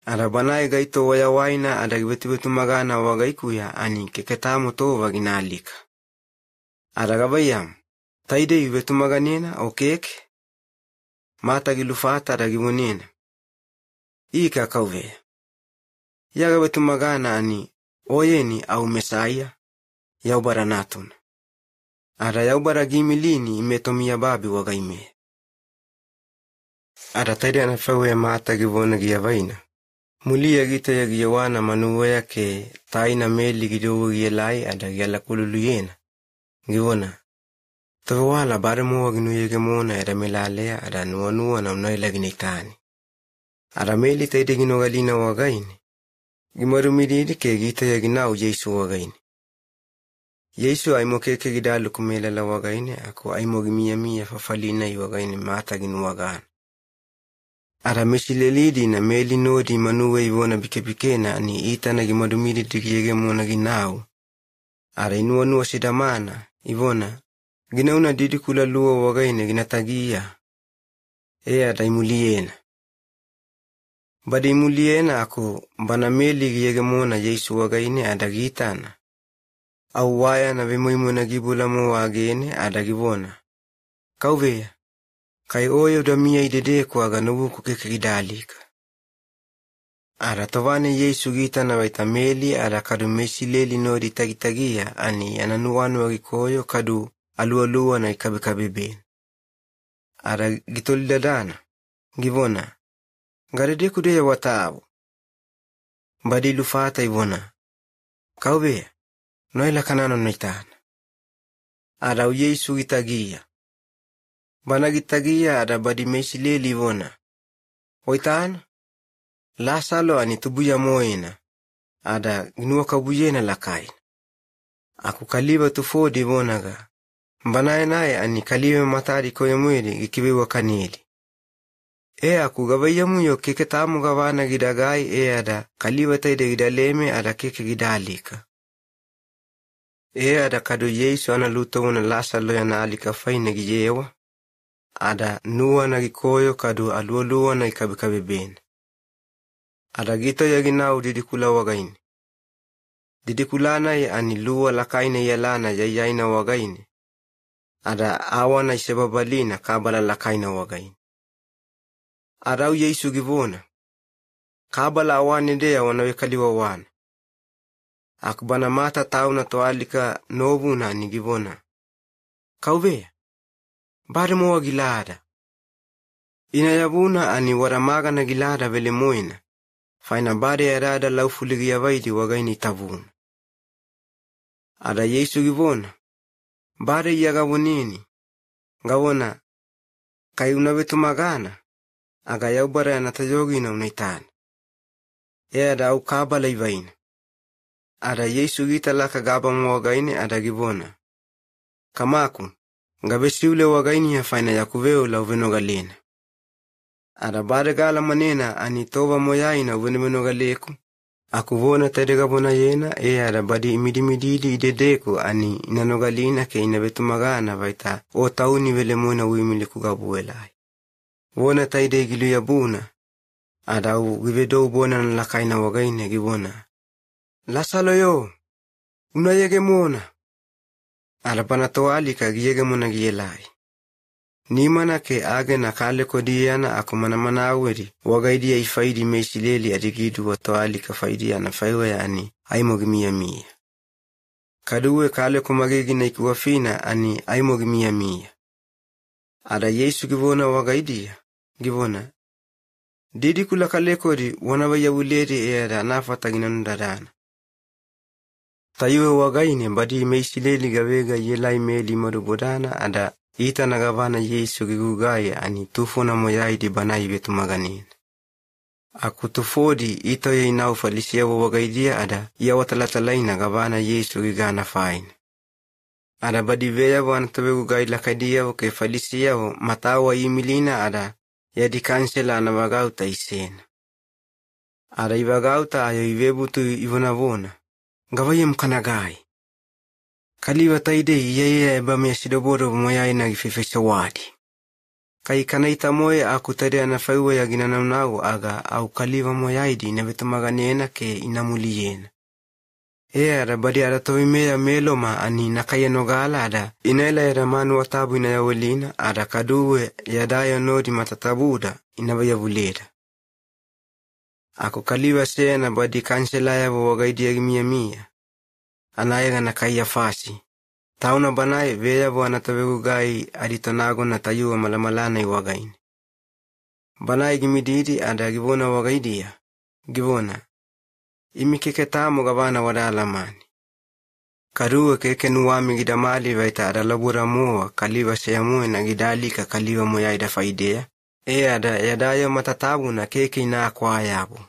Ara bana gaito wayawaina ada gibetumagana wagaikuya ani keke tamu tova gina alika. Ara gabayam. Taide gibetumaganina o keke. Mata gilufata ada givonina. Ika kauwe. yaga betumagana ani oyeni au Mesaya yaubara natuna. Ada yaubara gimilini imetomia babi wagaime. Ada taide ana fawe maata givona giavaina. Mulia gita ya giyawana manuwa yake taina meli gidogo giyalai ada giyala kululuyena. Givona. Tawala baremo waginu yegemona ada melalea ada nuanua na unaila ginitani. Ada meli taide ginogalina wagaini. Gimarumididi ke gita ya ginau Yesu wagaini. Yesu aimo keke gidalu kumela la wagaini ako aimo gimia fafalina iwagaini maata ginu wagana. Ada mesilelidi na meli nodi manuwe iwona bikebikena ni itana gimadumidi digiyege mona ginau. Ada inuanua sidamana, iwona, ginauna didi kula luwa wagaine ginatagia. Ada imuliena. Bada imuliena ako bana meli giyege mona Yesu wagaine ada gitana. Au waya na vemoimo na gibula mo wagene ada givona. Kauvea. Kai oyo damia idede kwa ganubu kukeke gidalika. Ara tawane Yesu gita na waita meli ara kadu mesileli nodi tagitagia ani ananuanu wagikoyo kadu alualua na ikabekabeben. Ara gitolidadana. Givona. Garede kudeya watabu. Badi lufata ivona. Kaube. Noila kanano naitana. Ara u Yesu gitagia. Bana gitagia ada badi mesileli ivona. Waitana. Lasalo ani tubuya moena. Ada ginua kabuyena lakaina. Aku kaliba tufodi ivona. Banae nae ani kalibe matari koye mwede gikibewa kanili. Aku gabaya muyo keke tamu gavana gidagai ada kaliba taide gidaleme ada keke gidalika. Ada kado Yesu ana lutawuna lasalo ya na alika faina gijewa. Ada nuwa na gikoyo kado alualua na ikabekabeben. Ada gito ya ginau didikula wagaini. Didikulana ya ani luwa lakaina yalana yayaina wagaini. Ada awana isababalina kabala lakaina wagaini. Ada u Yesu givona. Kabala awane dea wanawekaliwa wana. Akbana mata tauna toalika novuna ni givona. Kauvea. Baremo wa gilada. Inayabuna ani waramaga na gilada vele moina. Faina bari ya rada laufuligi ya vaidi wagaini tavuna. Ada Yesu givona. Bari ya gavunini. Gavona. Kai unavetu magana. Aga yaubara ya natajogi na unaitana. Ada au kabala ivaina. Ada Yesu gita laka gaba mwagaini ada givona. Kamaku. Ngabesi ule wagaini ya faina ya kuveo la uvenogalena. Ada bade gala manena ani toba moyaina uvenomenogaleko. Akuvona tedega bona yena ada badi imidimididi idedeko ani inanogalina ke inavetumagana vaita o tauni vele mona uimili kugabuelai. Wona taide gilu ya buna. Ada uvivedo bona na lakaina wagaini givona. Lasalo yo. Unayege mona. Ada panatoalika giyege mona giyelai. Nimana ke age na kale kodiyana ako manamana aweri wagaidi ya ifaidi mesileli adigidu watoalika faidi ya na faiwa ya ani aimogimia mia. Kaduwe kale kumagegi na ikuwafina ani aimogimia mia. Ada Yesu givona wagaidi ya givona. Didi kula kale kodi wanawaya uledi ada nafata ginanundadana. Tayuwe wagaini badi mesileli gavega yelai meli marubodana ada ita nagavana Yesu gigugaya ani tufuna moyaidi banai betu maganin. Aku tufodi ito ya inau falisia wagaidia ada ya watalatalaina gavana Yesu gigana fain. Ada badi veya wana tabe gai lakaidia wake falisia matawa imilina ada ya di kansela na wagauta isena. Ada iwagauta ayo iwebutu ivonavona. Gavaye mkanagai. Kaliwa taide yeye ebame sidoboro moyai na gifefesa wadi. Kai kanaita moye aku tade anafaiwa ya ginanamnau aga au kaliwa moyaidi na vetumaganena ke inamuliyena. Ada badi ada toimea meloma ani nakaya nogala ada inaela ya manu watabu inayawelina ada kaduwe ya daya nodi matatabuda inavayavuleda. Ako kaliwa sena badi kanselayavo wagaidia gimia anayega na Kayafasi. Tauna banaye veyavo anatavegu gai aditonago na tayuwa malamalana iwagaini. Banaye gimididi ada givona wagaidia. Givona. Imi keke tamo gavana wadalamani. Karuwe keke nuwami gidamali vaita ada labura mua kaliwa seyamue na gidalika kaliwa moyaida faidea. Ada yadayo matatabu na keke ina kwa ayabu.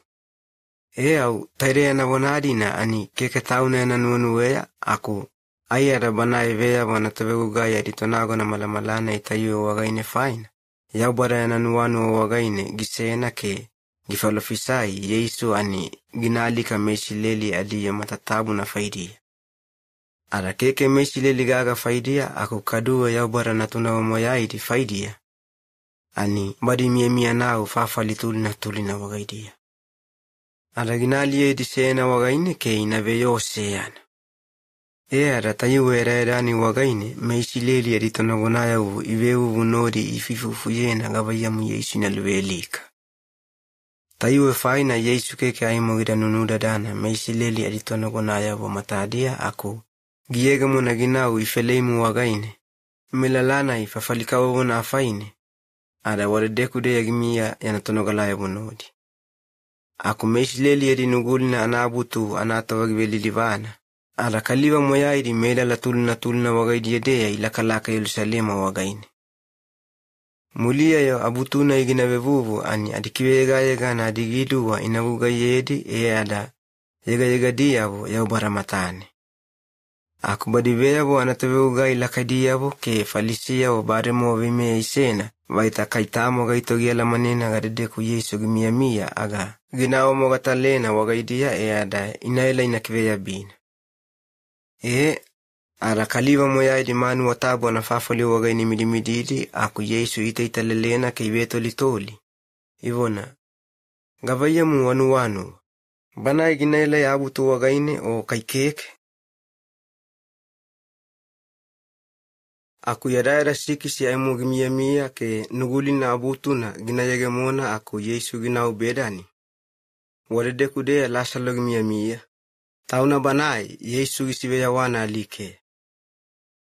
Au tairea na wanadina ani keke tauna na nunuwea aku ayada banaye vea wanatavegu gai aditonago na malamalana itayuwa wagaine faina. Yaubara na nuwanu wagaine gisena ke gifalofisai Yesu ani ginalika mesileli adiya matatabu na faidia. Ada keke mesileli gaga faidia aku kaduwa yaubara na tunawa moyaidi faidia. Ani badi mia nao fafalituli na tuli na wagaidia. Ada ginaliye di sena wagaine ke inaveyo seyana. Ada tayuwa eraedani wagaine mesileli aditonagonaya iveu vunodi ififufu yena gavayamu Yesu inaluelika. Tayuwe faina Yesu keke aimo gida nunuda dana mesileli aditonagonaya matadia aku. Giega muna ginau ifeleimu wagaine. Milalana ifafalikawa wana afaine. Ada waledeku de yagimia yanatonogalaya bunodi. Aku mesileli adinugulina anabutu anatawagibelilivana. Ada kaliwa moyaidi mela la tulina wagaidi yedea ilakalaka Yerusalema wagaine. Mulia yo abutuna iginavevuvu ani adikiwega na adigiduwa inaguga yedi ada yega diyavo yaubaramatane. Aku badiveyavo anataveuga ilakadiyavo ke falisia baremo vime isena vaita kaitamo gaitogiela manena gadedeku Yesu gimia aga ginao mogatalena wagaidia ada inaela inakiveya bina. Ada kaliwa moyaidi manu watabu anafafali wagaini midimididi aku Yesu italelena ke iveto litoli. Ivona. Gavayamu wanu. Banaye ginaela ya abutu wagaine o kaikeke. Aku yadaira sikisi aimu gimia ke nugulina abutuna ginayegemona aku Yesu ginau bedani. Wadedeku dea lasalo gimia. Tauna banaye Yesu gisiveya wana alike.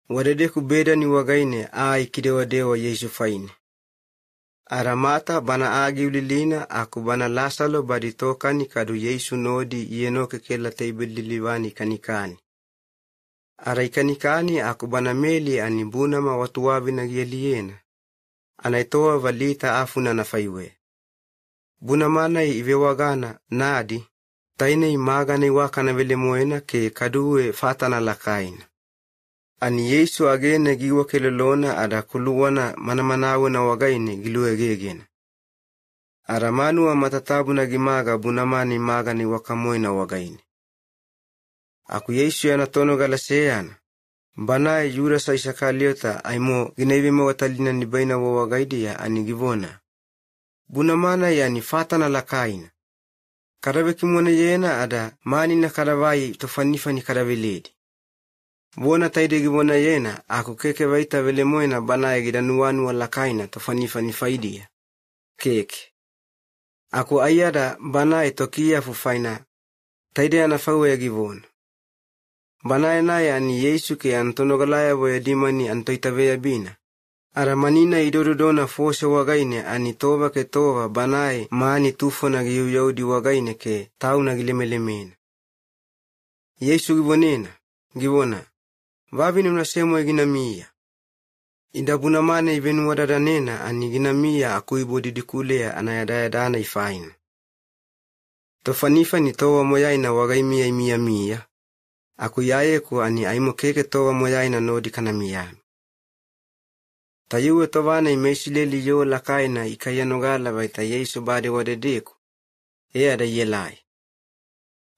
Wadedeku bedani wagaine kidewa dewa Yesu faine. Aramata bana agi ulilina aku bana lasalo baditokani kadu Yesu nodi yenoke kela teibelilivani kanikani. Kanikani aku bana meli anibuna ma watuwabi na gieliena. Anaitoa valita afuna na faiwe. Buna mana iwewagana nadi. Taine imagana iwakana vele moena ke kaduwe fatana lakaina. Ani Yesu agene giwa kelelona ada kuluwana manamanawe na wagaine giluwe gegena. Aramanu wa matatabu na gimaga bunamani magani wakamoy na wagaine. Aku Yesu yanatono galaseyana. Banaye yura sa isakaliota aimo ginevime watalina ni baina wa wagaidia ani givona. Bunamana yani fatana lakaina. Karabe kimone yena ada mani na karavai tofanifani karaveledi. Bona taide givona yena aku keke vaita vele moena banaye gidanuanu walakaina tofanifani faidia. Keke. Aku ayada banaye tokia fufaina. Taide anafawe ya givona. Banaye naye ani Yesu ke antonogalaya voya dimani antoitaveya bina. Aramanina idododona fose wagaine ani tova ke tova banaye maani tufo na giyuyaudi wagaine ke tau na gilemelemena. Yesu givona. Vavini unasemo ginamia. Indabuna mane ivenu wadadanena ani ginamia akuibo didikulea anayadaya dana ifaina. Tofanifa ni towa moyaina wagaimia mia. Aku yayeku ani aimo keke towa moyaina nodi kanamiyami. Tayuwe tovana imesileli yo lakaina ikayanogala vaita Yesu bade wadedeku. Ada yelai.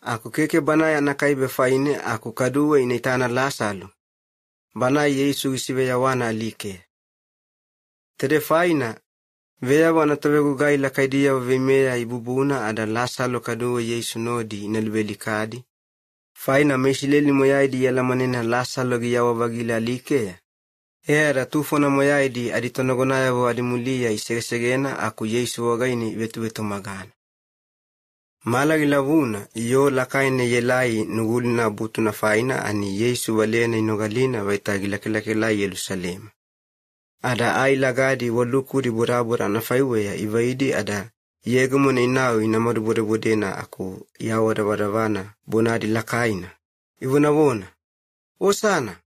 Aku keke banaya nakaibe faine aku kaduwe inaitana lasalo. Banaye Yesu gisiveya wana alike. Tere faina veya wana tovegu gai lakaidia vimea ibubuna ada lasalo kaduwe Yesu nodi inalubelikadi. Faina mesileli moyaidi yala manena lasalo giyawa vagila alike. Era tufona moyaidi aditonogonaya vo adimulia isegena aku Yesu wagaini vetu magana. Malagi lavuna iyo lakaina yelai nugulina butu na faina ani Yesu walena inogalina vaitagilakilakila Yerusalema. Ada ai lagadi walukuri burabura na faiweya ivaidi ada yegamuna inao inamadu budena aku yawada wadavana bonadi lakaina. Ivuna wona. Osana.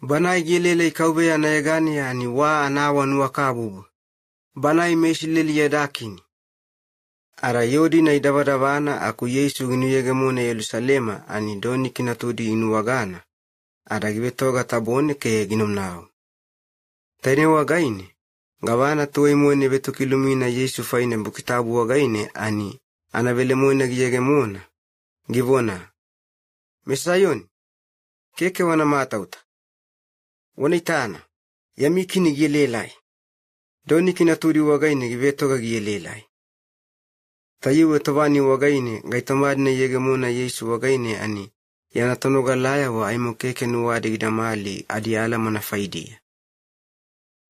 Banai gelele ikaubeya na yagani ani wa anawa nuwa kabubu. Banai meshilili yadakini. Ara yodi na idavadavana aku Yesu ginu yegamuna Yerusalema ani doni kinatudi inuwagana. Ara gibetoga tabone ke ginumnao. Taine wagaine. Gavana tuwe mwene betu kilumina Yesu faine bukitabu wagaine ani anavele mwene giyegemuna. Givona. Mesayoni. Keke wana matauta. Wanitana. Yamikini giyelelai. Doni kinatudi wagaine gibetoga giyelelai. Tayiwe tovani wagaine gaitamadina yegemuna Yesu wagaine ani yanatonoga laya wa aimo keke nuwade gidamali adi alama na faidia.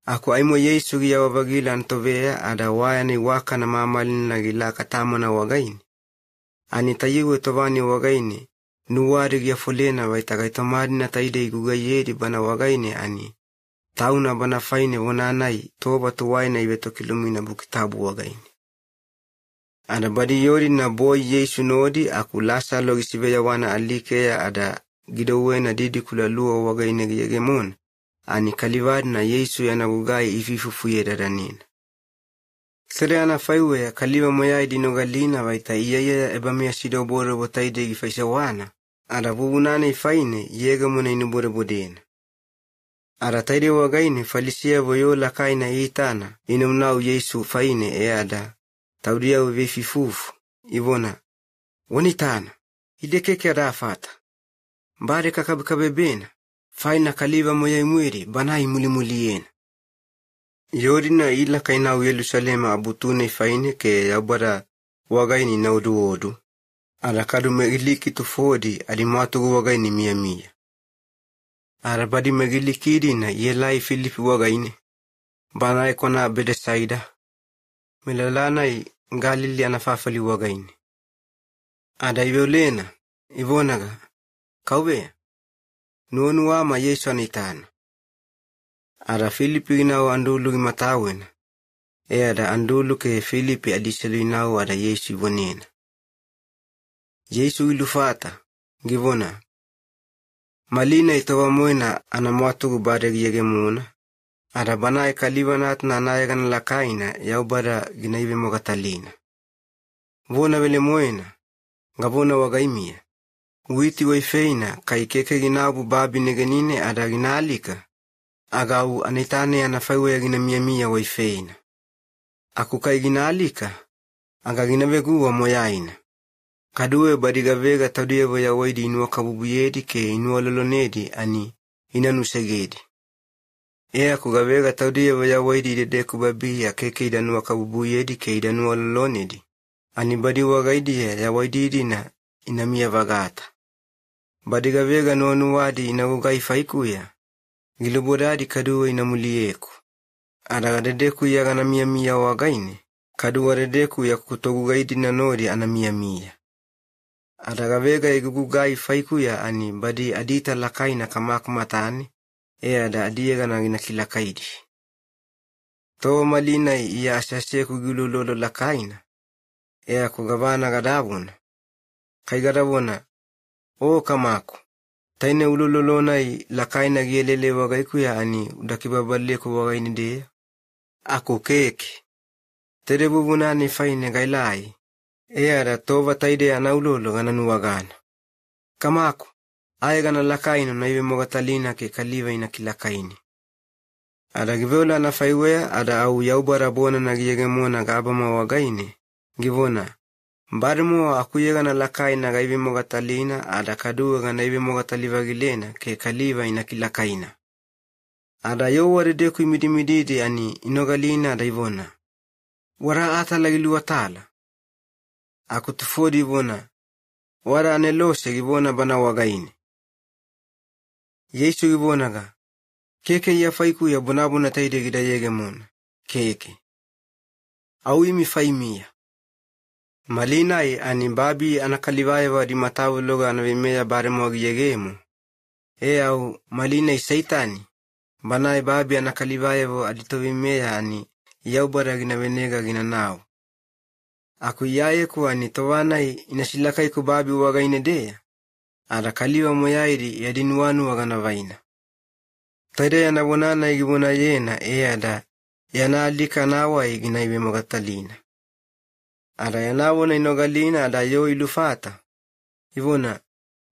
Ako aimo Yesu giya wabagila antovea ada waya ni waka na mamalin na gila katama na wagaine. Ani tayiwe tovani wagaine nuwade giya folena waita gaitamadina taide igugayedi bana wagaine ani tauna bana faine wananai toba tuwaina ibeto kilumina bukitabu wagaine. Ada badi yori na boy Yesu nodi aku lasa logisibeya wana alikeya ada gidowe na didi kulaluwa wagaine giyegemon. Ani kalivad na Yesu yanagugai ififufuye dadanina. Sere ana faiwe ya kaliva moyai dinogalina waita iyaya ebamia sido bore botaide gifaisa wana. Ada bubunane ifaine yegamuna inubore bodena. Ada taide wagaine falisia voyo lakaina itana inumnau Yesu faine ada. Taudia uvefifufu, ivona. Wanitana, idekeke rafata. Mbare kakabekabebena, faina kaliva moya imwiri, banai mulimuliena. Yorina ila kainau Yerusalema abutune faine ke yabara wagaini na udu. Arakadu megiliki tufodi alimatugu wagaini mia. Arabadi megilikidi na yelai Filipi wagaine. Banai kona Bedesaida. Milalanai Galili anafafali wagaini. Ada ivolena, ivonaga. Kauwe. Nuonuama Yesu anitana. Ada Filipi inao andulu gimatawena. Ada andulu ke Filipi adiselu inao ada Yesu ivonena. Yesu ilufata. Givona. Malina itawa moina anamwatugu bade giyegemuna. Ada banai kalivanat na nayagan lakaina yaubara ginaive mogatalina. Vona vele moena, gavona wagaimia. Witi waifeina kaikeke ginabu babi negenine ada ginalika. Agau anitane anafaiwe ginamia waifeina. Aku kai ginalika, aga ginavegua moyaina. Kaduwe badigavega taudiwa ya waidi inua kabubuyedi ke inua lolonedi ani inanusegedi. Kugavega taudia ya waidi dede kubabi ya keke idanua kabubuyedi ke idanua lolonedi. Anibadi wagaidi ya waidi na inamia vagata. Badigavega nuanuwadi inagugai faikuya. Gilubodadi kaduwa inamulieku. Adadedeku ya ganamia wagaine. Kaduwa dedeku ya kutogugaidi na nori anamia. Adagavega igugai faikuya ani badi adita lakaina kamakumatani. Ada adiega na ginakila kaidi. To malina iya asase kugululolo lakaina. Kugavana gadabuna. Kai gadabuna. O kamaku. Taine ululolonai lakaina gielele wagaikuya ani udakibabaleku wagaini dea. Ako keke. Terebubunani faine gailai. Ada tova taide anaulolo gananu wagana. Kamaku. Aegana lakaino na iwe mogatalina ke kaliva ina kilakaini. Ada givola na faiwea ada au yaubara bona na giyegemona gabama wagaine. Givona. Mbarimo akuyega na lakaina ga iwe mogatalina ada kaduwa ga na iwe mogataliva gilena ke kaliva ina kilakaina. Ada yowari deku imidimididi ani inogalina ada ivona. Wara atala giluatala. Aku tufodi ivona. Wara anelose givona bana wagaine. Yesu givonaga. Keke ya faiku ya bonabuna taide gida yegemona. Keke. Au imi faimia. Malinai ani babi anakalivaeva di matavu loga anavimea baremo giyegemu. Au malinai saitani. Banai babi anakalivaevo aditovimea ani yaubara ginavenega ginanao. Aku iayeku ani towanai inasilakai ku babi wagainedea. Ada kaliva moyairi yadinuanu waganavaina. Taide yanabonana igibona yena ada yanaalika nawai ginaive mogatalina. Ada yanabona inogalina ada yo ilufata. Ivona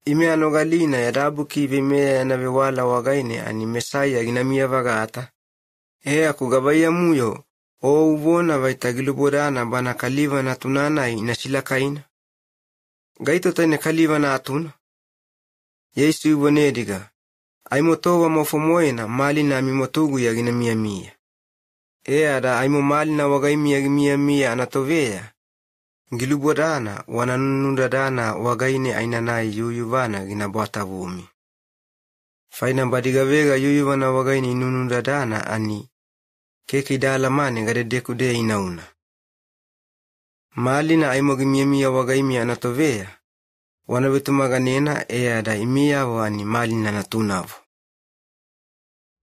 ime anogalina yadabuki vimea yanavewala wagaine ani mesaya ginamia vagata. Aku gabaya muyo o uvona vaitagilubodana bana kaliva na tunana inasilakaina. Gaito tane kaliva na atuna. Yesu ivonediga. Aimotowa mofomoena mali na mimotugu ya ginamia mia. Ada aimo mali na wagaimia gimia anatovea. Ngilubodana wananundadana wagaine ainanai yuyuvana ginabwata vumi. Faina badigavega yuyuvana wagaine inunundadana ani keke dalamane gadedekude inauna. Mali na aimo gimia wagaimia anatovea. Wanavetumaganena ada imia wani mali na natunavu.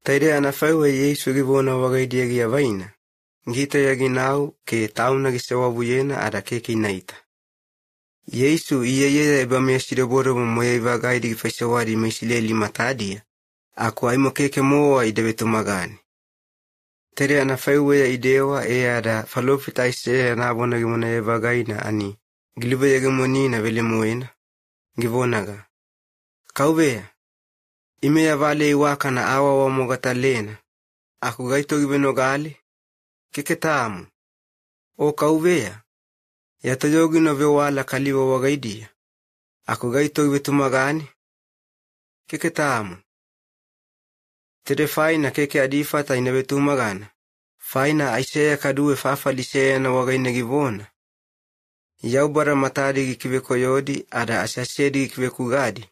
Taide anafaiwe Yesu givona wagaidia giavaina. Ngita yaginau ke tauna gisewabu yena ada keke inaita. Yesu iya eba meashiraboro moya ivagaidi gifaisawadi meishileli matadia. Aku aimo keke moa idevetumagani. Taide anafaiwe idewa ada falofita isea nabona gimona ivagaina ani. Giliva yagimonina vele moena. Givonaga. Kauvea. Ime ya vale iwaka na awa wa mogatalena. Aku gaito givenogali. Keke taamu. O kauvea. Yatayogi no vewala kaliwa wagaidia. Aku gaito givetumagani. Keke taamu. Tere faina keke adifata inavetumagana. Faina aisea kadue fafalisea na wagaina givona. Yaubara matadi gikive koyodi ada asasedi gikive kugadi.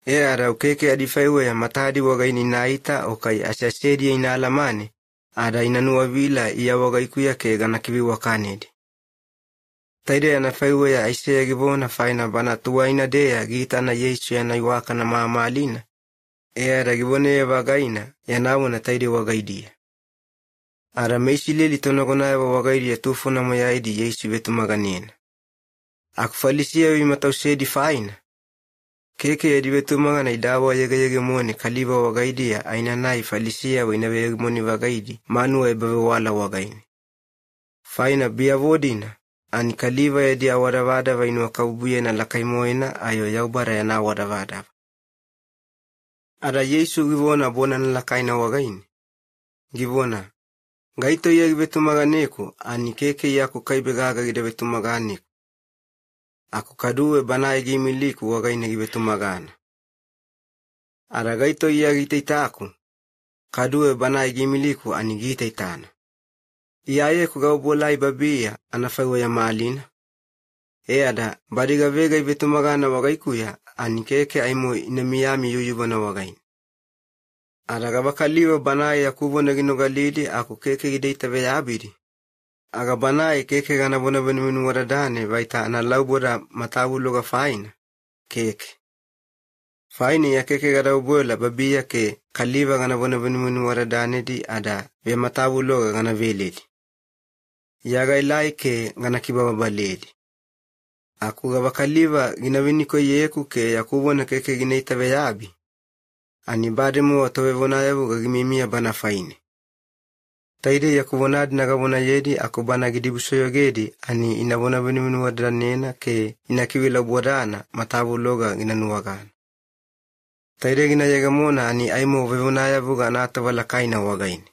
Ada ukeke adifaiwe ya matadi wagaini naita okai asasedi ya inalamane. Ada inanua vila iya wagaikuya ke gana kivi wakanedi. Taide ya nafaiwe ya aisea givona faina bana tuwa inadea gita na Yesu ya naiwaka na maamalina. Ada givone ya wagaina ya nawona taide wagaidia. Ada meishileli tonagona ya wagaidia tufu na moyaidi Yesu vetumaganina. Akufalisia wimatausedi faina. Keke ya divetumagana idawa yagayage mone kaliva wagaidia aina nai falisia winawege moni wagaidi manuwa ebawe wala wagaini. Faina biavodina ani kaliva ya dia wadavada wainua kaubuye na lakaimoena ayo yaubara ya na wadavada. Ada Yesu givona bona na lakaina wagaini. Givona. Gaito ya givetumaganeku ani keke ya kukaibegaga givetumaganeku. Aku kadue banae gimiliku wagaine givetumagana. Ada gaito iya gitaitaku. Kadue banae gimiliku ani gitaitana. Iaye kugaubolai babia anafaiwa ya malina. Ada badiga vega givetumagana wagaikuya ani keke aimo inamiyami yuyubana wagaine. Ada gabakaliwa banae ya kubona ginogalidi aku keke gidaita veya abidi. Aga banae keke gana bona beniminu waradane vaita analauboda matabu loga faina. Keke. Faini ya keke gada ubola babia ke kaliva gana bona beniminu waradane di ada ve matabu loga gana veledi. Yaga ilai ke gana kibaba baledi. Aku gaba kaliva ginawiniko yeku ke ya kubona keke ginaita veyabi. Ani bademu watowe vona yabu gagimimia bana faini. Taide ya kubonadi nagabona yedi akubana gidibusoyo gedi ani inabona beniminu wadanena ke inakibila bodana matabu loga ginanuwagana. Taide gina yagamona ani aimo vevonaya buga anata wala kaina wagaini.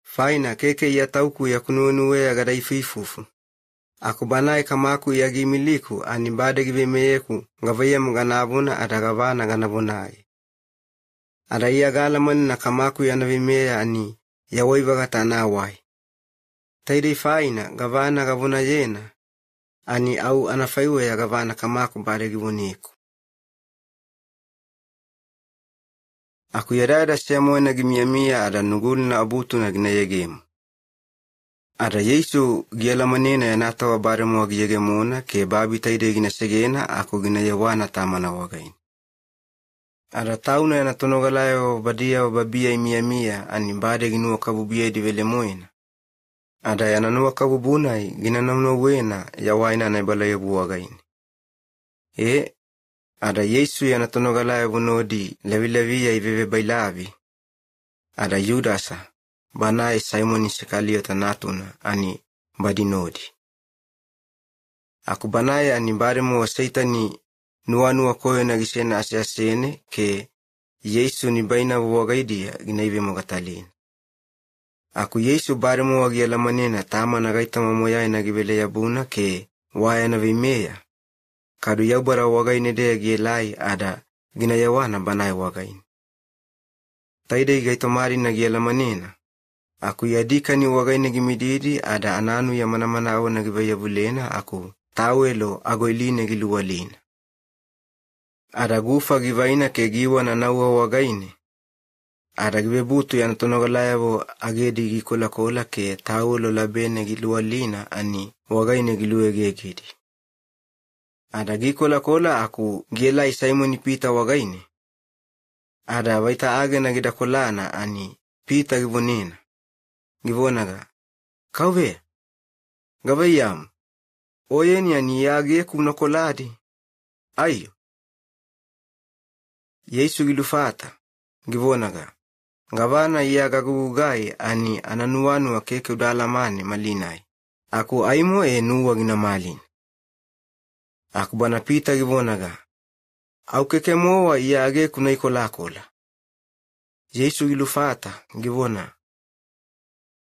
Faina keke ya tauku ya kununuwe ya gada ififufu. Akubanae kamaku ya gimiliku ani bade givemeyeku ngavaya mganabuna adagavana ganabonaye. Ada iya galamani na kamaku ya navimeya ani ya waivaga nawai. Taide faina gavana gavuna yena ani au anafaiwe ya gavana kamaku bade givoniku. Aku yadada siya moena gimiamia ada nugul na abutu na ginayagemu. Ada Yesu giela manena yanatawa bare mo giyege mona ke babi taide gina segena ako gina yawana tamana wagain. Ada tauna yanatonogalayo badia o babia imia ani bade ginua kabubia di vele moina. Ada yananua kabubunai gina namno wena yawaina na balayebu wagain. Ada Yesu yanatonogalayo bunodi levi iveve bailavi. Ada Yudasa banae Simon Isikaliota natuna ani badinodi. Aku banae ani baremo wa Saitani nuanua koyo na gisena asiasene ke Yesu ni baina wagaidia ginaive mogatalin. Aku Yesu baremo wa giela manena tama na gaita mamoya na gibele yabuna ke waya na vimeya. Kadu yaubara wagaine dea gielai ada ginayawana banae wagain. Taide gaito mari na giela manena. Aku yadika ni wagaine gimididi ada ananu ya manamana awa na gibaya bulena aku tawelo agoiline giluwalina. Ada gufa givaina ke giwa na nawa wagaine. Ada gibebutu ya natonogalayabo agedi gikola ke tawelo labene giluwalina ani wagaine giluwe gegedi. Ada gikola aku gielai Simon Peter wagaine. Ada waita age na gidakolana ani Peter givonena. Givonaga, kauwe, gavayam, oyeni ani yage kunokoladi, ayo. Yesu gilufata, givonaga, gavana yaga gugugai ani ananuanu wa keke udalamane malinai, aku aimo nuwa gina malin. Aku bana Pita givonaga, au keke mowa yage kunaikola. Yesu gilufata, givona,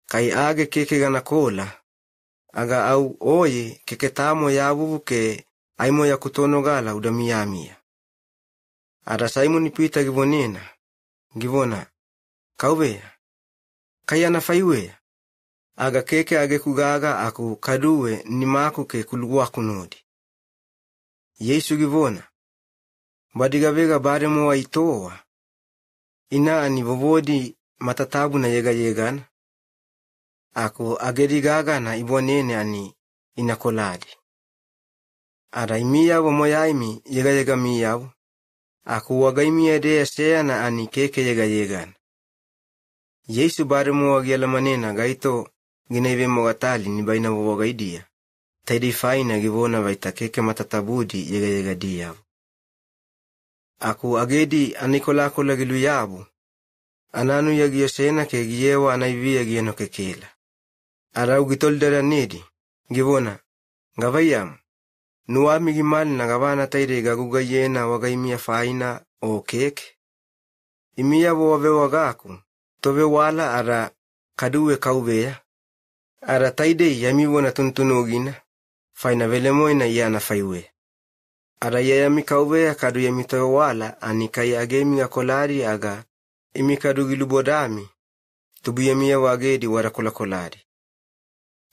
kai age keke gana kola, aga au oye keke tamo yabubu ke aimo ya kutonogala udamiyamia. Ada Simon Peter givona, kauwea, kai anafaiwea, aga keke age kugaga aku kaduwe ni maku ke kuluwa kunodi. Yesu givona, badigavega baremo wa itowa, ina ani vovodi matatabu na yegana. Aku agedigaga na ibonene ani inakoladi. Ada imiyabu moyaimi yega miyabu. Aku wagaimia dea sea na ani keke yegan. Yesu baremo wagiela manena gaito ginaive mogatali ni baina wagaidia. Taidi faina givona vaita keke matatabudi yega diyabu. Aku agedi anikola giluyabu. Ananu yagiosena ke giyewa anaivia gieno kekela. Arau gitoldera nedi, givona, gavayam, nuami gimali na gavana taide gagugayena wagaimia faina o keke. Imia wave wagaku, tove wala ara kaduwe kaubea. Ara taide yamiwona tuntunogina, faina velemoina yana faiwe. Ara yami kaubea kadu yamitowe wala anikai agemi akolari aga imi kadu gilubodami, tubu yamia wagedi warakolakolari.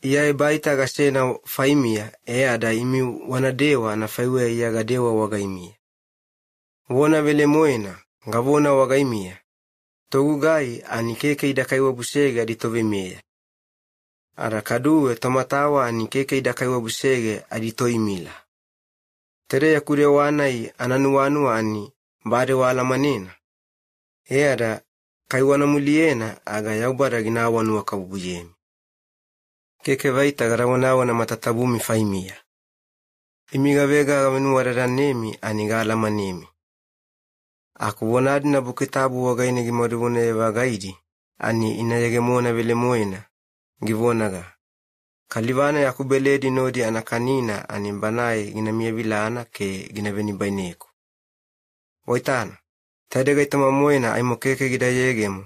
Ia baita gasena faimia ada imi wanadewa na faiwe ia gadewa wagaimia. Wona vele moena, gavona wagaimia. Togugai ani keke idakaiwa busege aditove meya. Ara kaduwe tomatawa ani keke idakaiwa busege aditoi mila. Tere ya kure wanai ananuanu ani bade wala manena. Ada kaiwana muliena aga yaubara ginawanu wakabubuyemi. Keke vaita garawana na matatabumi faimia. Imigavega gavenu wararanemi anigala manemi. Aku wonadi na bukitabu wagaine gimadubune wagaidi ani inayegemona vele moena givonaga. Kalivana ya kubeledi nodi anakanina ani banae ginamia vilana ke ginaveni baineko. Waitana, tadega itama moena aimo keke gidayegemu.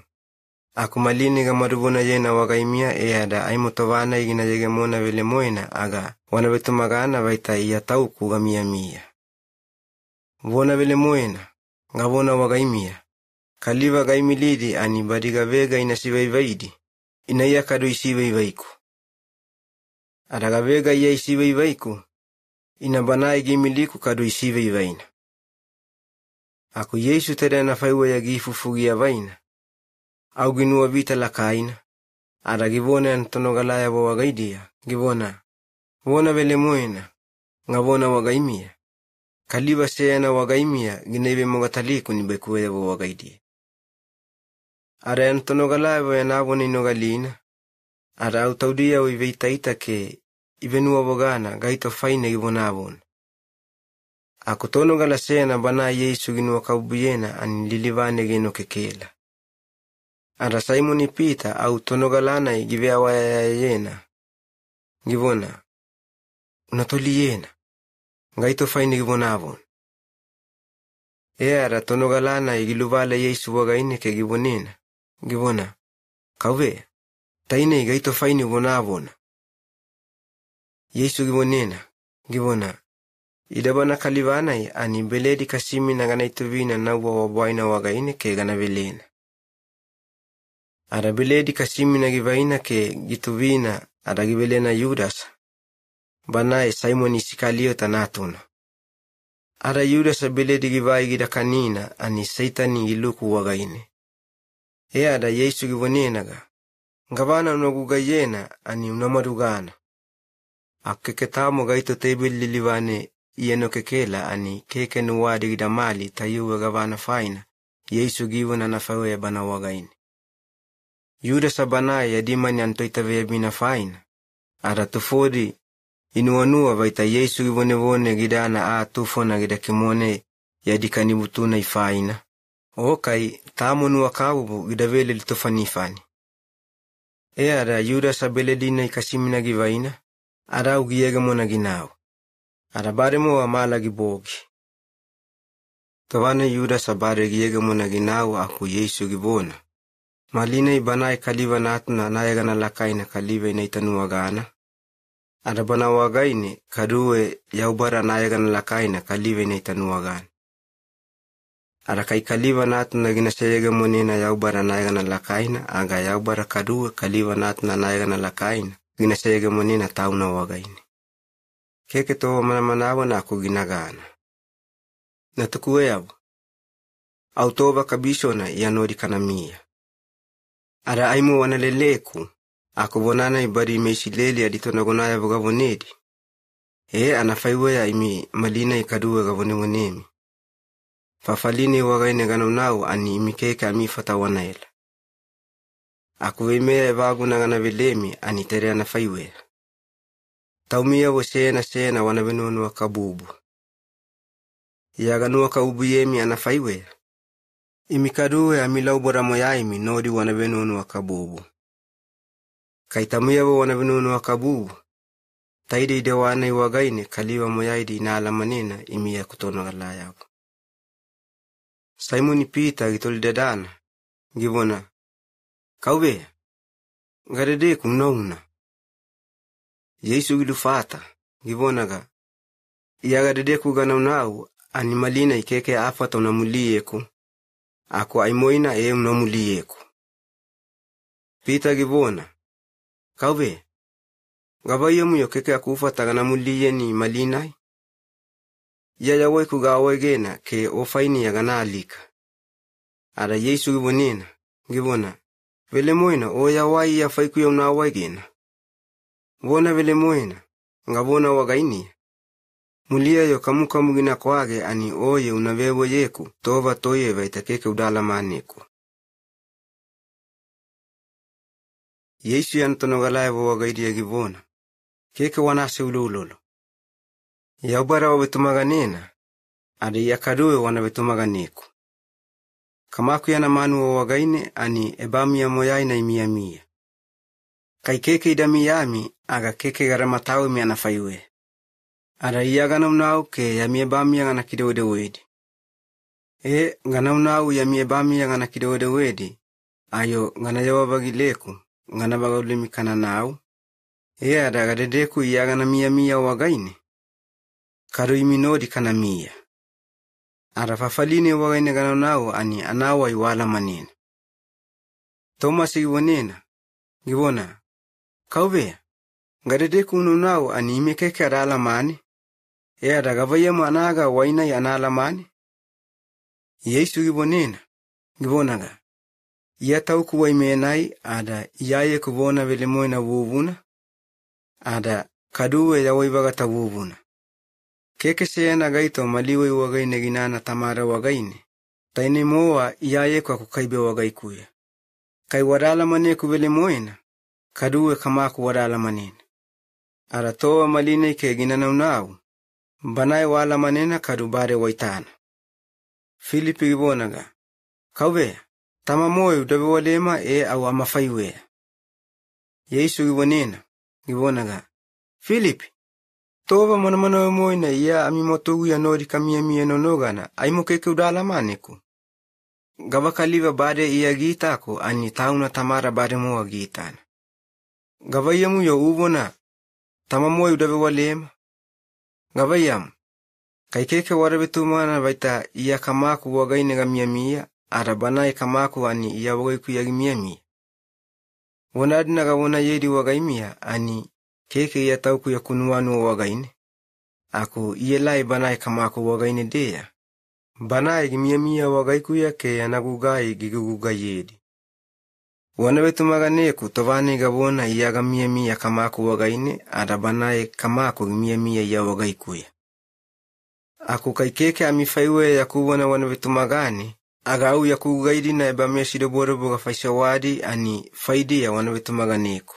Aku malini gamadubuna yena wagaimia ada aimo tovana igina yegemona vele moena aga wana vetumagana vaita iya tauku gamia. Vona vele moena, gavona wagaimia. Kaliva gaimilidi ani badiga vega inasivaivaidi, inaiya kadu isivaivaiku. Adaga vega iya isivaivaiku, inabanai gimiliku kadu isivaivaina. Aku Yesu tere na faiwa ya gifufugia vaina. Au ginua vita lakaina, Ara gibona ntonogalaya bo wagaidia, gibona. Wona vele moina, ngabona wagaimia. Kaliva seena wagaimia ginebe mogataliku ni bekuwe bo wagaidia. Ara ntonogalaya bo yanabona inogalina. Ara autaudia o iveitaita ke ivenua bogana gaito faine gibona abona. Akutono gala seena bana Yesu ginua kaubuyena ani lilivane geno kekela. Ara Simoni Peter au tonogalana igivea waya yena. Gibona. Unatoli yena. Gaito faine gibona abona. Ara tonogalana igiluvale Yesu wagaine ke gibonena. Gibona. Kauwe. Taine gaito faine gibona abona. Yesu gibonena. Gibona. Idabana kalivana ani beledi kasimi na gana ituvina na wawabaina wagaine ke gana velena. Ara beledi kasimi na givaina ke gituvina ara givelena Judas. Banae Simon Isikaliota natuna. Ara Judas beledi givai gida kanina ani Saitani iluku wagaine. Ada Yesu gibonena ga. Ngavana unagugayena ani unamadugana. Akeketamo gaito tebili lilivane ieno kekela ani keke nuwadi gidamali tayuwe gavana faina. Yesu givona na fawe bana wagaine. Judas abanae yadimani antoitave bina faina. Ara tufodi inuanua vaita Yesu givone gidana tufona gidakimone yadikanibutuna ifaina. Okai tamonu wakaubu gidavele litofanifani. Ara Judas abeledina ikasimina givaina. Ara ugiega mona ginao. Ara baremo wa mala gibogi. Tawana Judas abare giega mona ginao aku Yesu gibona. Malina ibanai kaliva natuna nayagana lakaina kaliva inaitanu wagana. Ara bana wagaine kaduwe yaubara nayagana lakaina kaliva inaitanu wagana. Ara kai kaliva natuna ginasayega monena yaubara nayagana lakaina aga yaubara kaduwe kaliva natuna nayagana lakaina ginasayega monena tauna wagaine. Keke towa manamanawa na ako ginagana. Natukuwe yabu. Autoba kabishona yanori kanamia. Ara aimu wanaleleku. Ako bonana ibari meishileli adito nagonaya vugavonedi. Anafaiwe ya imi malina ikaduwe gavonemonemi. Fafalini wagaine ganonau ani imikeke amifata wanaela. Ako vimea evagu na ganavilemi ani tere anafaiwe. Taumia wo sena wanavenonu wa kabubu. Yaganua kaubu yemi anafaiwe. Imikaduwe amilaubora moyaimi nodi wanavenonu wa kabubu. Kaitamia wo wanavenonu wa kabubu. Taide idewana iwagaine kaliwa moyaidi inala manena imiya kutono galayago. Simoni Peter gitolidadana. Gibona. Kauwe. Ngarede kumnauna. Yesu gilufata. Gibona ga. Iyagadede kuganau animalina ikeke afata unamuliyeku. Ako aimoina unamuliyeku. Peter gibona. Kauwe. Gabayo muyo keke akufata ganamuliye ni malinai. Yayawe kugawe gena ke ofaini ya ganalika. Ara Yesu gibonena. Gibona. Vele moina oyawai ya faiku ya unawai gena. Wona vele moina. Ngabona wagaini. Mulia yo kamuka mugina kwage ani oye unavewo yeku. Tova toye vaitakeke udala maneku. Yesu yantonogalaya wagaidi ya gibona. Keke wanase ululolo. Yaubara wabetumaganena. Adi yakaduwe wanabetumaganeku. Kamaku yana manu wagaine ani ebamia moyaina imiamia. Kai keke idamiyami aga keke garamatawe mi anafaiwe. Ara iya ganamnau ke yami ebamia gana kidewede wedi. Ganamnau yami ebamia gana kidewede wedi. Ayo gana yawabagileku. Gana bagulimi kananau. Ada gadedeku iya gana mia wagaine. Karu iminodi kanamia. Ara fafalini wagaine ganamnau ani anawa iwala manena. Thomas gibonena. Gibona. Kauwe. Gadedeku ununau ani imekeke adala mani. Ada gavayemu anaga waina anala mani. Yesu gibonena. Gibonaga. Ia tauku waimenai ada iaye kubona vile moina vuvuna, ada kaduwe ya waivagata vuvuna. Keke seena gaito maliwe wagaine ginana tamara wagaine, taine moa iaye kwa kukaibe wagaikuya. Kai wadala maneku vile moina, kaduwe kamaku wadala manena. Ada toa maline ke ginana unau, banai wala manena kadubare waitana. Filipi gibonaga, kauwea, tama moyo dawe walema au amafaiwea. Yesu gibonena, gibonaga, Filipi, toba manamana moina ia amimotogu ya nori kamia nonogana, aimo keke udala maneku. Gavakaliva bade ia gitako ani tauna tamara bade moa gitana. Gavayamu yo ubona, tama moyo dawe walema. Gavayamu, kai keke warabetumana baita ia kamaku wagaine gamia arabanai kamaku ani ia wagaiku ya gimia. Wanadina gawona yedi wagaimia ani keke ia tauku ya kunuanu wagaine. Aku ielai banai kamaku wagaine dea. Banai gimia wagaiku ya ke anagugai giguga yedi. Wanabetumaganeku tovani gawona ia gamia kamaku wagaine arabanai kamaku gimia ia wagaiku ya. Aku kai keke amifaiwe ya kuwana wanabetumagani. Agau ya kugaidi na ebamesi doboro boga faisawadi ani faidi ya wanabetumaganeku.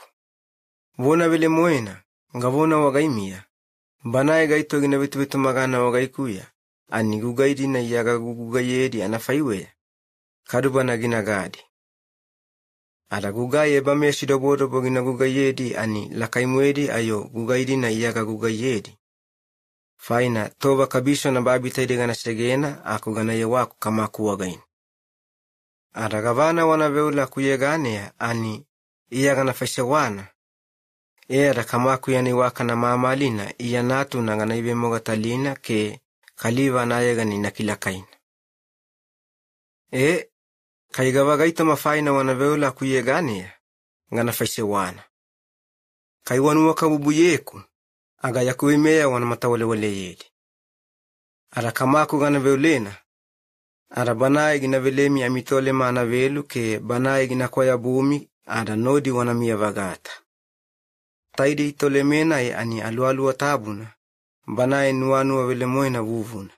Wona vile moena, ngavona wagaimia. Banae gaito ginabetumagana wagaikuya. Ani gugaidi na yaga gugayedi anafaiwe. Kadubana ginagadi. Ada gugaye ebamesi doboro boga gugayedi ani lakaimwedi ayo gugaidi na yaga gugayedi. Faina toba kabisa na babi taide gana segena aku gana yawaku kamaku wagaini. Ada gavana wanaveula kuyeganea ani iya gana faisawana. Ada kamaku yani waka na mamalina iya natu na gana ibe moga talina ke kaliva na yegani na kilakaina. Kai gavagaito mafaina wanaveula kuyeganea gana faisawana. Kai wanu wakabubu yeku. Aga ya kuimea wana matawale wale yedi. Ara kamaku gana veulena. Ara banae gina velemi amitole maana velu ke banae gina kwaya bumi ara nodi wana mia vagata. Taidi itole menae ani alualu wa tabuna. Banae nuanu wa vele moina vuvuna.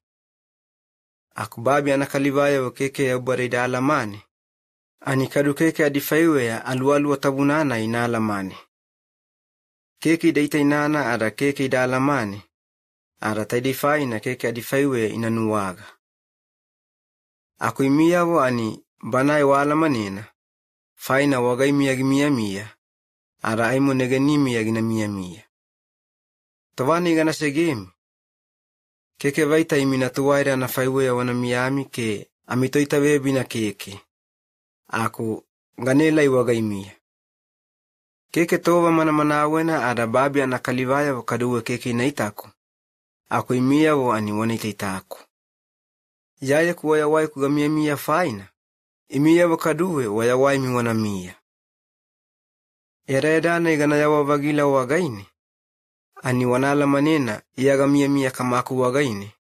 Akubabi anakalivaya wakeke ya ubarida alamane. Ani kadu keke adifaiwe ya alualu wa tabunana ina alamane. Keke daita inana ada keke da alamane. Ada taidifai na keke adifaiwe inanuwaga. Aku imiyawo ani banai wa alamanena. Faina wagaimia gimia. Ada aimo negenimia gina mia. Tawani gana segemi. Keke vaita iminatuwaira anafaiwe ya wana miami ke amitoita webi na keke. Aku ganela iwagaimia. Keke toba manawena ada babi anakalivaya wakaduwe keke inaitako. Aku imia wo ani wanita itako. Yaya kuwaya wai kugamia faina. Imia wakaduwe waya wai miwana mia. Edana igana yawa vagila wagaine. Ani wanala manena iyaga mia kamaku wagaine.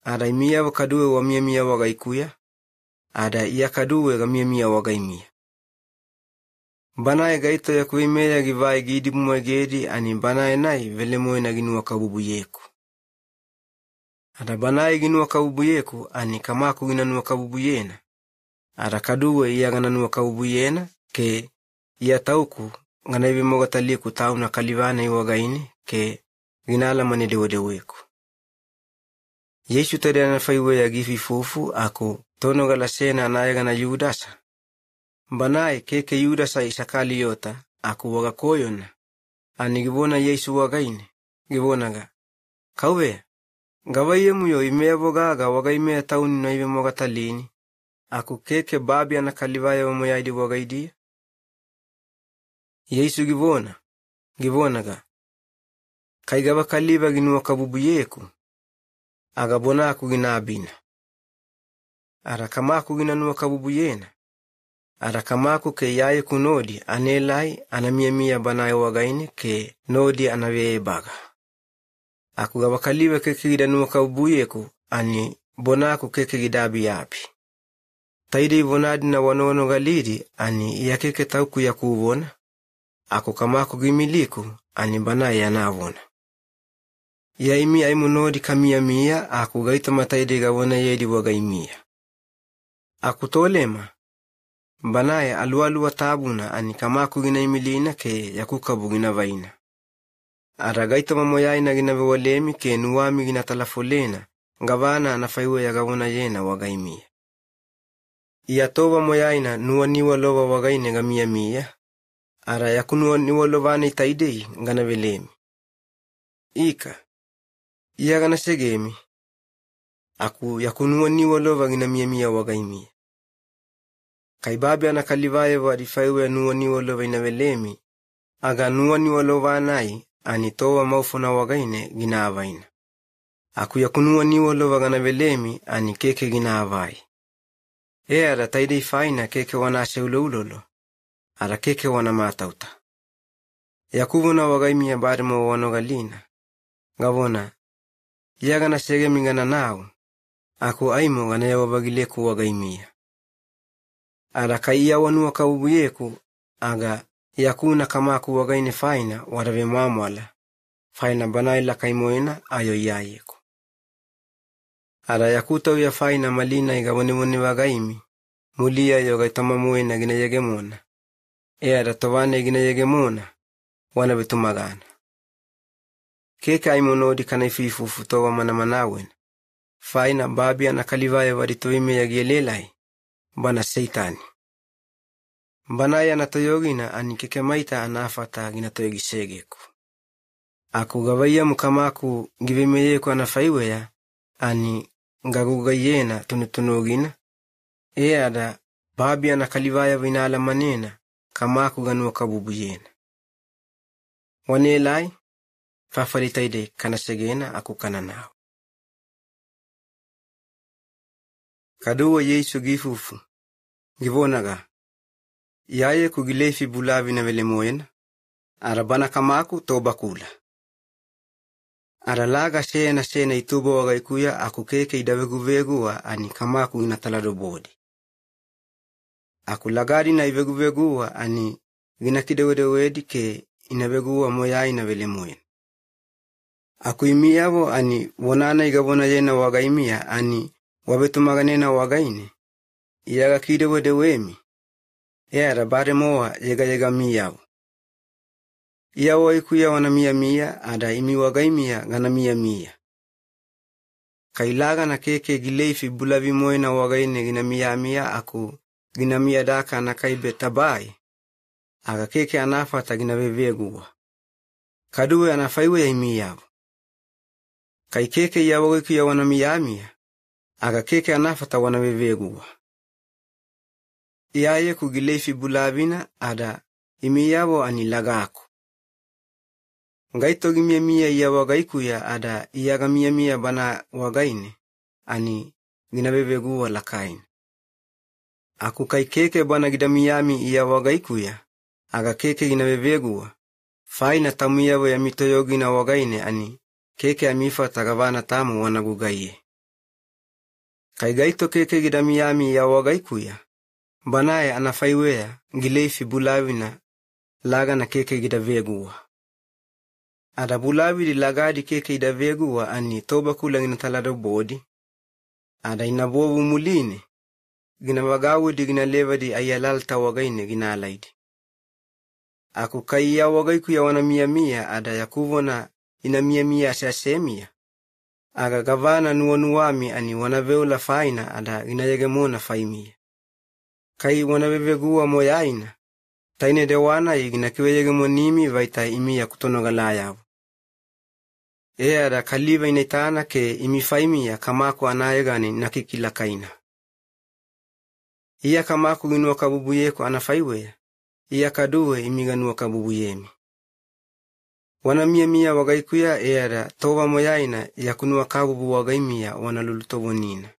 Ada imia wakaduwe wa mia wagaikuya. Ada iya kaduwe gamia wagaimia. Banae gaito ya kuimea givai gidi mwegedi ani banae nai vele moena ginua kabubu yeku. Ada banae ginua kabubu yeku ani kamaku ginanua kabubu yena. Ada kaduwe iya gananua kabubu yena ke iya tauku ngana ibe mogataliku tauna kalivana iwagaini ke ginala manede weku. Yesu tade anafaiwe ya gifi fufu ako tono galasena anayaga na Yudasa. Banae keke Yudasa isakali yota aku waga koyona. Ani gibona Yesu wagaine. Gibonaga. Kauwe. Gawaye muyo imea bogaga waga imea tauni na ibe mogatalini. Aku keke babi anakalivaya wa moyaidi wagaidia. Yesu gibona. Gibonaga. Kai gaba kaliva ginua kabubu yeku. Agabona aku ginabina. Ara kamaku ginanua kabubu yena. Ara kamaku ke yaye kunodi anelai anamia banaye wagaine ke nodi anaveye baga. Aku gabakaliwe keke gidanua kabubu yeku ani bonaku keke gidabi yapi. taide ivonadi na wanono galiri ani iyakeke tauku ya kuvona, ako kamako gimiliku ani banaye anavona. Ya imi aimunodi kamia mia, ako gaita mataide gavona yedi wagaimia. Ako tolema, banaye alualua tabuna ani kamako gina imilina ke yakukabu gina vaina. Aragaita mamoyaina gina bewalemi ke nuwami gina talafolena, ngavana anafaiwe ya gavona yena wagaimia. Iya toba moyaina nuwa niwa lova wagaine gamia mia, ara yakunuwa niwa lovane itaidei ngana velemi. Ika, iya gana segemi, aku yakunuwa niwa lova gina mia wagaimia. Kaibabi anakalivaye warifaiwe ya nuwa niwa lova ina velemi, aga nuwa niwa lova anai, ani toba maufuna wagaine gina avaina. Aku yakunuwa niwa lova gana velemi, ani keke gina avai. Ara taide ifaina keke wana aseule ulolo, ara keke wana matauta. Yakuvuna wagaimia barimo wano galina, gavona, iya gana segemi gana nao, aku aimo gana ya wabagileku wagaimia. Ara kaiya wanu wakabubuyeku, aga yakuna kamaku wagaine faina warave mamwala, faina banaila kaimoina ayo iyayeku. Ara yakuta uya faina malina igawone wagaimi, mulia yoga tamamuena gina yegemona. Ara tovane gina yegemona, wana betumagana. Keka aimonodi kana ififufu towa manamanawen. Faina babia na kalivaye waritoime ya gielelai, bana seitani. Banaya na toyogina ani keke maita anafata gina toyogisegeku. Aku gavaya mukamaku givemeyeku anafaiweya, ani ngagugayena tunutunogina. Ada babia na kalivaya vinala manena, kamaku ganu kabubuyena. Wanelai, fafalitaide kanasegena aku kananao. Kaduwa Yesu gifufu, givonaga. Yaye kugilefi bulavi na velemoyena, arabana kamaku toba kula. Aralaga sena itubo wagaikuya aku keke idaveguvegua ani kamaku inatalado bodi. Aku lagari na iveguvegua ani ginakidewedewedi ke inavegua moya inavelemoyena. Aku imiyavo ani wonana igavona yena wagaimia ani wabetumaganena wagaine. Iyaga kidewedewemi. Era bare moa yega miyavo. Iyawa ikuya wana mia, ada imi wagaimia gana mia. Kailaga na keke gileifi bulavi moena wagaine gina mia aku gina mia daka na kaibe tabai. Aga keke anafata gina vevegua. Kaduwe anafaiwe ya imiyavo. Kai keke iyawa ikuya wana mia, aga keke anafata wana vevegua. Iyaye kugileifi bulavina ada imiyavo ani lagaku. Ngaito gimia iya wagaikuya ada iyaga mia bana wagaine, ani ginabevegua lakain. Aku kai keke bana gidamiyami iya wagaikuya, aga keke ginabevegua, faina tamuyawo ya mitoyogi na wagaine ani, keke amifa tagavana tamu wanagugaiye. Kai gaito keke gidamiyami iya wagaikuya, banaye anafaiwea gileifi bulavina laga na keke gidavegua. Ada bulavi di lagadi keke idavegua ani toba kula gina talado bodi. Ada inabovu muline. Gina wagawu di gina leva di ayalalta wagaine gina alaidi. Aku kaiya wagaiku ya wana mia ada yakuvona ina mia asasemia. Aga gavana nuwanuwami ani wanaveula faina ada gina yegemona faimia. Kai wanavevegua moyaina. Taine dewana igina kiwe yegemonimi vaita imia kutonogalayavo. Ada kaliva inaitana ke imifaimia kamako anayegani nakikila kaina. Iya kamako ginua kabubuyeko anafaiwea. Iya kaduwe imiganua kabubuyemi. Wana mia wagaikuya ada towa moyaina yakunua kabubu wagaimia wana lulutovonina.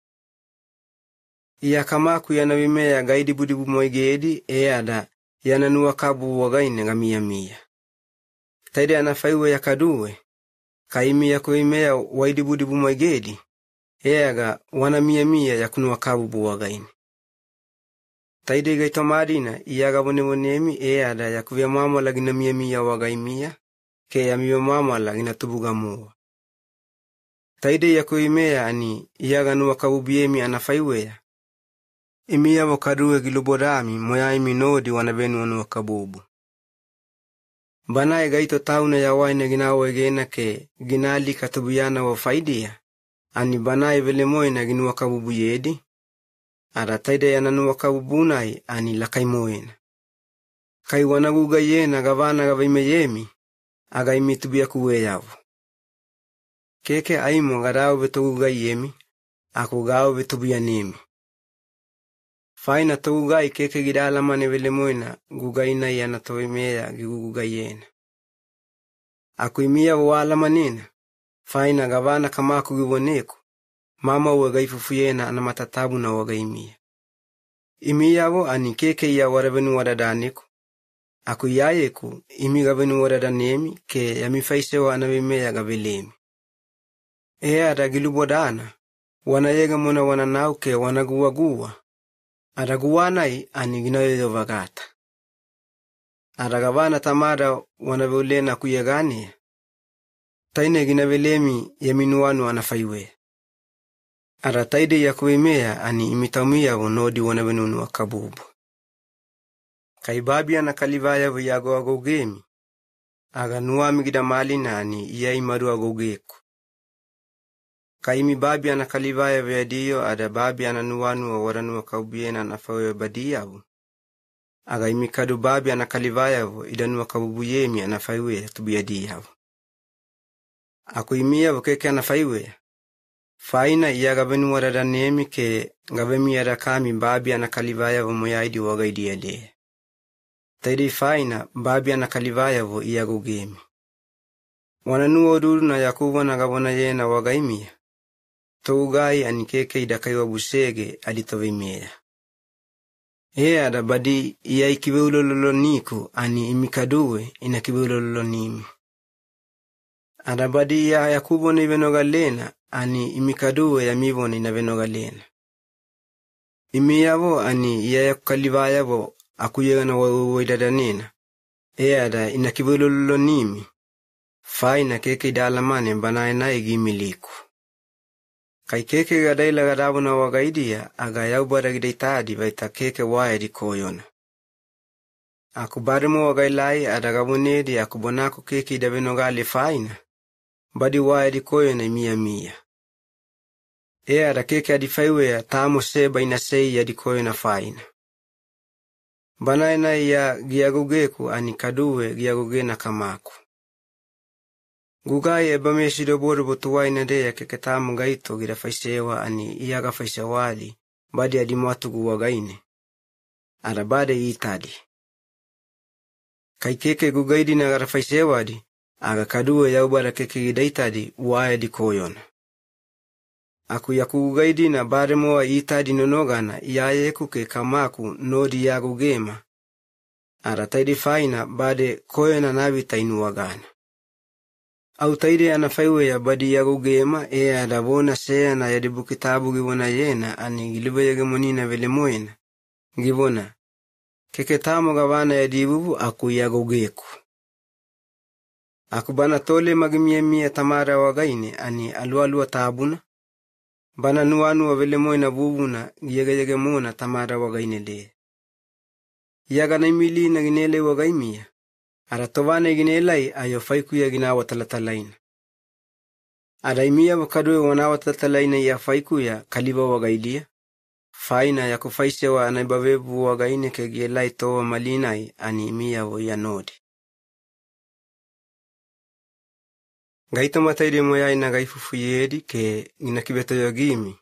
Iya kamako yanavimea gaidi budibu moigedi ada yananua kabubu wagaine gamia. Taide anafaiwea kaduwe. Kaimia kuimea waidibudibu moigedi. Aga wana mia yakunua kabubu wagaine. Taide gaito marina iyaga bonemi ada yakuvia mama lagina mia wagaimia ke yamiwa mama lagina tubugamua. Taide yakuimea ani iyaga nuwa kabubiemi anafaiwea. Imia wakaruwe gilubodami moya minodi wanabenu nuwa kabubu. Banae gaito tauna ya waina ginawa egena ke ginali katubuyana wa faidia. Ani banae vele moina ginuwa kabubu yedi. Ada taide yananuwa kabubunai ani lakai moina. Kai wanaguga yena gavana gavaime yemi. Aga imitubuya kuwe yavu. Keke aimo gadao betoguga yemi. Ako gao betubuya nemi. Faina togugai keke gidala mane vele moina gugaina yana toimea giguga yena. Ako imia wala manina. Faina gavana kamaku givoneku. Mama wagaifufu yena anamatatabu na wagaimia. Imia wo ani keke ya waravenu wadadaniku. Ako yayeku imi gavenu wadadanemi ke yamifaisewa anavimea gavelemi. Ada gilubodana. Wanayega mona wananauke wanaguwa. Adaguwanai ani ginayoyo vagata. Adagavana tamada wanavolena kuyegani. Taine ginavelemi yaminuanu anafaiwe. Taide ya kuimea ani imitamia wanodi wanavenunu wakabubu. Kaibabi anakalivaya viyago agogemi. Aga nuami gidamalina ani iya imaru agogeku. Kaimi babi anakalivaya viyadio ada babi ananuanu wa waranu wakabubiena anafawe badiyavu. Aga imikadu babi anakalivaya idanu wakabubuyemi anafaiwe tubiyadiyavu. Ako imia wakeke anafaiwe. Faina iya gavenu wadadanemi ke gavemi adakami babi anakalivaya moyaidi wagaidi yade. Taide faina babi anakalivaya iya gugemi. Wananu oduru na yakuwa na gavana yena wagaimia. Togai anikeke idakaiwa busege alitovimea. Ada badi iya ikibeuloloniku ani imikaduwe inakibeulolonimi. Ada badi iya yakubone venogalena ani imikaduwe ya mivone inavenogalena. Imiyavo ani iya yakukalivayavo akuyegana wawidadanina. Ada inakibeulolonimi. Faina keke idalamane banaena igimiliku. Kai keke gadaila gadabuna wagaidia aga yaubara gidaitadi vaita keke waya di koyona. Aku barimo wagailai adagabunedi aku bonako keke idavenogali faina. Badi waya di koyona mia. Ada keke adifaiwea tamo seba inasei ya di koyona faina. Banaina ya giagugeku ani kaduwe giagugena kamaku. Gugai ebameshi doboro botuwai nadeya keke tamu gaito gira faisewa ani iyaga faisewali badi adimwatu guwagaine. Ada bade itadi. Kai keke gugaidi na gara faisewadi aga kaduwe yaubara keke gidaitadi uaya di koyona. Aku yaku gugaidi na bade moa itadi nonogana iyayeku ke kamaku nodi yagugema. Ada taidi faina bade koyona nabita inuwagana. Au taide anafaiwe ya badi yagugema adavona seana yadibu kitabu givona yena ani giliba yagemonina vele moena. Givona. Keke tamo gavana yadibubu aku yagugeku. Aku bana tole magimiemia tamara wagaine ani alualua tabuna. Bana nuanu wa vele moena bubuna yagemona tamara wagaine de. Yagana imili na ginele wagaimia. Ada tovane ginelai ayo faiku ya ginawa talatalaina. Ada imia wakadoe wanawa talatalaina ya faiku ya kaliba wagaidia. Faina ya kufaisewa anaibawebu wagaine ke gielai towa malinai ani imia wo ya nodi. Gaito mataide moya ina gaifufu yedi ke inakibeto yogimi.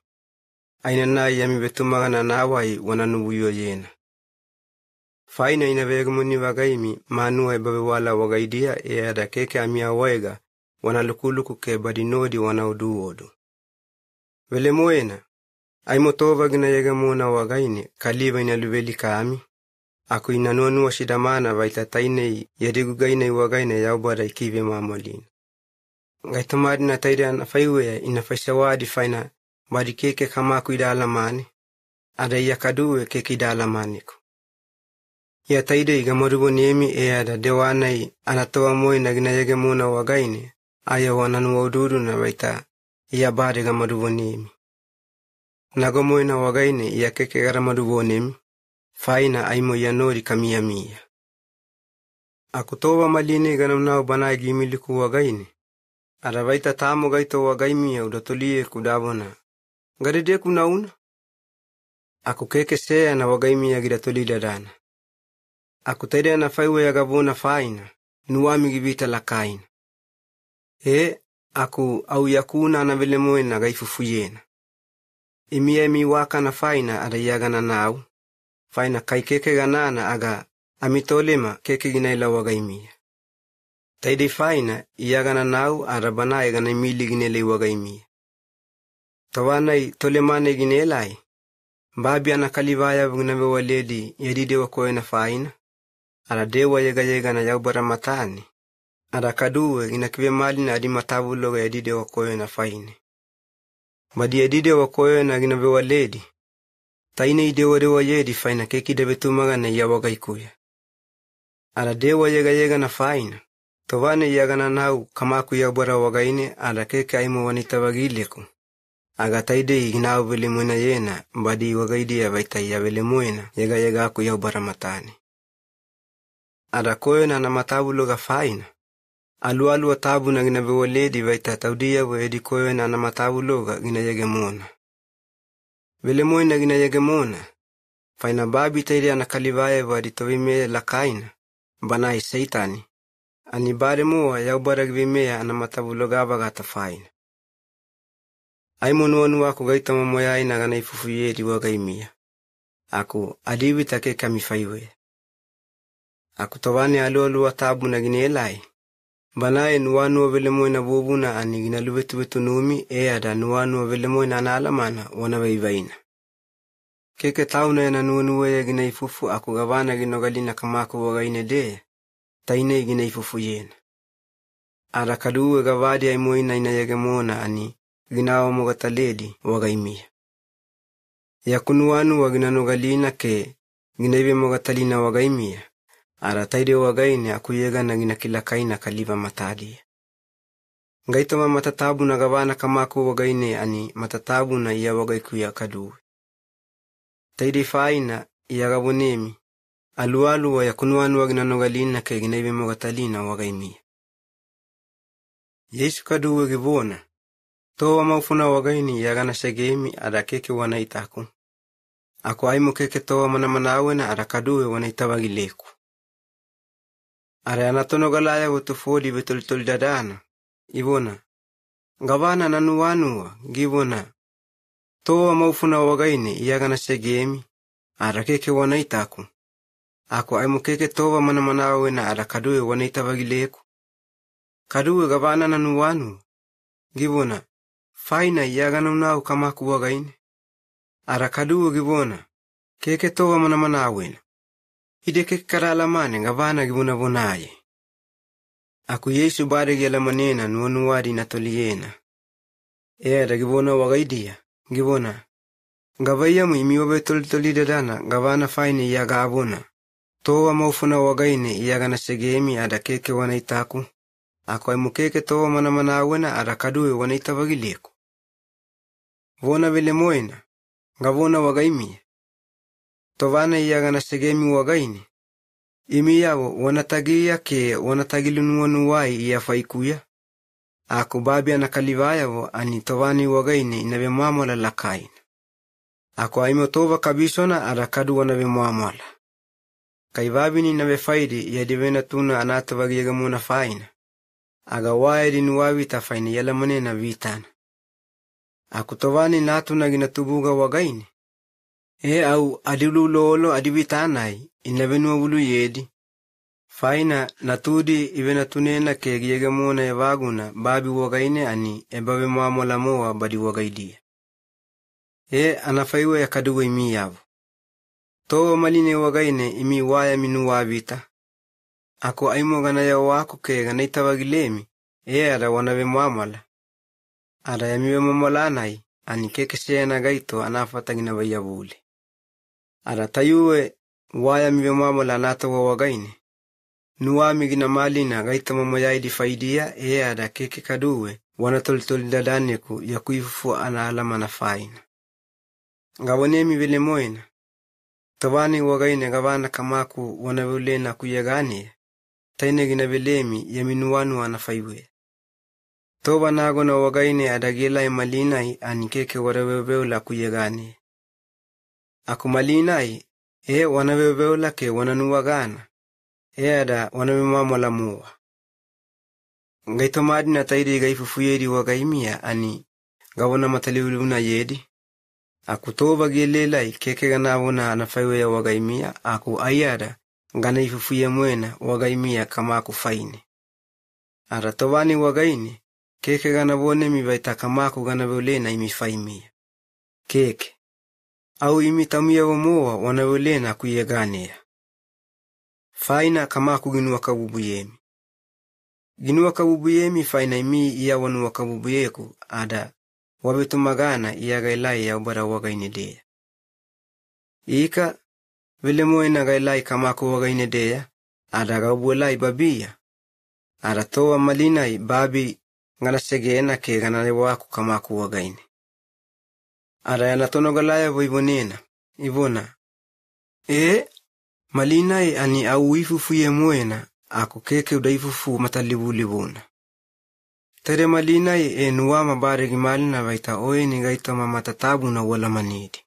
Aina nai yami betumagana nawai wananubuyo yena. Faina inavegumuni wagaimi manuwa ebawe wala wagaidia ada keke amia waiga wanalukuluku ke badinodi wanauduodu. Vele moena, aimotova gina yegamuna wagaine kaliba inaluveli kami. Aku inanuanua shidamana vaitatainei yadigugainei wagaine yaubara ikive mamolina. Gaitamadi na taide anafaiwea inafaisawadi faina badi keke kamaku idalamani. Ada yakaduwe keke idalamaniko. Ya taide igamarubo niemi ada dewanai anatoa moi na ginayege muna wagaine aya wananu wauduru na waita iya bade gamarubo niemi. Nagomo na wagaine iya keke garamarubo niemi faina aimo ya nori kamia mia. Akutowa maline ganamnao banai gimiliku wagaine ada waita tamo gaito wagaimia udatolie kudabona. Garide kunauna? Aku keke sea na wagaimia gidatolida dana. Aku taide na faiwe ya gabona faina, nuwami gibita lakaina. Aku au yakuna na velemoe na gaifufuyena. Imi waka na faina ada yagana nau, faina kai keke ganana aga amitolema keke ginaila wagaimia. Taide faina yagana nau ada banae gana imili ginele wagaimia. Tawanai tolemane ginelai, babi ana kalivaya vugnawe waledi yadide wakoe na faina. Ada dewa yega na yaubara matani. Ada kaduwe ginakiwe mali na adi matabuloga yadide wakoe na faine. Badi yadide wakoe na ginawe waledi. Taine idewa dewa yedi faina keki debetumaga na yawaga ikuya. Ada dewa yega na faina. Towane yagana nau kamaku yaubara wagaine ada keke aimo wanita wagileku. Aga taide ginao vele muena yena badi wagaidi ya vaita ya vele muena yega aku yaubara matani. Ada koe na matabuloga faina. Alu tabu na ginawe waledi vaita taudia wedi koe na matabuloga ginayege mona. Vele muena ginayege mona. Faina babi taide anakalivaya wadi tovime lakaina. Banai seitani. Ani bare mua yaubara gvimea matabuloga bagata faina. Aimonu wako gaita mamoyai na gana ifufuyedi wagaimia. Aku adibita ke kamifaiwe. Aku tawane alu tabu na ginelai. Banae nuwanu velemoe na bubuna ani ginalubetu numi ada nuwanu velemoe na alamana wana vaivaina. Keke tauna na nuwe ginaifufu aku gavana ginogalina kamaku wagaine de taine ginaifufu yena. Ada kaduwe gavadi aimoina inayegemona ani ginawa mogataledi wagaimia. Yakunuwanu waginanogalina ke ginaive mogatalina wagaimia. Ara taide wagaine akuyega na ginakilakaina kaliva matadi. Ngaitoma matatabu na gavana kamaku wagaine ani matatabu na iya wagaikuya kaduwe. Taide faina iya gabonemi. Alu wa yakunuwanu waginanogalina ke ginaive mogatalina wagaimia. Yesu kaduwe givona. Towa maufuna wagaini yagana segemi ada keke wanaitaku. Aku aimo keke towa manawena ada kaduwe wanaitawagileku. Are anatono galaya wotufodi betol dadana. Ivona. Gavana nanuwanua givona. Towa maufuna wagaini yagana segemi ada keke wanaitaku. Aku aimo keke towa manawena ada kaduwe wanaitawagileku. Kaduwe gavana nanuwanua. Givona. Faina yagana unau kamaku wagaine. Ara kaduwe givona. Keke towa manawena. Ide keke karalamane gavana givona vonaye. Aku Yesu bade gelamanena nuwanuwadi natoliena. Ada givona wagaidia. Givona. Gavayamu imiwabe tolidadana gavana faina yaga avona. Towa maufuna wagaine yagana segemi ada keke wanaitaku. Aku aimu keke towa manawena ada kaduwe wanaitawagileku. Vona vele moena, gavona wagaimia. Tovana yagana segemi wagaine. Imi yawo wanatagia ke wanatagilunuwanuwai iya faikuya. Aku babi anakalivaya wo ani tovani wagaine inawe muamola lakaina. Aku aimo tova kabisona ada kadu wanawe muamola. Kai babi ni nawe faidi ya divena tuna anatawagiaga muna faina. Aga waedi nuwawi ta faina yalamane na vitana. Aku tovani natu na ginatubuga wagaine. Au adilulolo adivitanai inavenua wulu yedi. Faina natudi ivena tunena ke giyegemona evaguna babi wagaine ani ebawe muamola moa badi wagaidia. Anafaiwe ya kaduwe imi yavu. Towa maline wagaine imi waya minu wavita. Ako aimo gana ya wako ke gana itawagilemi. Ada wanawe muamola. Ada yamiwe muamolanai ani keke sena gaito anafata gina wayabuli. Ada tayuwe waya miwe mamola nata wa wagaini. Nuwami gina malina gaita mamoyaidi faidia ada keke kaduwe wana tolitoli dadaneku ya kuifufu ana alama na faina. Ngawanemi vile moina. Tawani wagaine gavana kamaku wana vilena kuyagane. Taine gina vilemi ya minuwanu wana faiwe. Toba nago na wagaine adagila malinai ani keke waraweweula kuyagane. Aku malinai wanaweweula ke wananuwagana. Ada wanamemamola muwa. Ngaito madina taidi gaifufu yedi wagaimia ani gawana mataliuluna yedi. Aku toba gelelai keke ganawuna anafaiwe ya wagaimia. Aku ayada gana ifufu ya mwena wagaimia kama aku faini. Ara tobani wagaini keke ganawone mibaita kama aku ganawulena imifaimia. Keke. Au imitamia wamuwa wanawulena kuyeganea. Faina kama kuginua kabubuyemi. Ginua kabubuyemi faina imi iya wanua kabubuyeku ada wabetu magana iya gailai ya ubara wagainedea. Ika vile moina gailai kama ku wagainedea ada gabuelai babia. Ada towa malinai babi ngana segeena ke gana waku kama ku wagaine. Ada yanatono galaya voibonena. Ivona. Malinai ani au ifufu ye mwena, ako keke udaifufu matalibulibuna. Tere malinai nuwama bare gimalina vaita ni gaita mamatatabu na wala manidi.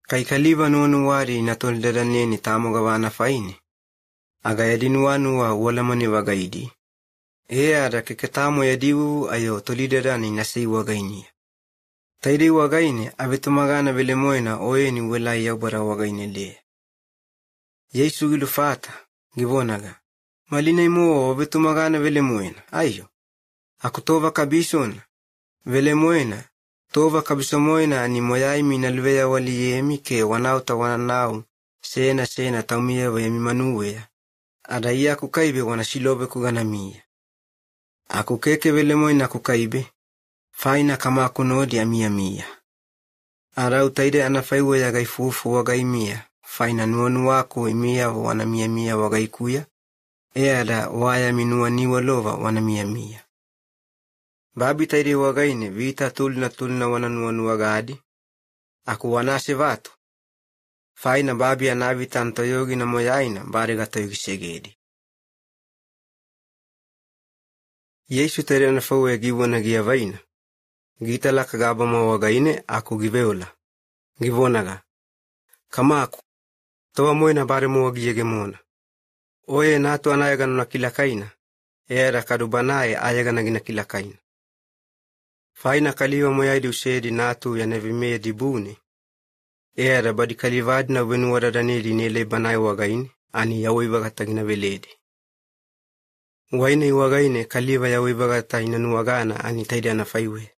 Kaikaliba nonu wari natoldadaneni tamo gawana faini. Agayadinuwanu wa wala mani wagaidi. Ada keke tamo yadiwu ayo tolidadani nasi wagainia. Tairi wagaine abitumagana vile mwena ni wala yabara wagaine lea. Yesu gilufata, givonaga. Malina imo wabetumagana vele mwena. Ayo. Aku tova kabisona. Vele mwena. Tova kabisa mwena ni moyai minalweya waliyemi ke wanauta wananau. Sena taumia wayemi manuwea. Adaiya kukaibe wanashilobe kuganamia. Aku keke vele mwena kukaibe. Faina kama akunodi mia. Arau taide anafaiwe ya gaifufu wagaimia. Faina nuonu wako imia wana mia wagaikuya. Ada waya minuwa niwa lova wana mia. Babi tairi wagaine vita tulna wana nuonu wagadi. Aku wanase vatu. Faina babi anavi tantoyogi na moyaina bari gatoyogi segedi. Yesu tairi anafawe giwana giavaina. Gita laka gabama wagaine aku giveola. Givonaga. Kama aku. Towa mwena bare muwagiyege mona. Natu anayagana na kilakaina. Era kadubanaye ayagana gina kilakaina. Faina kaliwa moyaidi usedi natu ya nevimea dibuni. Era badi kalivadi na wenu wadadanedi nile banaye wagaine. Ani yawibaga gina veledi. Waine wagaine kaliwa yawibaga inanuwagana ani taidi anafaiwe.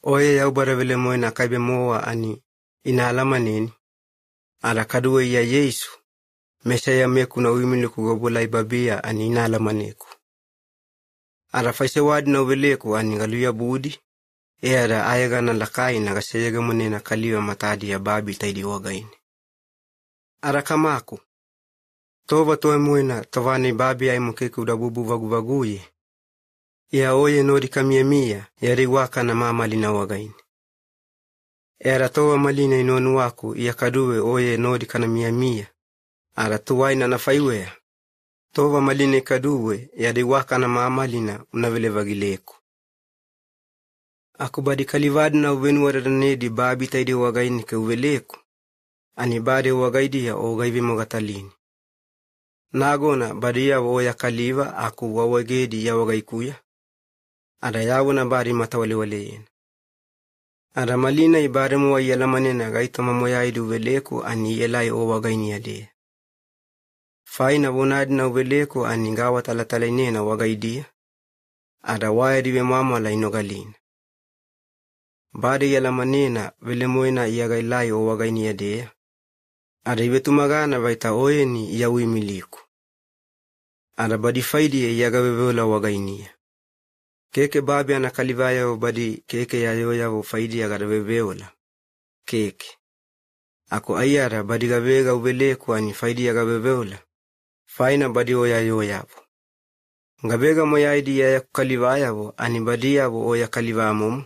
Yaubara vile mwena kaibe mowa ani ina alama nini. Ala kaduwe ya Yesu. Mesha ya meku na uimili kugobola ibabia ani ina alama neku. Ala faise wadi na uveleku ani galuya budi. Ada ayagana lakai na gaseyega mwenena kaliwa matadi ya babi taidi wagaini. Ala kamaku. Tova toe mwena tovani babi ay mukeku udabubu vaguvaguye. Nodi kamiemia yari waka na mamali na wagaini. Era towa malina inonu waku kaduwe nodi kana mia. Ara tuwaina na faiwea. Towa malina kaduwe yari waka na mamalina unavile vagileku. Aku badi kalivadi na uvenu wadadanedi babi taidi wagaini ke uveleku. Ani bade wagaidi ya gaivi mogatalini. Nagona badi ya kaliva aku wawagedi ya wagaikuya. Ada yawuna bari matawaliwaleyen. Ada malina ibare muwa yalamanena gaita mamoyaidu uveleku ani yelai wagaini yade. Faina wunadi na uveleku ani ngawa talatalainena wagaidia. Ada wayadiwe mamala inogalina. Bade yalamanena vile mwena yagailai wagaini yade. Ada ibetumagana vaita ni yawi miliku. Ada badi faidi yagaweweula wagainia. Keke babi anakalivaya badi keke yayoya faidi yagaweweula. Keke. Ako ayara badi gavega uveleku ani faidi ya gabeveula. Faina badi oya yoyavu. Ngabega moyaidi ya kukalivayavo ani badi yavo oya kalivamumu.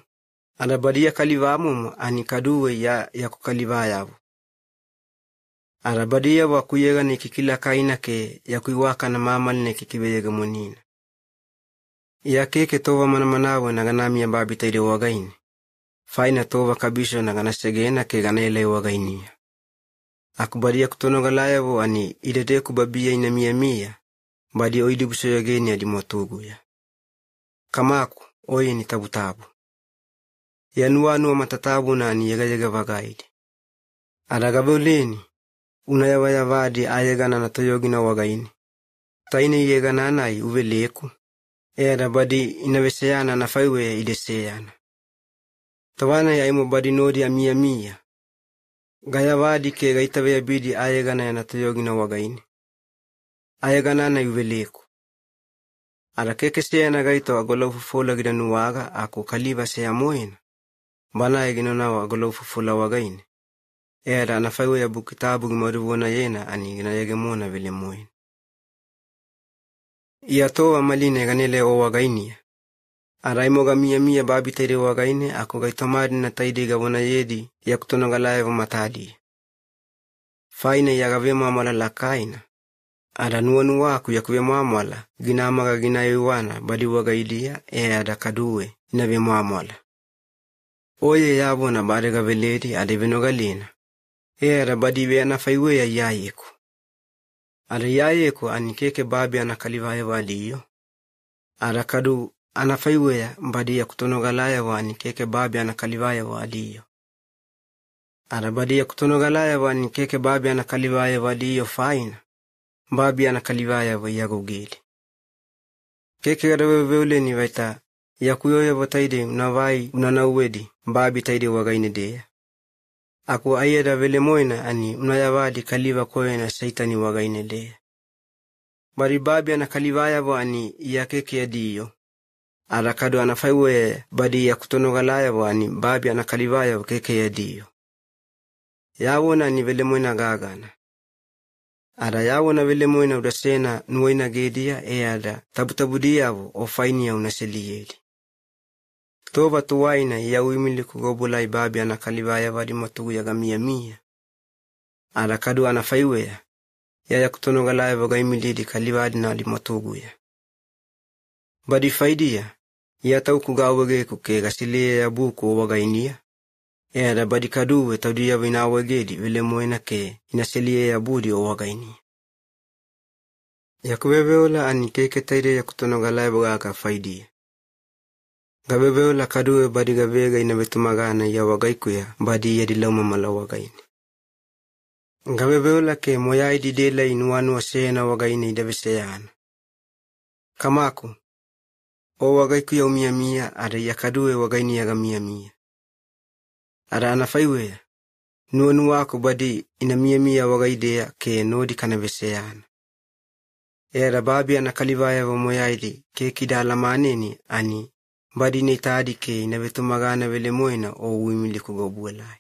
Ana badi ya kalivamumu ani kaduwe ya kukalivayavo. Ara badi yavo akuyega ni kikila kaina ke ya kuiwaka na mamali ne kikibeyega monina. Ya keke tova manamanawe na ganami ya babi taide wagaini. Faina tova kabisho na ganasegena ke ganele wagainia. Akubadi ya kutonogalayavo ani idete kubabia ina mia. Badi oidibuso yageni alimotuguya. Kamaku, oye ni tabu. Yanuanu wa matatabu na ni yaga vagaidi. Aragabuleni, unayawayavadi ayegana na toyogina wagaini. Taini yegana anai uveleku. Era badi inaveseyana na faiwe ideseyana. Tawana ya imo badi nodi ya mia. Gayavadi ke gaitawe bidi ayegana ya na toyogina wagaini. Ayegana na uveleku. Ara keke seyana gaito agolofu fola gidanuwaga ako kaliva seya moena. Bana eginona wa agolofu fola wagaini. Era na faiwe ya bukitabu gimaruwana yena ani gina yegemona vile moena. Iatoa maline ganele o wagainia. Ara imoga mia babi taide wagaine ako gaitomari na taide gavona yedi ya kutonogalaevo matadi. Faina ya gavema amala lakaina. Ara nuanu waku ya kuvema amala ginamaga ginayuwana badi wagaidia ada kaduwe inavema amala. Oye yabona bade gaveledi adevenogalina. Era badi vena faiwe ya yayeku. Ara yayeku anikeke babi anakalivaya waliyo. Ara kadu anafaiwea badi ya kutonogalaya wa anikeke babi anakalivaya waliyo. Ara badi ya kutonogalaya wa anikeke babi anakalivaya waliyo faina. Babi anakalivaya wa yagogeli. Keke gadaweweule ni waita ya kuyoya wa taide unawai unanauwedi babi taide wagaine dea. Aku ayeda vele moina ani unayawadi kaliva koe na saitani wagaine dea. Bari babi anakalivaya wa ani ya keke ya diyo. Ara kadu anafaiwe badi ya kutonogalaya wa ani babi anakalivaya wa keke ya diyo. Yawona ni vele moina gagana. Ara yawona vele moina udasena nuwaina gedia ada tabutabudiyavu o fainia unaseliyeli. Tova tuwaina ya uimili kugobulai babi anakalivaya wadi matugu ya gamia. Ara kadu anafaiwea ya kutonogalaya wa gaimilidi kalivadi na di matugu ya. Badi faidia ya tau kugawege kuke gasilia ya buku o wagainia. Era badi kaduwe taudia winawegedi vile moena ke inaselia ya budi o wagainia. Ya kubebeola ani keke taide ya kutonogalaya waga faidia. Gabebeola kaduwe badi gabega inabetumagana ya wagaikuya badi ya dilauma mala wagaini. Gabebeola ke moyaidi dela inuanu wa sena wagaini idabeseyana. Kamaku, o wagaikuya mia ada ya kaduwe wagaini ya gamia. Ara anafaiwea, nuanu wako badi ina mia wagaidea ke nodi kanabeseyana. Era babi anakalivaya wa moyaidi ke kidala maneni ani badi neitadi ke inabetumagana vele moina o uimili kugobuelai.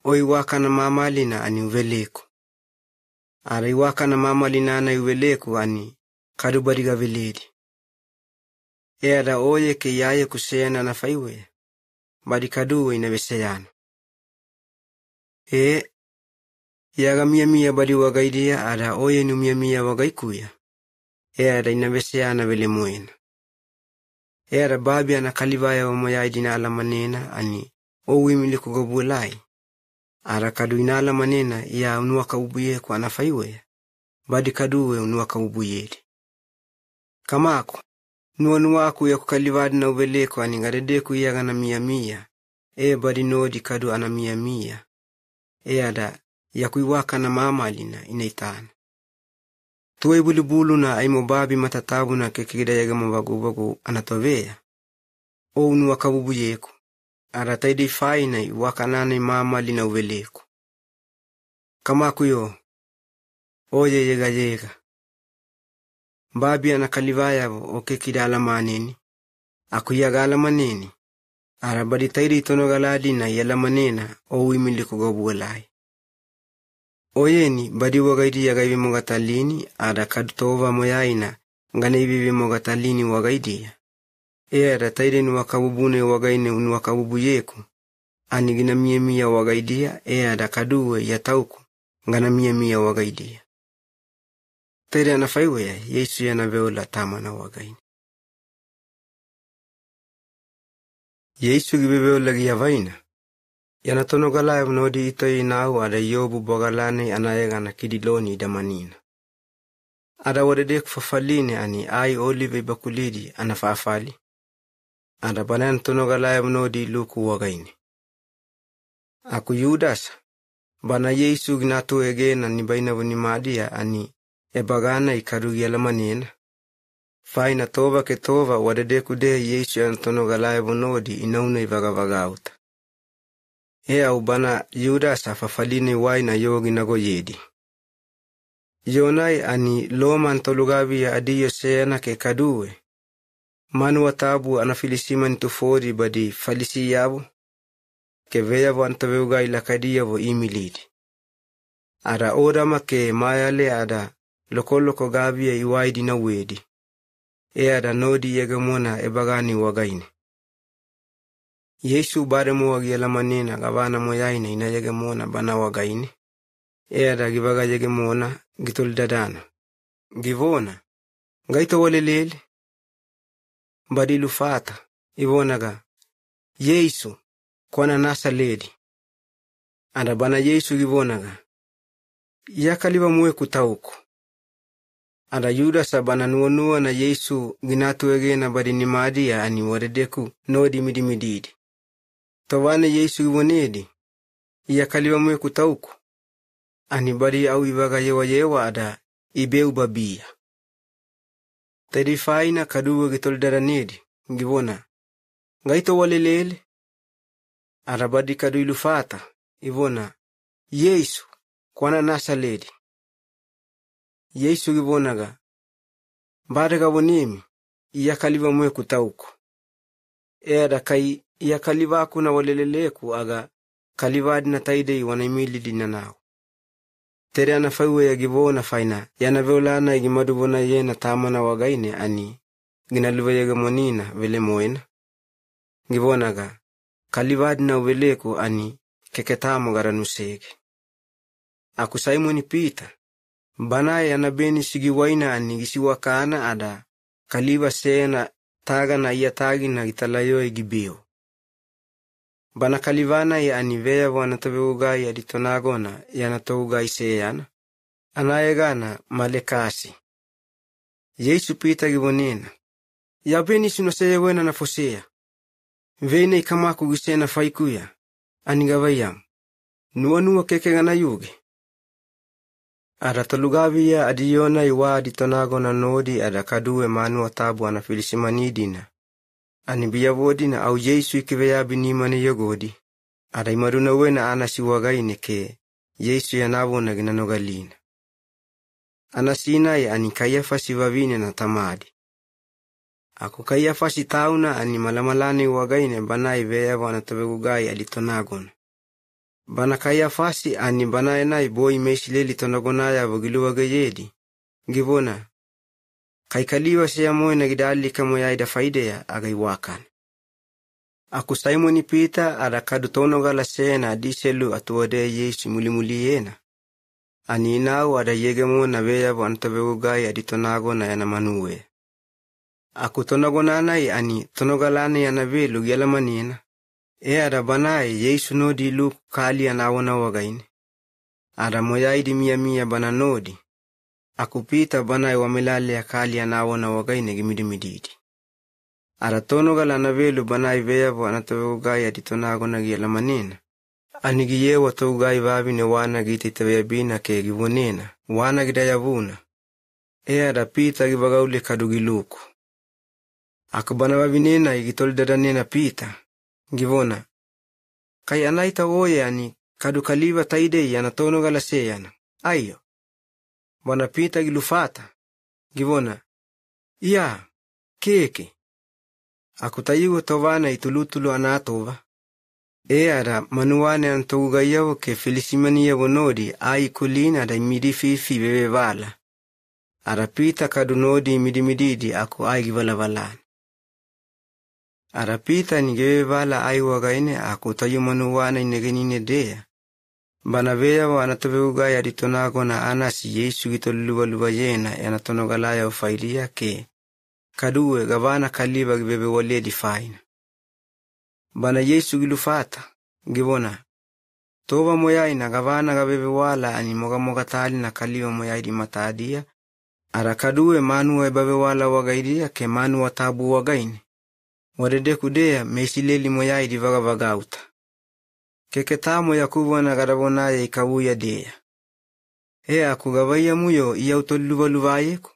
O iwaka na mamalina ani uveleku. Ara iwaka na mamalina ana uveleku ani kadu badi gaveledi. Era oye ke yaye kuseyana na faiwe. Badi kaduwe inabeseyana. Yaga mia badi wagaidia ara oye nu mia wagaikuya. Era inabeseyana vele moina. Era babi anakalivaya wa moyaidi na alamanena ani o uimili kugobuelai. Ara kadu inala manena ya unuaka ubuye kwa anafaiwe. Badi kaduwe unuaka ubuyedi. Kamaku, nuanuaku ya kukalivadi na uveleko aningaredeku yaga na mia. Badi nodi kadu ana mia. Ada ya kuiwaka na mamalina inaitana. Tuwe bulubulu na aimo babi matatabu na kekida yaga mwagu anatovea. O unuaka ubuyeku. Ara taide faina iwaka nane mamalina uveleko. Kamaku yo. Oye yega. Babi anakalivaya o kekida alamaneni. Akuyaga alamaneni. Ara badi taide itonogaladi na yalamanena o uimili kugobuelai. oyeni badi wagaidi yagaivi mogatalini ada kadutova moyaina ngane ibivi mogatalini wagaidia. Ada taiden wakabubune wagaine unwakabubu yeku. Ani gina mia wagaidia ada kaduwe yatauku ngana mia wagaidia. Taide anafaiwea Yesu yanaveola tamana wagaine. Yesu gibeveola giyavaina. Yanatono galaya mnodi itoi nau ada Yobu bogalane anayegana kidiloni damanina. Ada wadedek fafaline ani ai olive bakulidi anafafali. Ada banan tono galaya mnodi luku wagaine. Aku Yudas bana Yesu gnatu egena ni baina wani madia ani ebagana ikarugi alamanina. Faina tova ke tova wadedeku de Yesu yanatono galaya mnodi inauna ivagavagauta. Au bana Yudas afafaline waina yogi nago yedi. Yonai ani loman tolugabi ya adiyo seyana ke kaduwe. Manu watabu anafilisiman tufodi badi falisi yabu. Ke veyavu antaveuga ila kadiyavu imilidi. Ada odama ke mayale ada loko gabi ya iwaidi na wedi. Ada nodi yegamona ebagani wagaine. Yesu baremu wagiela manina gavana moyaina ina yegemona bana wagaine. Ada givaga yegemona gitol dadana. Givona. Gaito walelele. Badilu fata. Ivonaga. Yesu. Kwana nasa ledi. Ada bana Yesu givonaga. Yakaliwa mwe kutauku. Ada Yudas bana nuonua na Yesu ginatu egena badi ni madia ani waredeku nodi midimididi. Tawane Yesu givonedi. Yakaliwa mwe kutauku. Ani badi au iwaga yewa ada ibeu babia. Tadifaina kaduwe gitol daranedi. Givona. Gaito walelele. Arabadi kadu ilufata. Ivona. Yesu. Kwana nasa ledi. Yesu givonaga. Badaga wonimi. Iyakaliwa mwe kutauku. Ada kai iyakaliwa kuna waleleleku aga kalivadi na taidei wanaimilidi na nao. Tere anafaiwe ya givona faina. Yanaveolana igimaduvona yena tamana wagaine ani. Ginaluwa ya gamonina vele moena. Givonaga. Kalivadi na uveleku ani keketamo garanusege. Aku Simoni Peter. Bana yanabeni sigiwaina ani gisiwakana ada. Kaliva sena taga na iya tagi na italayo igibio. Bana kalivana ya anivea wanataveugai aditonagona yanatougai seyana. Anayegana malekasi. Yesu Peter givonena. Yabeni sinoseyewena na fosea. Vene ikamaku gisena faikuya. Anigavayam. Nuanua keke na yuge. Ada tolugavia adiyona iwa aditonagona nodi ada kaduwe manu watabu anafilisimanidina. Anibiyabodina au Yesu ikiveya binimane yogodi. Ada imaruna wena anasiwagaine ke Yesu yanavona ginanogalina. Anasinaye ani Kayafasi vavine na tamadi. Aku Kayafasi tauna ani malamalane wagaine bana iveya wanatavegugai alitonagona. Bana Kayafasi ani bana enai boi mesileli tonagonaya vagiluwaga yedi. Givona. Kaikaliwa siya moena gidali kamoyaida faidea agaiwakan. Aku Simoni Peter ada kadutonogala sena adiselu atuwade Yesu mulimuliyena. Ani inau ada yegemona veya wanatavegugai aditonagona yanamanuwe. Aku tonagonanai ani tonogalane yanavelu yalamanina. Ada banae Yesu nodi luku kali anawona wagaine. Ada moyaidi mia bana nodi. Aku Peter banae wamelale ya kali anawona wagaine gimidimididi. Ada tonogala anavelu banae veyavu anatavegugai aditonagona giyalamanina. Anigiyewa tougai vavine wana gititaveyabina ke givonena. Wana gidayavuna. Ada Peter givagaule kadugiluku. Aku bana vavinena igitol dadanena Peter. Givona. Kai anaita oye ani kadukaliva taidei anatonogala seyana. Ayo. Bana Peter gilufata. Givona. Iya. Keke. Aku tayiwa tovana itulutulu anatova. Ada manuane antogayawo ke felisimania bonodi ai kulina da midi fifi bebe vala. Ada pita kadunodi midimididi aku ai givala valan. Ada pita ni bebe vala ai wagaine aku tayu manuane negenine dea. Bana veya wa anatobeugai aditonago na anasi Yesu gitoluwa yena yanatonogalaya ufailia ke kadue gavana kaliba gibebe wale di faina. Bana Yesu gilufata gibona toba moyai na gavana gabebe wala ani moga tali na kaliba moyai di matadia ara kadue manu babe wala wagaidia ke manu watabu wagaini wadede kudea mesileli moyai di vagauta. Keketamo Yakubu na garabona ya ikabuya dea. Aku gabaya muyo iya utoluwa yeku.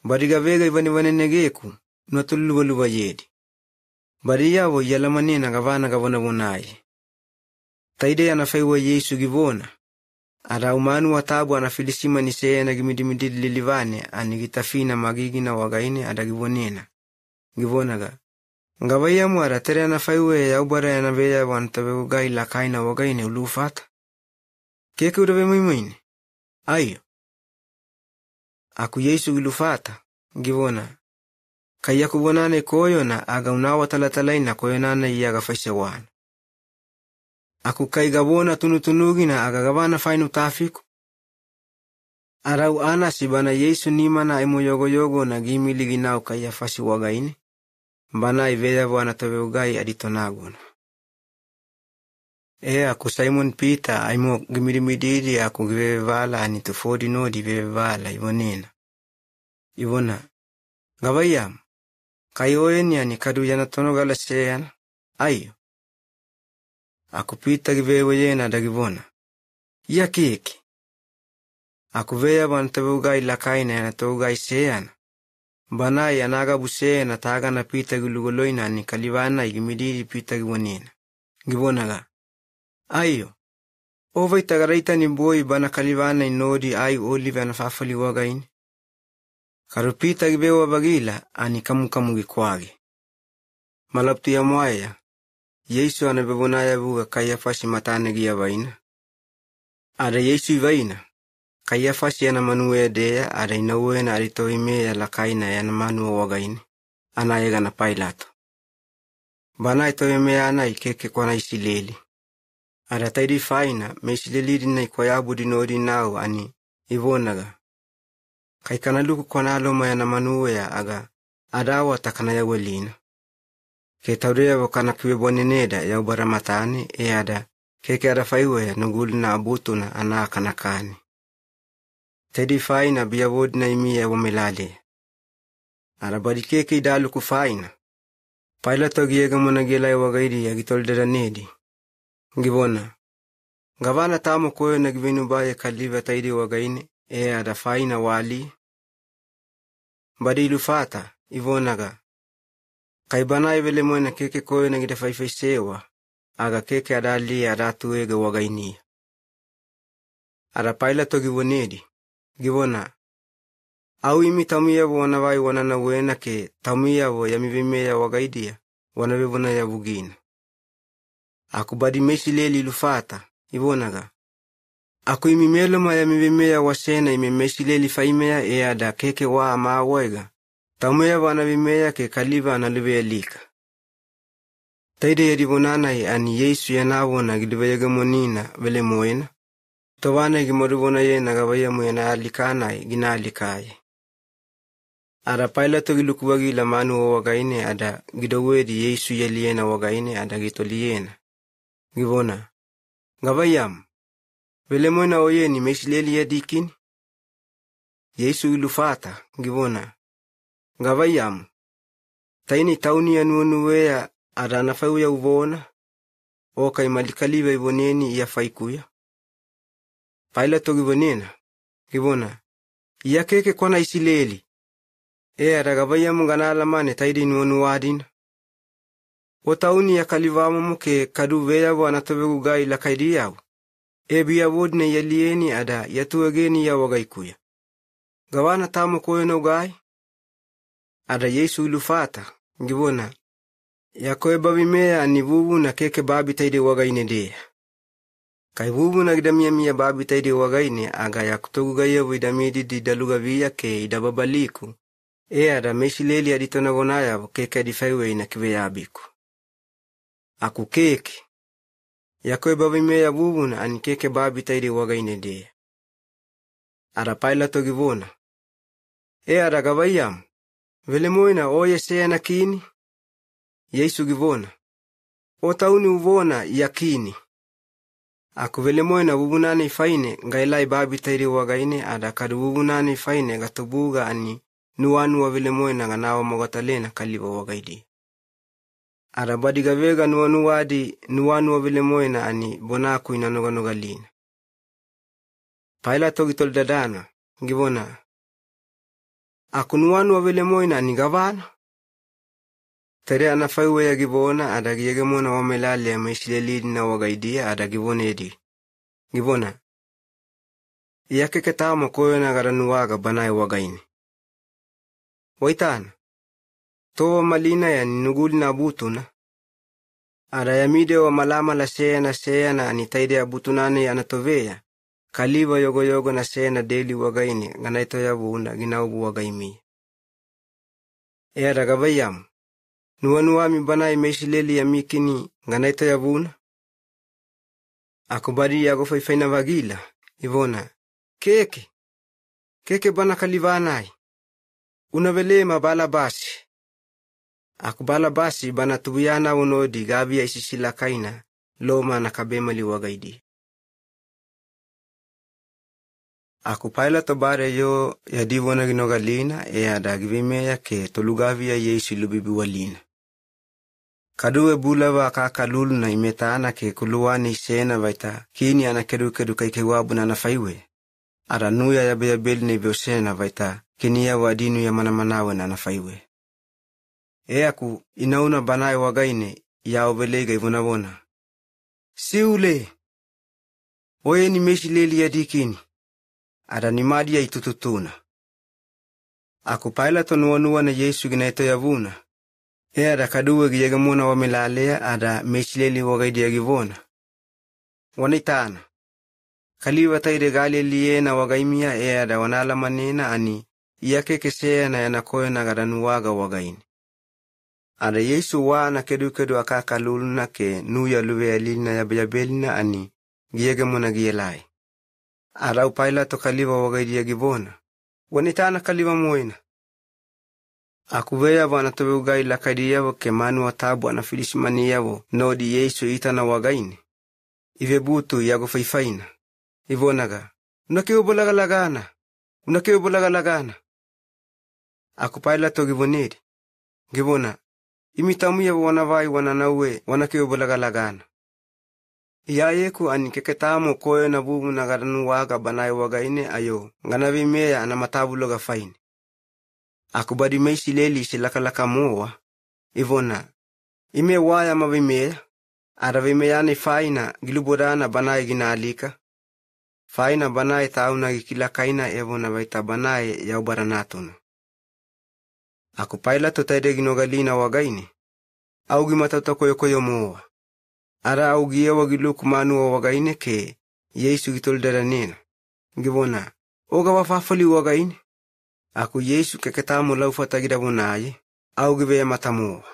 Bari gavega ibani negeku no toluwa yedi. Bari yabo yalamani na gavana gavana bonaye. Taide anafaiwa Yesu givona. Ara umanu watabu anafilisima nisea na gimidimidili lilivane anigitafina magigi na wagaine adagivonena. Givonaga. Ngabaya muara tere anafaiwe ya ubara ya nabeya wantabeugai lakaina wagaine ulufata. Keke urabe muimuine? Ayo. Aku Yesu gilufata. Givona. Kaya kubonane koyo na aga unawa talatalaina koyo nana iyaga faishawana. Aku kai gabona tunutunugi na aga gabana fainu tafiku. Arau anasi bana Yesu nimana emo yogo na gimili ginau kaya fasi wagaine. Bana iveya wana tabeugai aditonagona. Aku Simon Peter aimo gimirimididi aku giveve vala anitufodi nodi veve vala ivonena. Ivona. Gabayam. Kayoeni ani kadu yana tonogala seyana. Ayo. Aku Peter givewe yena dagivona. Iya kiki. Aku veya wana tabeugai lakaina yana togai seyana. Bana yanaga buse na taga na Peter gulugoloina ni kalivana igimididi Peter givonena. Givonaga. Ayo. Ova itagaraita ni boi bana kalivana inodi ai olive anafafali wagaini. Karu Peter gibewa bagila ani kamu gikwage. Malapti ya mwaya. Yesu anabebonaya buga kayafasi matane giya vaina. Ada Yesu ivaina. Kayafasi yana manuwe dea ada inawe na arito ime lakaina yana manuwa wagaini. Anayega na Pilato. Bana ito ime ana ikeke kwa na isileli. Ada taidi faina mesileli dina ikwayabu dinodi nao ani ivonaga. Kai kanaluku kwa naloma yana manuwe ya aga adawa takana ya welina. Ke taurea wakana kiwebone neda ya ubaramatani ada keke ada faiwe ya nuguli na abutu na anaka na kani. Tedi faina biya wodi na imi ya wamelale. Ada badi keke idalu kufaina. Pilato giega monagila ya wagaidi ya gitoldera nedi. Ngivona. Gavana tamo koyo na givinu baya kaliva taidi wagaini ada faina wali. Badi ilufata ivonaga. Kaibana ibele mwena keke koyo na gidafaisewa. Aga keke adali adatuega wagaini. Ada Pilato givonedi. Givona. Au imi tamuya wana vai wana na wena ke tamuya ya mivime ya wagaidia wana vivona ya vugina. Aku badi mesileli lufata, ivonaga. Aku imi meloma ya mivime ya wasena imi mesileli faimea ada keke wa ama wega. Tamuya wana vimea ke kaliva analivea lika. Taide ya divonana ani Yesu ya nawona gilivega monina vele moena. Tawana gimorivona ye nagabaya moena alikana gina alikaye. Ada Pilato gilukuwagi la manu wagaine ada gidowedi Yesu yaliena wagaine ada gitoliena. Givona. Gabayam. Vele moena oye ni mesileli ya dikini. Yesu ilufata. Givona. Gabayam. Taini tauni ya nuonuwea ada nafau ya uvona. Oka imalikaliva ivoneni ya faikuya. Pilato givonena. Givona. Iya keke kwa na isileli. Ada gabayam ngana alamane taidi nuonuwadina. Otauni ya kalivama muke kadu veya wana tabeugai lakaidi yao. Biya wodne yalieni ada yatuwegeni ya wagaikuya. Gawana tamo koyo na ugai. Ada Yesu ilufata. Givona. Yakoe babimea ani vuvu na keke babi taide wagaine de. Kai vuvu na gidamia babi taide wagaine aga yakutogu gaya vidamidi di daluga via ke idababaliku. Ada meshileli aditona gonaya keke adifaiwe na kive yabiku. Aku keke. Yakoe babimea vuvu na ani keke babi taide wagaine de. Ada Pilato givona. Ada gavayam. Vele moina oye sea na kini. Yesu givona. O tauni uvona yakini. Aku vele moina vuvunane ifaine ngailai babi tairi wagaine ada kadu vuvunane ifaine gatubuga ani nuanu wa vele moina nganawa mogatalena kaliwa wagaidi. Ada badiga vega nuanu wadi nuanu wa vele moina ani bonaku inanogangalina. Pilato gitol dadana givona. Aku nuanu wa vele moina ani gavana. Tere anafaiwe ya givona ada giyegemona wamelale ya meshileli na wagaidia ada givone edi. Givona. Iyake ketamo koyo na garanuwaga banaye wagaini. Waitana. Towa malina ya ninuguli na butuna. Ada yamide wa malama la seya na anitaide ya butunane anatoveya. Kaliwa yogo na seya na deli wagaini nganaito ya buunda ginaubu wagaimi. Ada gavayamu. Nuanuami banaye meshileli ya mikini nganaito ya vuna. Akubadi ya gofaifaina vagila. Ivona. Keke bana kalivanai. Unavelema bala basi. Akubala basi bana tubuyana unodi gabi ya isisila kaina. Loma na kabema liwagaidi. Pilato bare yo ya divona ginogalina ada givimea ke tolugavi ya Yesu lubibi walina. Kaduwe bulawa kakalulu na imetana ke kuluwani sena vaita kini anakedu kaike wabu na nafaiwe. Ada nuya ya beyabeli ni biosena vaita kini ya wadinu ya manamanawe na nafaiwe. Aku inauna banaye wagaine ya obelega ivunavona. Siule! Oye ni meshileli ya dikini. Ada ni madi ya itututuna. Pilato nuanua na Yesu ginaito ya vuna. Ada kaduwe giyegamona wamelalea ada meshileli wagaidi ya givona. Wanitana. Kaliwa taide Galilea na wagaimia ada wanala manena ani iyake kesea na yanakoyo na garanuwaga wagaini. Ada Yesu wana kedu akakaluluna ke nuya luwe alilina ya beyabelina ani giyegamona giyelai. Ada Pilato kaliwa wagaidi ya givona. Wanitana kaliwa moina. Akuveya wana tobe ugai lakadi yavo ke manu watabu anafilishimani yavo nodi Yesu ita na wagaini. Ive butu yago faifaina. Ivonaga. Unakiwe bolaga lagana. Pilato givonedi. Givona. Imitamu yavo wanavai wananawe wanakiwe bolaga lagana. Iyayeku ani keketamo koyo na bubu na garanuwaga banaye wagaine ayo. Nganavimea na matabu loga faini. Akubadi meshileli silakalaka moa. Ivona. Ime waya mavimea. Aravimea ni faina gilubodana banaye ginaalika. Faina banaye tauna gikilakaina evona vaita banaye ya ubaranatuna. Pilato taide ginogalina wagaini. Augi matata koyo moa. Ara augi ewa giluku manu wagaine ke Yesu gitoldaranena. Givona. Oga wafafali wagaine. Yesu keketamu laufata gidabonaye. Augi veya matamoa.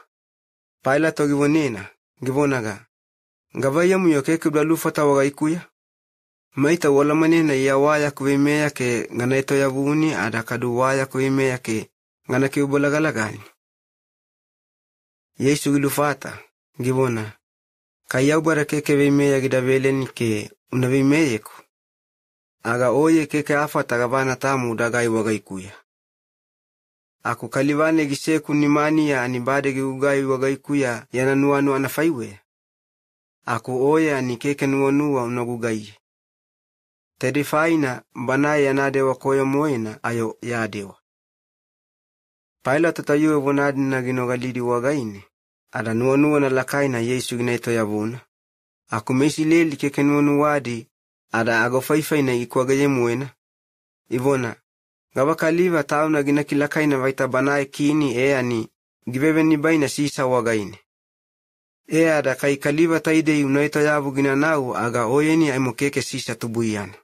Pilato givonena. Givonaga. Ngavayamu yoke lufata wagaikuya. Maita wala manena ya waya kuvimea ke nganaito ya vuni ada kadu waya kuvimea ke nganaki ubolagalagani. Yesu gilufata. Givona. Kaya ubara keke vimea gidabeleni ke unavimeyeku. Aga oye keke afata gavana tamu dagai wagaikuya. Kalivane giseku nimani ya anibade giugai wagaikuya yananuanu anafaiwe. Oye ani keke nuanua unagugai. Tedifaina banaye yanadewa koyo moina ayo yadewa. Pilato tayuwe vonadi na ginogalidi wagaini. Ada nuanua na lakaina Yesu ginaito ya vuna. Meshileli keke nuanuwadi ada agofaifaina ikuagaye muena. Ivona. Gaba kaliva tauna ginakilakaina vaita banaye kini ani giveve ni baina sisa wagaini. Ada kai kaliva taide unaita yabu ginanau aga oyeni ay mokeke sisa tubuyan.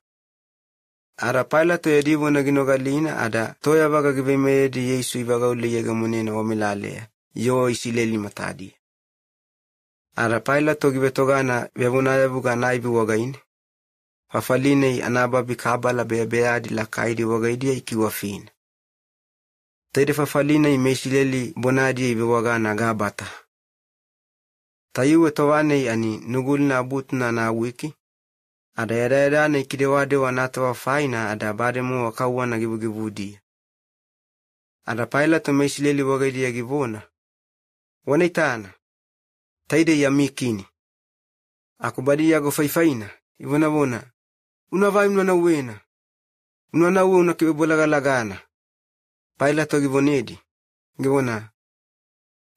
Ada Pilato yadivo na ginogalina ada toya baga givemedi Yesu ibaga uli yega munena wamilalea yo isileli matadi. Ada Pilato gibetogana bebuna yabu gana ibi wagaini. Fafaline anababi kabala beabeadi la kaidi wagaidia ikiwa fina. Taide fafaline imesileli bonadi ibi wagana gabata. Tayuwe towane ani nugulina abutna na wiki. Ada yada na ikidewade wanata wa faina ada bademo wakawa na gibugibudi. Ada Pilato mesileli wagaidia givona. Wanaitana. Taide ya mikini. Akubadi yago faifaina. Ivona bona. Unavai mwana uwena. Mwana uwe unakibebolagalagana. Pilato givonedi. Givona.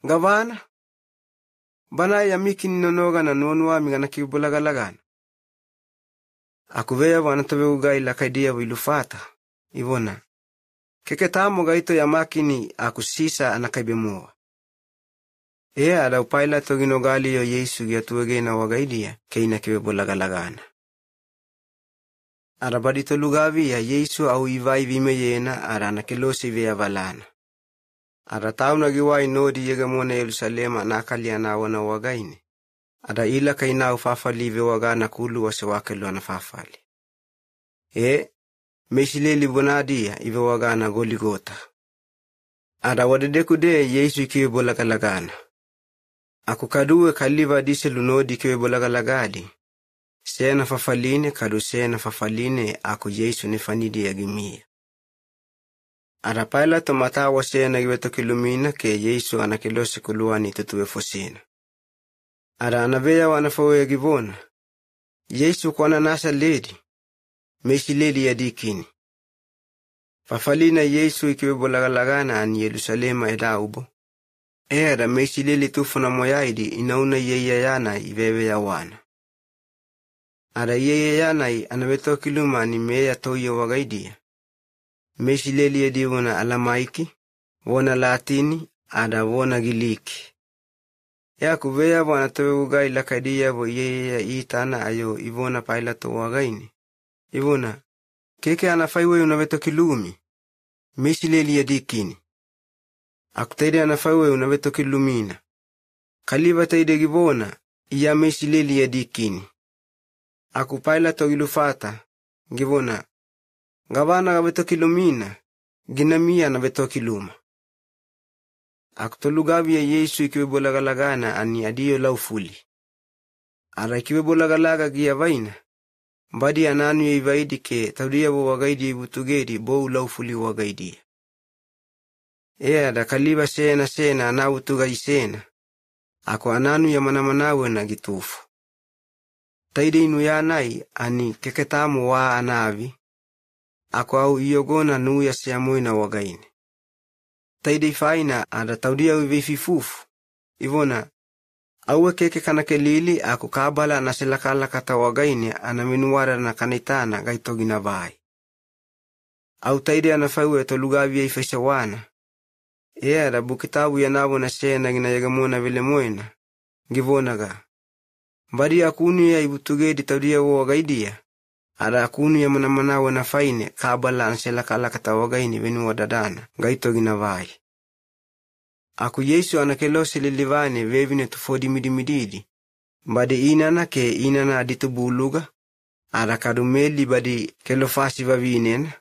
Gavana. Bana ya mikini nonoga na nuonua mingana kibebolagalagana. Akuveya wanatabe ugai lakaidia wilufata. Ivona. Keketamo gaito ya makini akusisa anakaibemoa. Ada Pilato ginogali yo Yesu giatuwege na wagaidia keina kibebolagalagana. Ada badito lugavi ya Yesu au ivai vime yena ada nakelosi vya valana. Ada tauna giwai nodi yega mwana Yerusalema nakalia na wana wagaini. Ada ila kaina ufafali vya wagana kulu wase wakelu anafafali. Mesileli bonadia ive wagana Goligota. Ada wadedekude Yesu ikibebolagalagana. Akukaduwe kaliva dise lunodi kibebolagalagadi. Sena fafaline kadu sena fafaline aku Yesu nifanidi ya gimia. Ada Pilato matawa sena giweto kilumina ke Yesu anakilosi kuluani tutuwe fosina. Ada anaveya wanafawe ya givona. Yesu kwa nasa ledi. Mesileli ya dikini. Fafalina Yesu ikibebolagalagana ani Yerusalema edaubo. Ada mesileli tufuna moyaidi inauna yeye yana ivewe ya wana. Ada yeye yanai anabeto kiluma ni meya toyo wagaidia. Mesileli edivona alamaiki, wona latini, ada wona giliki. Kuveya wana tobe ugai lakaidia vo yeye ya itana ayo ivona Pilato wagaini. Ivona, keke anafaiwe unabeto kilumi. Mesileli edikini. Akutaide anafaiwe unabeto kilumina. Kaliva taide givona, iya mesileli edikini. Aku Pilato gilufata, givona. Gavana gabeto kilumina, ginamia na beto kiluma. Akutolugavi ya Yesu ikibebolagalagana ani adiyo laufuli. Ara ikibebolaga gia vaina. Badi ananu ya ivaidi ke taudia bo wagaidi ibutugedi bo laufuli wagaidi. Ada kaliva sena anautuga isena. Ako ananu ya manamanawe na gitufu. Taide inu ya nai ani keketamu wa anavi. Ako au iyogona nuya siamoi na wagaini. Taide ifaina ada taudia uvififufu. Ivona. Awe keke kanakelili ako kabala na silakala kata wagaini anaminuwara na kanitana gaito ginavai. Au taide anafaiwe tolugavi ifesawana. Ada bukitabu ya nabo na sena ginayagamona vile moina. Givonaga. Badi akunu ya ibutugedi taudia wagaidia. Ada akunu ya manamanawe na faine kabala anselakala kata wagaini venu wadadana gaito ginavai. Aku Yesu anakelosi lilivane vevine tufodi midimididi. Badi inana ke inana aditubuluga. Ada kadumeli badi kelofasi vavinena.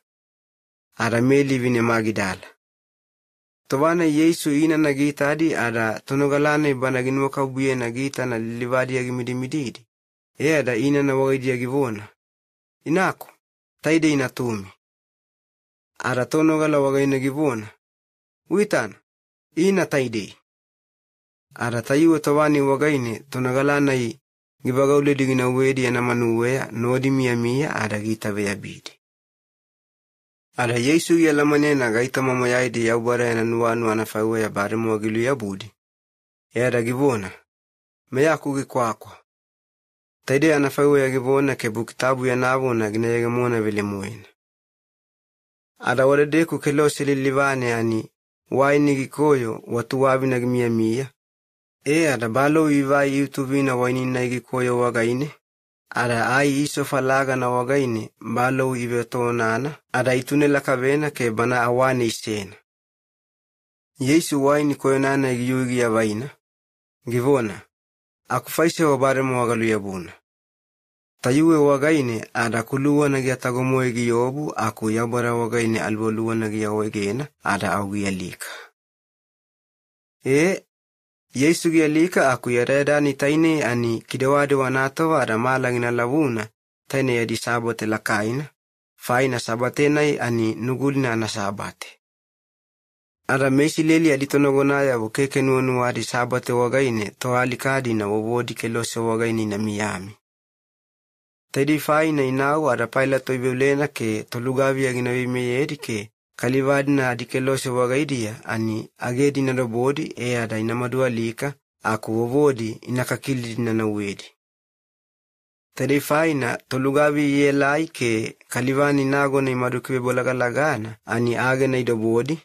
Ada meli vine magidala. Towana Yesu inana gitadi ada tonogalane banaginu wakabuye na gita na lilivadi ya gimidimididi. Ada inana wagaidi ya givona. Inako, taide inatumi. Ada tonogala wagaina givona. Uitana, ina taide. Ada tayuwa tawani wagaine tonogalana i gibagaule digina wedi ya namanuwea nodi mia ada gita vea bidi. Ada Yesu ya lamanena gaita mamoyaidi ya ubara ya nanuanu anafaiwe ya baremu wagilu ya budi. Ada givona. Meya kugi kwakwa. Taide anafaiwe ya givona ke bukitabu ya navona ginayagamona vile muena. Ada wadedeku kelosi lilivane ani waini gikoyo watu wabi na gimia. Ada balo ivai yutuvina wainina igikoyo wagaine. Ada ai iso falaga na wagaine balo ivetonana. Ada itune lakavena ke bana awane isena. Yesu waini koyonana igiyugi ya vaina. Givona. Akufaise wabare mwagalu yabuna. Tayuwe wagaine ada kuluwa nagyatagomo igiyobu aku yabara wagaine alvoluwa nagyawegena ada augiyalika. Yesu giyalika aku yareda ni taine ani kidewade wanatowa ada malangina lavuna taine yadi sabote lakaina. Faina sabatenai ani nugulina ana sabate. Ada mesi leli aditonogonaya wukeke nuonuwadi sabate wagaine toalikadi na wawodi kelose wagaine na miyami. Tadi faina inau ada pailato ibulena ke tolugavi aginavi meyedi ke kalivadi na adikelose wagaidia ani agedi na dobodi ada inamadua lika aku wawodi inakakili na uwedi. Tadi faina tolugavi yelai ke kalivani nago na imadukiwe bolagalagana ani age na idobodi.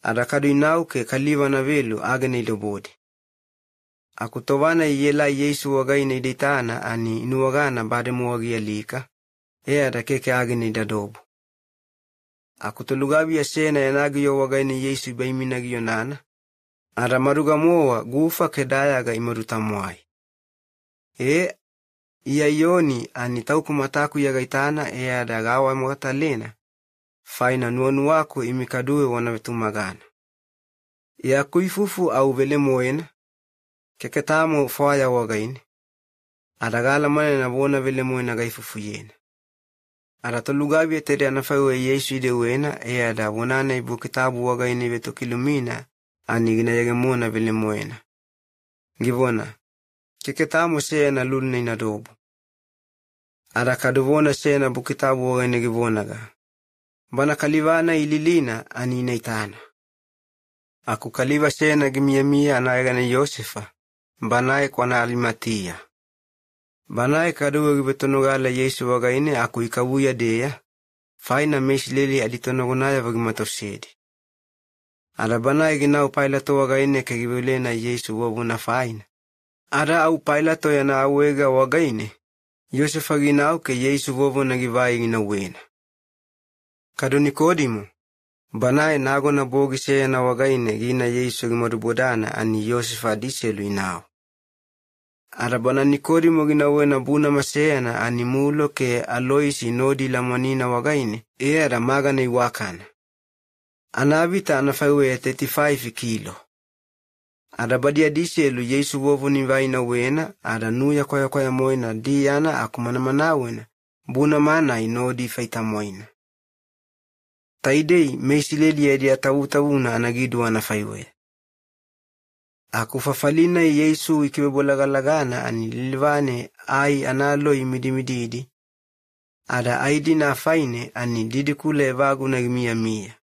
Ada kadu inau ke kaliva na velu age na idobodi. Aku towana yelai Yesu wagaine iditana ani inuwagana bade muwagi alika. Ada keke age na idadobu. Aku tolugavi ya sena yanagiyo wagaine Yesu ibaiminagiyo nana. Ada maruga mowa gufa kedayaga imarutamuai. Iya yoni ani taukumataku yagaitana ada gawa mwatalena. Faina nuonu wako imikaduwe wanavetumagana. Ia kuifufu au vele moena. Keketamo fwaya wagaine. Adagala mane na bona vele moena gaifufu yena. Ada tolugavi ya tere anafawe Yesu ide wena. Ada wonana ibu kitabu wagaine veto kilumina. Ani gina yage mona vele moena. Givona. Keketamo sena lulna inadobu. Ada kaduvona sena bukitabu wagaine givonaga. Bana kalivana ililina ani inaitana. Aku kaliva sena gimiyamia anaegana Yosefa. Banae kwa na Alimatia. Banae kaduwe gibetonogala Yesu wagaine aku ikabuya deya. Faina mesileli aditonogonaya vagimatosedi. Ada banae ginau pailato wagaine kegibulena Yesu wabuna faina. Ada au pailato yana awega wagaine. Yosefa ginau ke Yesu wabuna givai ginawena. Kado Nikodimo. Banae nago na bogi seya na wagaine gina Yesu gimadubodana ani Yosefa diselu inao. Ada bana Nikodimo ginawena buna maseya na ani mulo ke Aloisi nodi lamanina wagaine ada magana iwakana. Anabita anafaiwe 35 kilo. Ada badia diselu Yesu wovu nivaina wena ada nuya kwaya moina diana akumanamana wena buna mana inodi faita moina. Taidei mesileli edi atawuna anagidu anafaiwe. Aku fafalina Yesu ikibebolagalagana ani lilvane ai analo imidimididi. Ada aidi na faine ani didikule vagu na mia.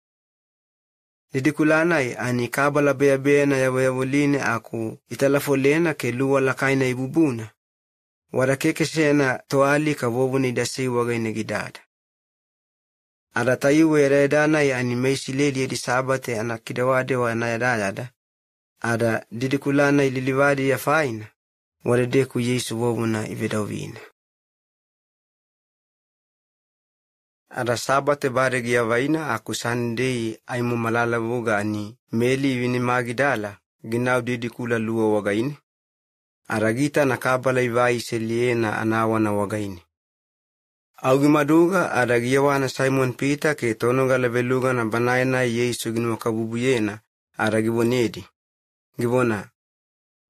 Didikulana ani kabala bea na yawayawoline aku italafolena ke luwa lakaina ibubuna. Wada keke sena toali kawovu ni dasi wagaine gidada. Ada tayuwe redana ani mesileli edi sabate anakidawade wa anayadada. Ada didikulana ililivadi ya faina. Wadedeku Yesu wawuna ivedawina. Ada sabate baregi ya vaina aku sandei aimu malala woga ani meli vini magidala ginau didikula luwa wagaini. Aragita nakabala ivai seliena anawana wagaini. Augi maduga adagiyawana Simon Peter ke tonoga leveluga na banaina Yesu ginu kabubuyena aragibonedi. Gibona.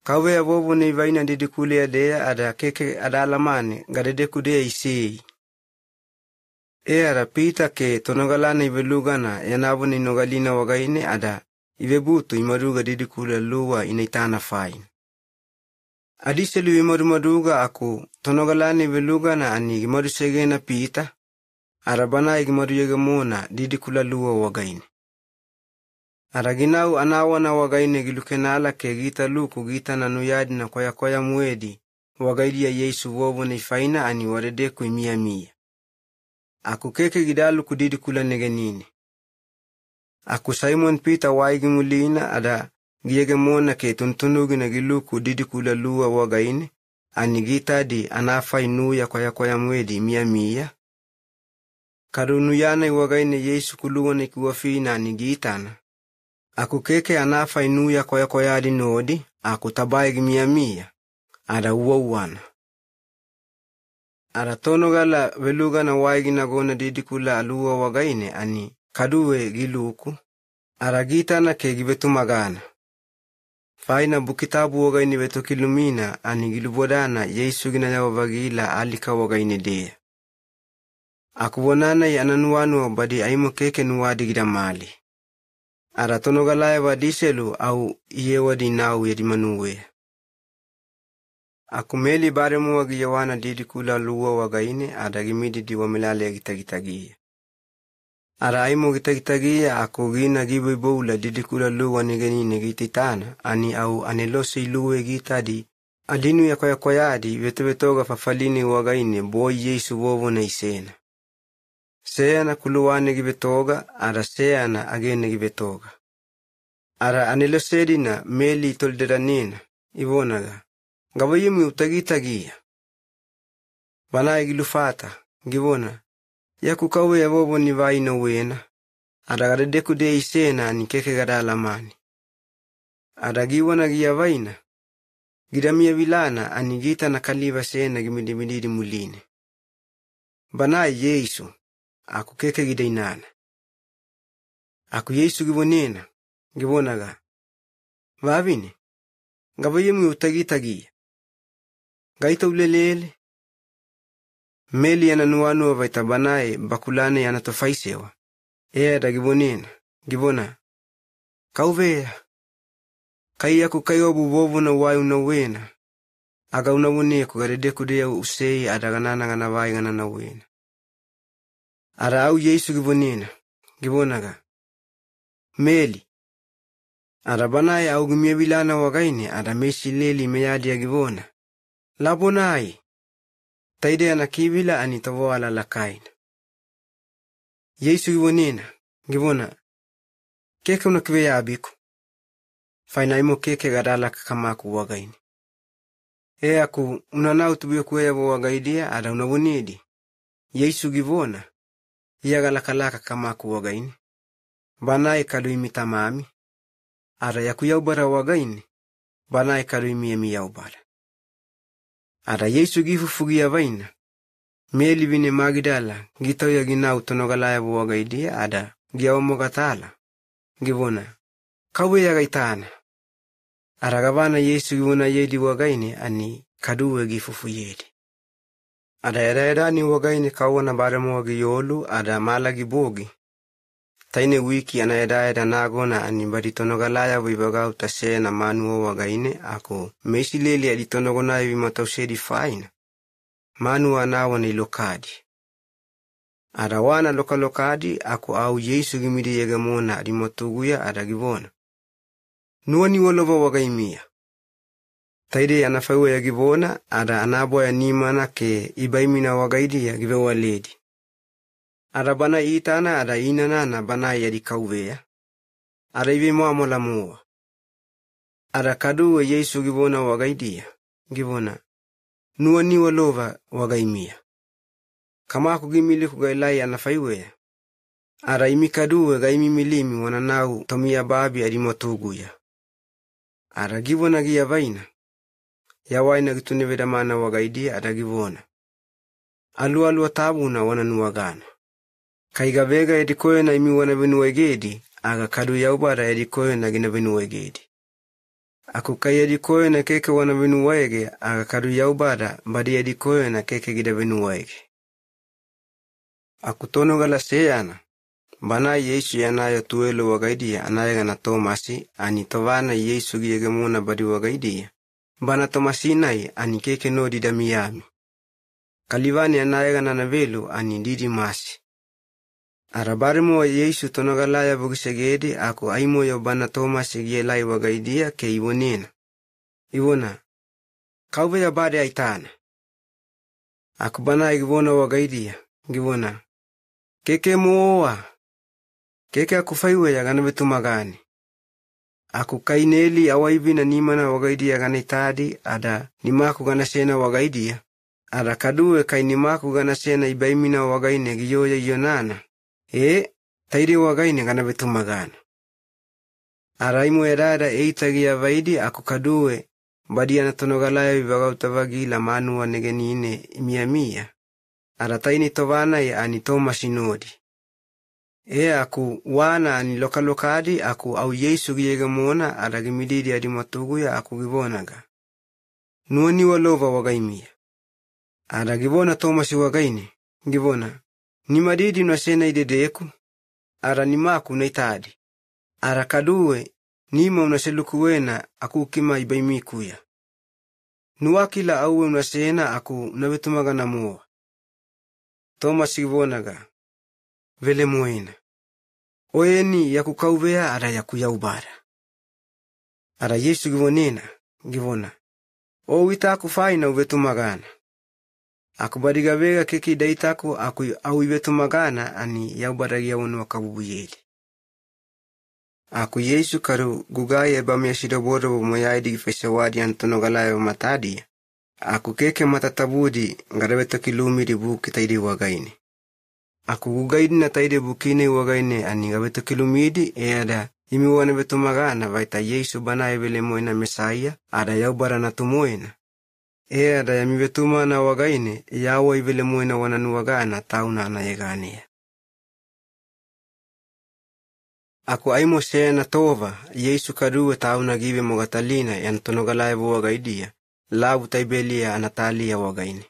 Kawe ya wovu ni vaina didikule ya dea ada keke adalamane gadedeku dea isei. Ada Peter ke tonogalana iveluga na yanabu ni nogalina wagaine ada ivebutu imaduga didikule luwa inaitana fain. Adiselu imadumaduga aku tonogalana iveluga na ani imadu segena Peter. Arabana igimadu yegemona didikula luwa wagaine. Araginau anawana wagaine gilukenala ke gita luku gita na nuyadi na kwaya muedi wagaidi ya Yesu wovu ni faina ani wadedeku mia. Aku keke gidalu kudidikula negenini. Aku Simon Peter waigi mulina ada giyegemona ke tuntunugina giluku didikula luwa wagaine ani gitadi anafai nuya kwa mwedi mia. Karunu yana wagaine Yesu kuluwane kuwafina ani gitana. Aku keke anafai nuya kwa adi nodi aku tabaigi mia. Ada uwana. Ada tono gala velugana waigina gona didikula aluwa wagaine ani kaduwe giluku. Ada gitana ke gibetu magana. Faina bukitabu wagaine beto kilumina ani gilubodana Yesu gina ya wabagila alika wagaine dea. Aku wanana ya ananuanu badi aimo keke nuwadi gida mali. Ada tono galaya wadiselu au iye wadi nau yedi manuwe. Aku meli baremu wagi yawana didikula luwa wagaine ada gimidi diwa milale gitagitagia. Ada aimo gitagitagia aku gina gibu boula didikula luwa nigeni gititana ani au anelosi luwe gitadi. Adinu ya kwayadi vetobetoga fafalini wagaine boy Yesu wovo na isena. Seana kuluwane gibetoga ada seana agene gibetoga. Ada anelosedina meli tolderanina ivonaga. Gabayimi utagitagia. Bana gilufata gibona. Yaku kawe ya bobo ni vaina wena. Ada gadeku de isena ni keke gada lamani. Ada giwana gia vaina. Gidamia vilana ani gita na kaliva sena gimidimididi muline. Bana Yesu. Aku keke gidainana. Aku Yesu gibonena. Gibonaga. Vavine. Gabayimi utagitagia. Gaita ulelele. Meli ananuanu wa vaita banae bakulane yanatofaisewa. Da gibonena. Gibona. Kauvea. Kaya kukayobu bovu na wayu na wena. Aga unawune kugaredeku dea usei adaganana gana vai gana na wena. Ara au Yesu gibonena. Gibonaga. Meli. Ara banae au gimie bilana wagaine ada meshi leli meyadia gibona. Labonai. Taide anakibila anitavo ala lakaina. Yesu gibonena. Gibona. Keke unakiwea abiku. Faina imo keke gadala kakamaku wagaini. Aku unanau tubiyo kuweya wagaidia ada unawunidi. Yesu gibona. Galaka kamaku wagaini. Banae kadu imitamami. Ada yaku yaubara wagaini. Banae kadu imi yaubara. Ada Yesu gifufugia vaina. Meli vine magidala. Gitau ya ginau tonogalaya wagaidia ada giawamogatala. Gibona. Kawe ya gaitana. Aragavana Yesu gibona yedi wagaine ani kaduwe gifufu yedi. Ada edani wagaine kawana baremo wagi yolu ada mala gibogi. Taine wiki ana eda nagona ani baritonogalaya wibaga utase na manuo wagaine ako mesileli aditonogona vimatosedi faina. Manu anawana ilokadi. Ada wana lokadi ako au Yesu gimidi yegamona adimotuguya ada gibona. Nuani wolova wagaimia. Taide anafaiwa ya gibona, ada anaboya nimana ke ibaimina wagaidi ya givewa ledi. Ada bana itana ada inanana bana ya dikauwea. Ada ibe mola mua. Ada kaduwe Yesu gibona wagaidi ya. Gibona. Nuani wolova wagaimia. Kama kugimili kugailai anafaiwa ya. Ada imi kaduwe gaimi milimi wananau tomia babi adimotuguya. Ara gibona gia vaina. Ya waina gituneveda mana wagaidi ada gibona. Alu tabuna wana nuwagana. Kaiga vega edikoye na imi wana venuwegedi. Aga kadu yaubara edikoye na gina venuwegedi. Aku kaya edikoye na keke wana venuwege. Aga kadu yaubara badi edikoye na keke gida venuwege. Aku tono gala seyana. Bana Yesu yanayo tuwelo wagaidi anayaga na Tomasi ani tovana Yesu giyegemona badi wagaidi. Bana Tomasinai ani keke no didamiyami. Kalivani anayaga na navelu ani Didimasi. Arabarimo Yesu tonogalaya bugisegedi ako aimo yo bana Tomasi giyelai wagaidia ke ibonena. Ibona. Kauwe ya bade aitana. Ako bana igibona wagaidia. Gibona. Keke moa. Keke akufaiwe ya gana betu magani. Aku kaineli awaibina nimana wagaidia ganitadi ada nimaku ganasena wagaidia. Ada kadue kainimaku ganasena ibaimina wagaine giyoya yonana. Taide wagaine ganabetumagana. Araimu erada eitagia vaidi aku kadue badiana tonogalaya vibagautavagi la manua negenine imia. Ada taini tovana ya ani tomasinodi. Aku wana ani lokalokadi aku au Yesu giyegamona ada gimididi adimatuguya aku givonaga. Nuani walova wagaimia. Ada givona tomasi wagaine, givona. Nimadidi nasena idedeku, ada nimaku naitadi. Ada kadue, nima unaselukuwena aku kima ibaimikuya. Nuakila auwe unasena aku nabetumaga na mua. Tomasi givonaga. Vele muena. Oeni yakukauvea ada yakuyaubara. Ada Yesu givona. O witaku faina uvetumagana. Aku badigavega keki daitaku aku au ivetumagana ani yaubaragia wanu wakabubuyeli. Aku Yesu karu gugaya bamia sidoboro moyaidi gifesawadi antonogalaya matadi. Aku keke matatabudi ngarabeto kilumiri buki taidi wagaini. Aku gugaidi na taide bukine wagaine ani gabeto kilumidi ada imiwana betumagana vaita Yesu banaye vele moina Mesaya ada yaubara na tumoina. Ada yamibetuma na wagaine yawa vele moina wananu wagana tauna na yegania. Aku aimo sena tova Yesu kadue tauna give mogatalina yantonogalaya wagaidia labu taibelia anatalia wagaine.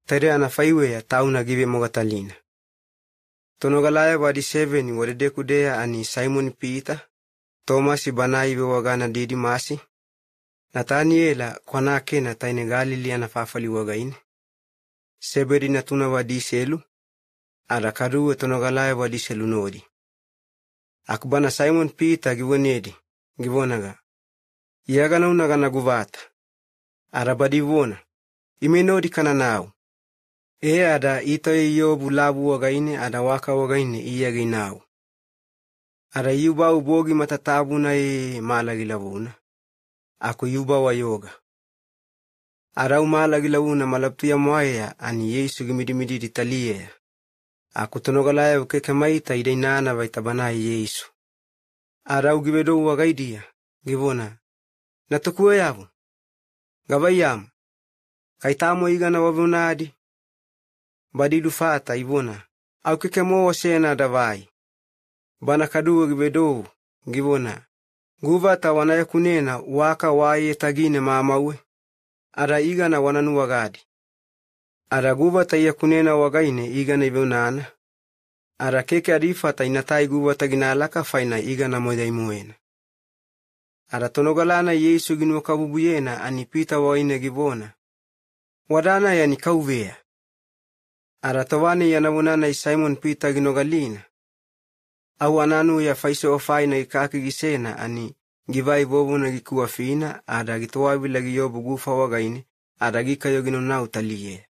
Tere anafaiwe ya tauna give mogatalina. Tonogalaya wadi 7 wadedekudea ani Simon Peter, Thomas banayi wagana didi masi, Nathaniela kwanake na taine Galili anafafali wagaine, Sebedi natuna wadi selu, ada karuwe tonogalaya wadi selu nodi. Akubana Simon Peter givonaga, iyagana unagana guvata, arabadi vona, imenodi kana nao. Ada itoye yobu labu wagaine ada waka wagaine iyagi nao. Ada yuba ubogi matatabu na malagi labuna. Aku yuba wa yoga. Ada umalagi labuna malapia moaya ani Yesu gimidimidi ditalie. Aku tonogalaya ukeke maita idainana vaitabanayi Yesu. Ada ugibedo wagaidia, givona. Natukuwe yabu. Gabayam. Kaitamo igana wabunadi. Badidu fata ivona. Au kekemo sena davai. Bana kaduwa gibedo, givona. Guvata wanaya kunena waka waye tagine mamawe. Ada igana wananu wagadi. Ada guvata iya kunena wagaine igana ibonana. Ada keke adifata inatai guvata ginalaka faina igana moja imuena. Ada tonogalana Yesu ginuakabubuyena anipita waine givona. Wadana ya nikauvea. Ada tawane ya nabunana Simon Peter ginogalina. Au ananu ya faiso ofaina ikaki gisena ani givai bobu na gikuwa fina ada gituwabi lagi yobu gufa wagaine ada gikayo ginonau taliye.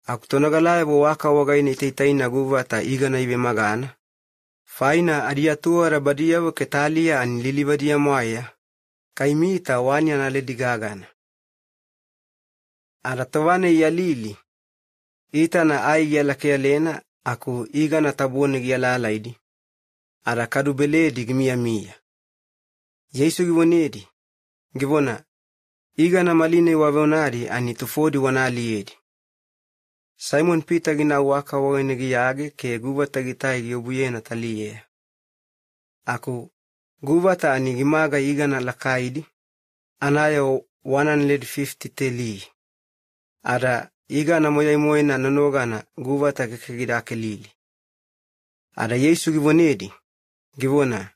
Aku tonogalaya bo waka wagaine itaitaina guvata igana ibe magana. Faina adiatua rabadia wo ketalia ani lilibadia moaya. Kaimita wanya na ledigagana. Ada tawane ya lili. Ita na ai yala kea lena, aku iga na tabuone giyala laidi. Ada kadu beledi gimia. Yesu givonedi. Givona. Iga na maline wavonadi ani tufodi wanali edi. Simon Peter gina waka wawene giyage ke guvata gitai giyobuyena taliye. Aku guvata ani gimaga iga na lakaidi. Anayo 150 teli. Ada iga na moya na nanogana guvata kekegidake lili. Ada Yesu givonedi. Givona.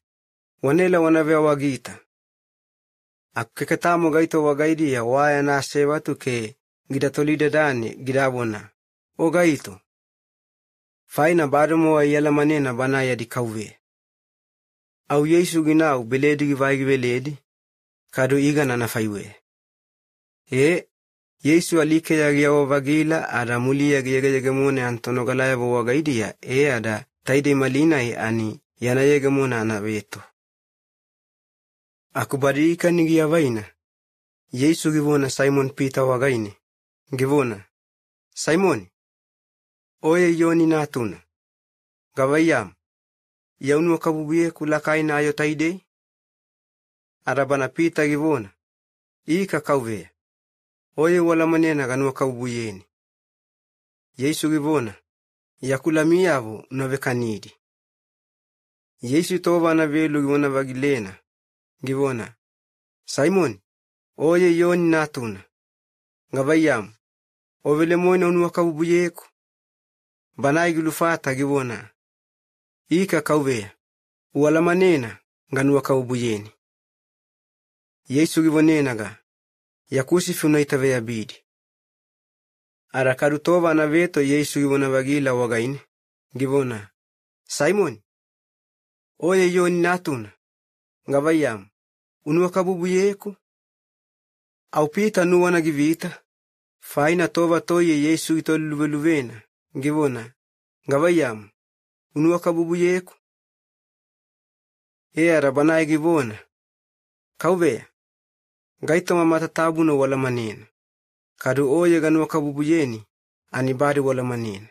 Wanela wanavea wagita. Aku keketamo gaito wagaidi ya waya na sebatu ke gidatolide dani gidabona. O gaito. Faina badomo wa yala manena banaya di kauwe. Au Yesu ginau beledi givai beledi. Kado iga na nafaiwe. Yesu alike ya giyawa vagila ada muli ya giyegemone antonogalaya bo wagaidia ada taide malina ani yana yegemona anabeto. Akubadilika nigiavaina. Yesu givona Simon Peter wagaine. Givona, Simon, oye yoni natuna. Gavayam, yaunu kabubuye kulakaina ayo taide. Arabana Peter givona, ika kauve. Oye wala manena ganua kabubuyeni. Yesu givona, yakula miyavo navekanidi. Yesu tova na velu givona vagilena. Givona, Simon, oye yoni natuna. Gavayam, ovele moina unua kabubuyeku. Banai gilufata givona, ika kauve, wala manena ganua kabubuyeni. Yesu givonenaga, yakusifu naitave ya bidi. Arakaru tova na veto Yesu givona vagila wagaine. Givona, Simon, oye yoni natuna. Gavayam, unua kabubuyeku. Au Peter nuwana givita. Faina tova toye Yesu itolu luveluvena. Givona, Gavayam, unua kabubuyeku. Arabanai givona, kauve, gaitoma matatabu na wala manena. Kadu oye ganua kabubuyeni, anibari wala manena.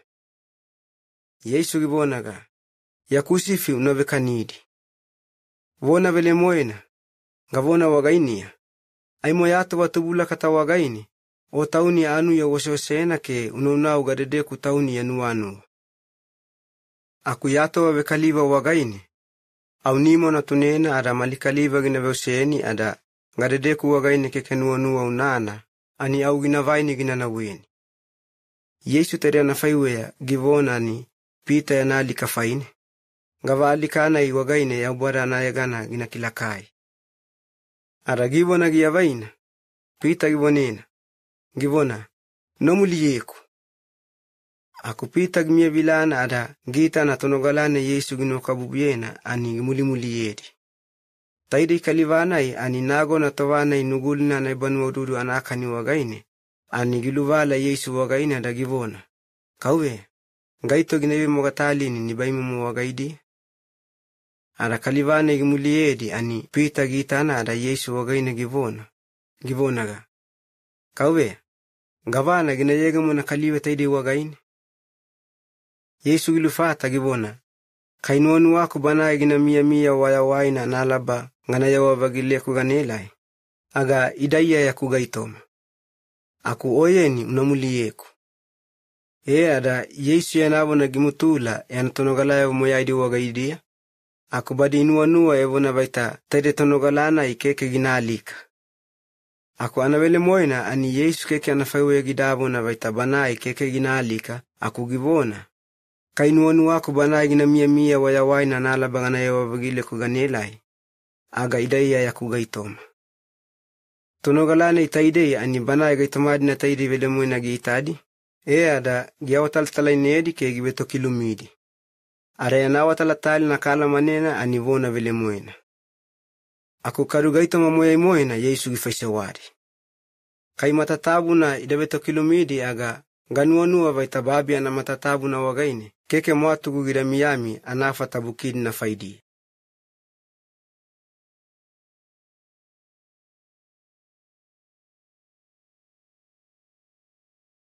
Yesu givonaga, yakusifi unavekanidi. Vona vele moena, gavona wagainia. Aimo yato watubula kata wagaini, o tauni anu ya wasosena ke unona ugadede ku tauni ya nuanu. Aku yato wavekaliva wagaini, au nimo na tunena ada malikaliva ginavoseni ada gadede ku wagaini keke nuanua unana, ani au ginavaini ginanaweni. Yesu tere na faiwea givona ni Peter ya nali kafaini. Gava alikana i wagaine ya ubwara na yagana ginakilakai. Ara givona giavaina, Peter givonena. Givona, nomuli yeku. Aku Peter gimia vilana ada gita na tonogalane Yesu ginokabubuyena ani muli yedi. Taide kalivanai ani nago na towana inugulina na ibanu wadudu anakani wagaine, ani giluvala Yesu wagaine ada givona. Kauwe, gaito ginewe mogatalini ni baimu wagaidi. Ara kalivane gimuli yedi ani Peter gitana ada Yesu wagaine givona. Givonaga. Kauwe, gavana ginayega muna kaliwe taide wagaine. Yesu gilufata givona. Kainuanu wako bana gina mia wayawaina nalaba ngana yawa vagile kuganelai. Aga idaya ya kugaitoma. Aku oyeni unamuli yeku. Ada Yesu ya nabona gimutula ya natonogalaya moyaidi wagaidia. Aku badi inuanua evona baita taide tonogalana ikeke ginaalika. Aku anawele moina ani Yesu keke anafaiwe gidabo na baita bana ikeke ginaalika. Aku givona. Kainuanu wako bana gina mia wayawaina nalaba ngana yawa vagile kuganelai. Aga idaya ya kugaitoma. Tonogalane itaide ani bana gaitomadi na taide vele moina giitadi. Ada giawataltalai nedi ke gibeto kilumidi. Ara ya nawatalatali na kala manena ani vona vele moina. Aku karu gaitoma moina Yesu gifaise wari. Kai matatabu na idabeto kilumidi aga ganuanua vaitababi ana matatabu na wagaine. Keke mwatu gugira miyami anafa tabukidi na faidi.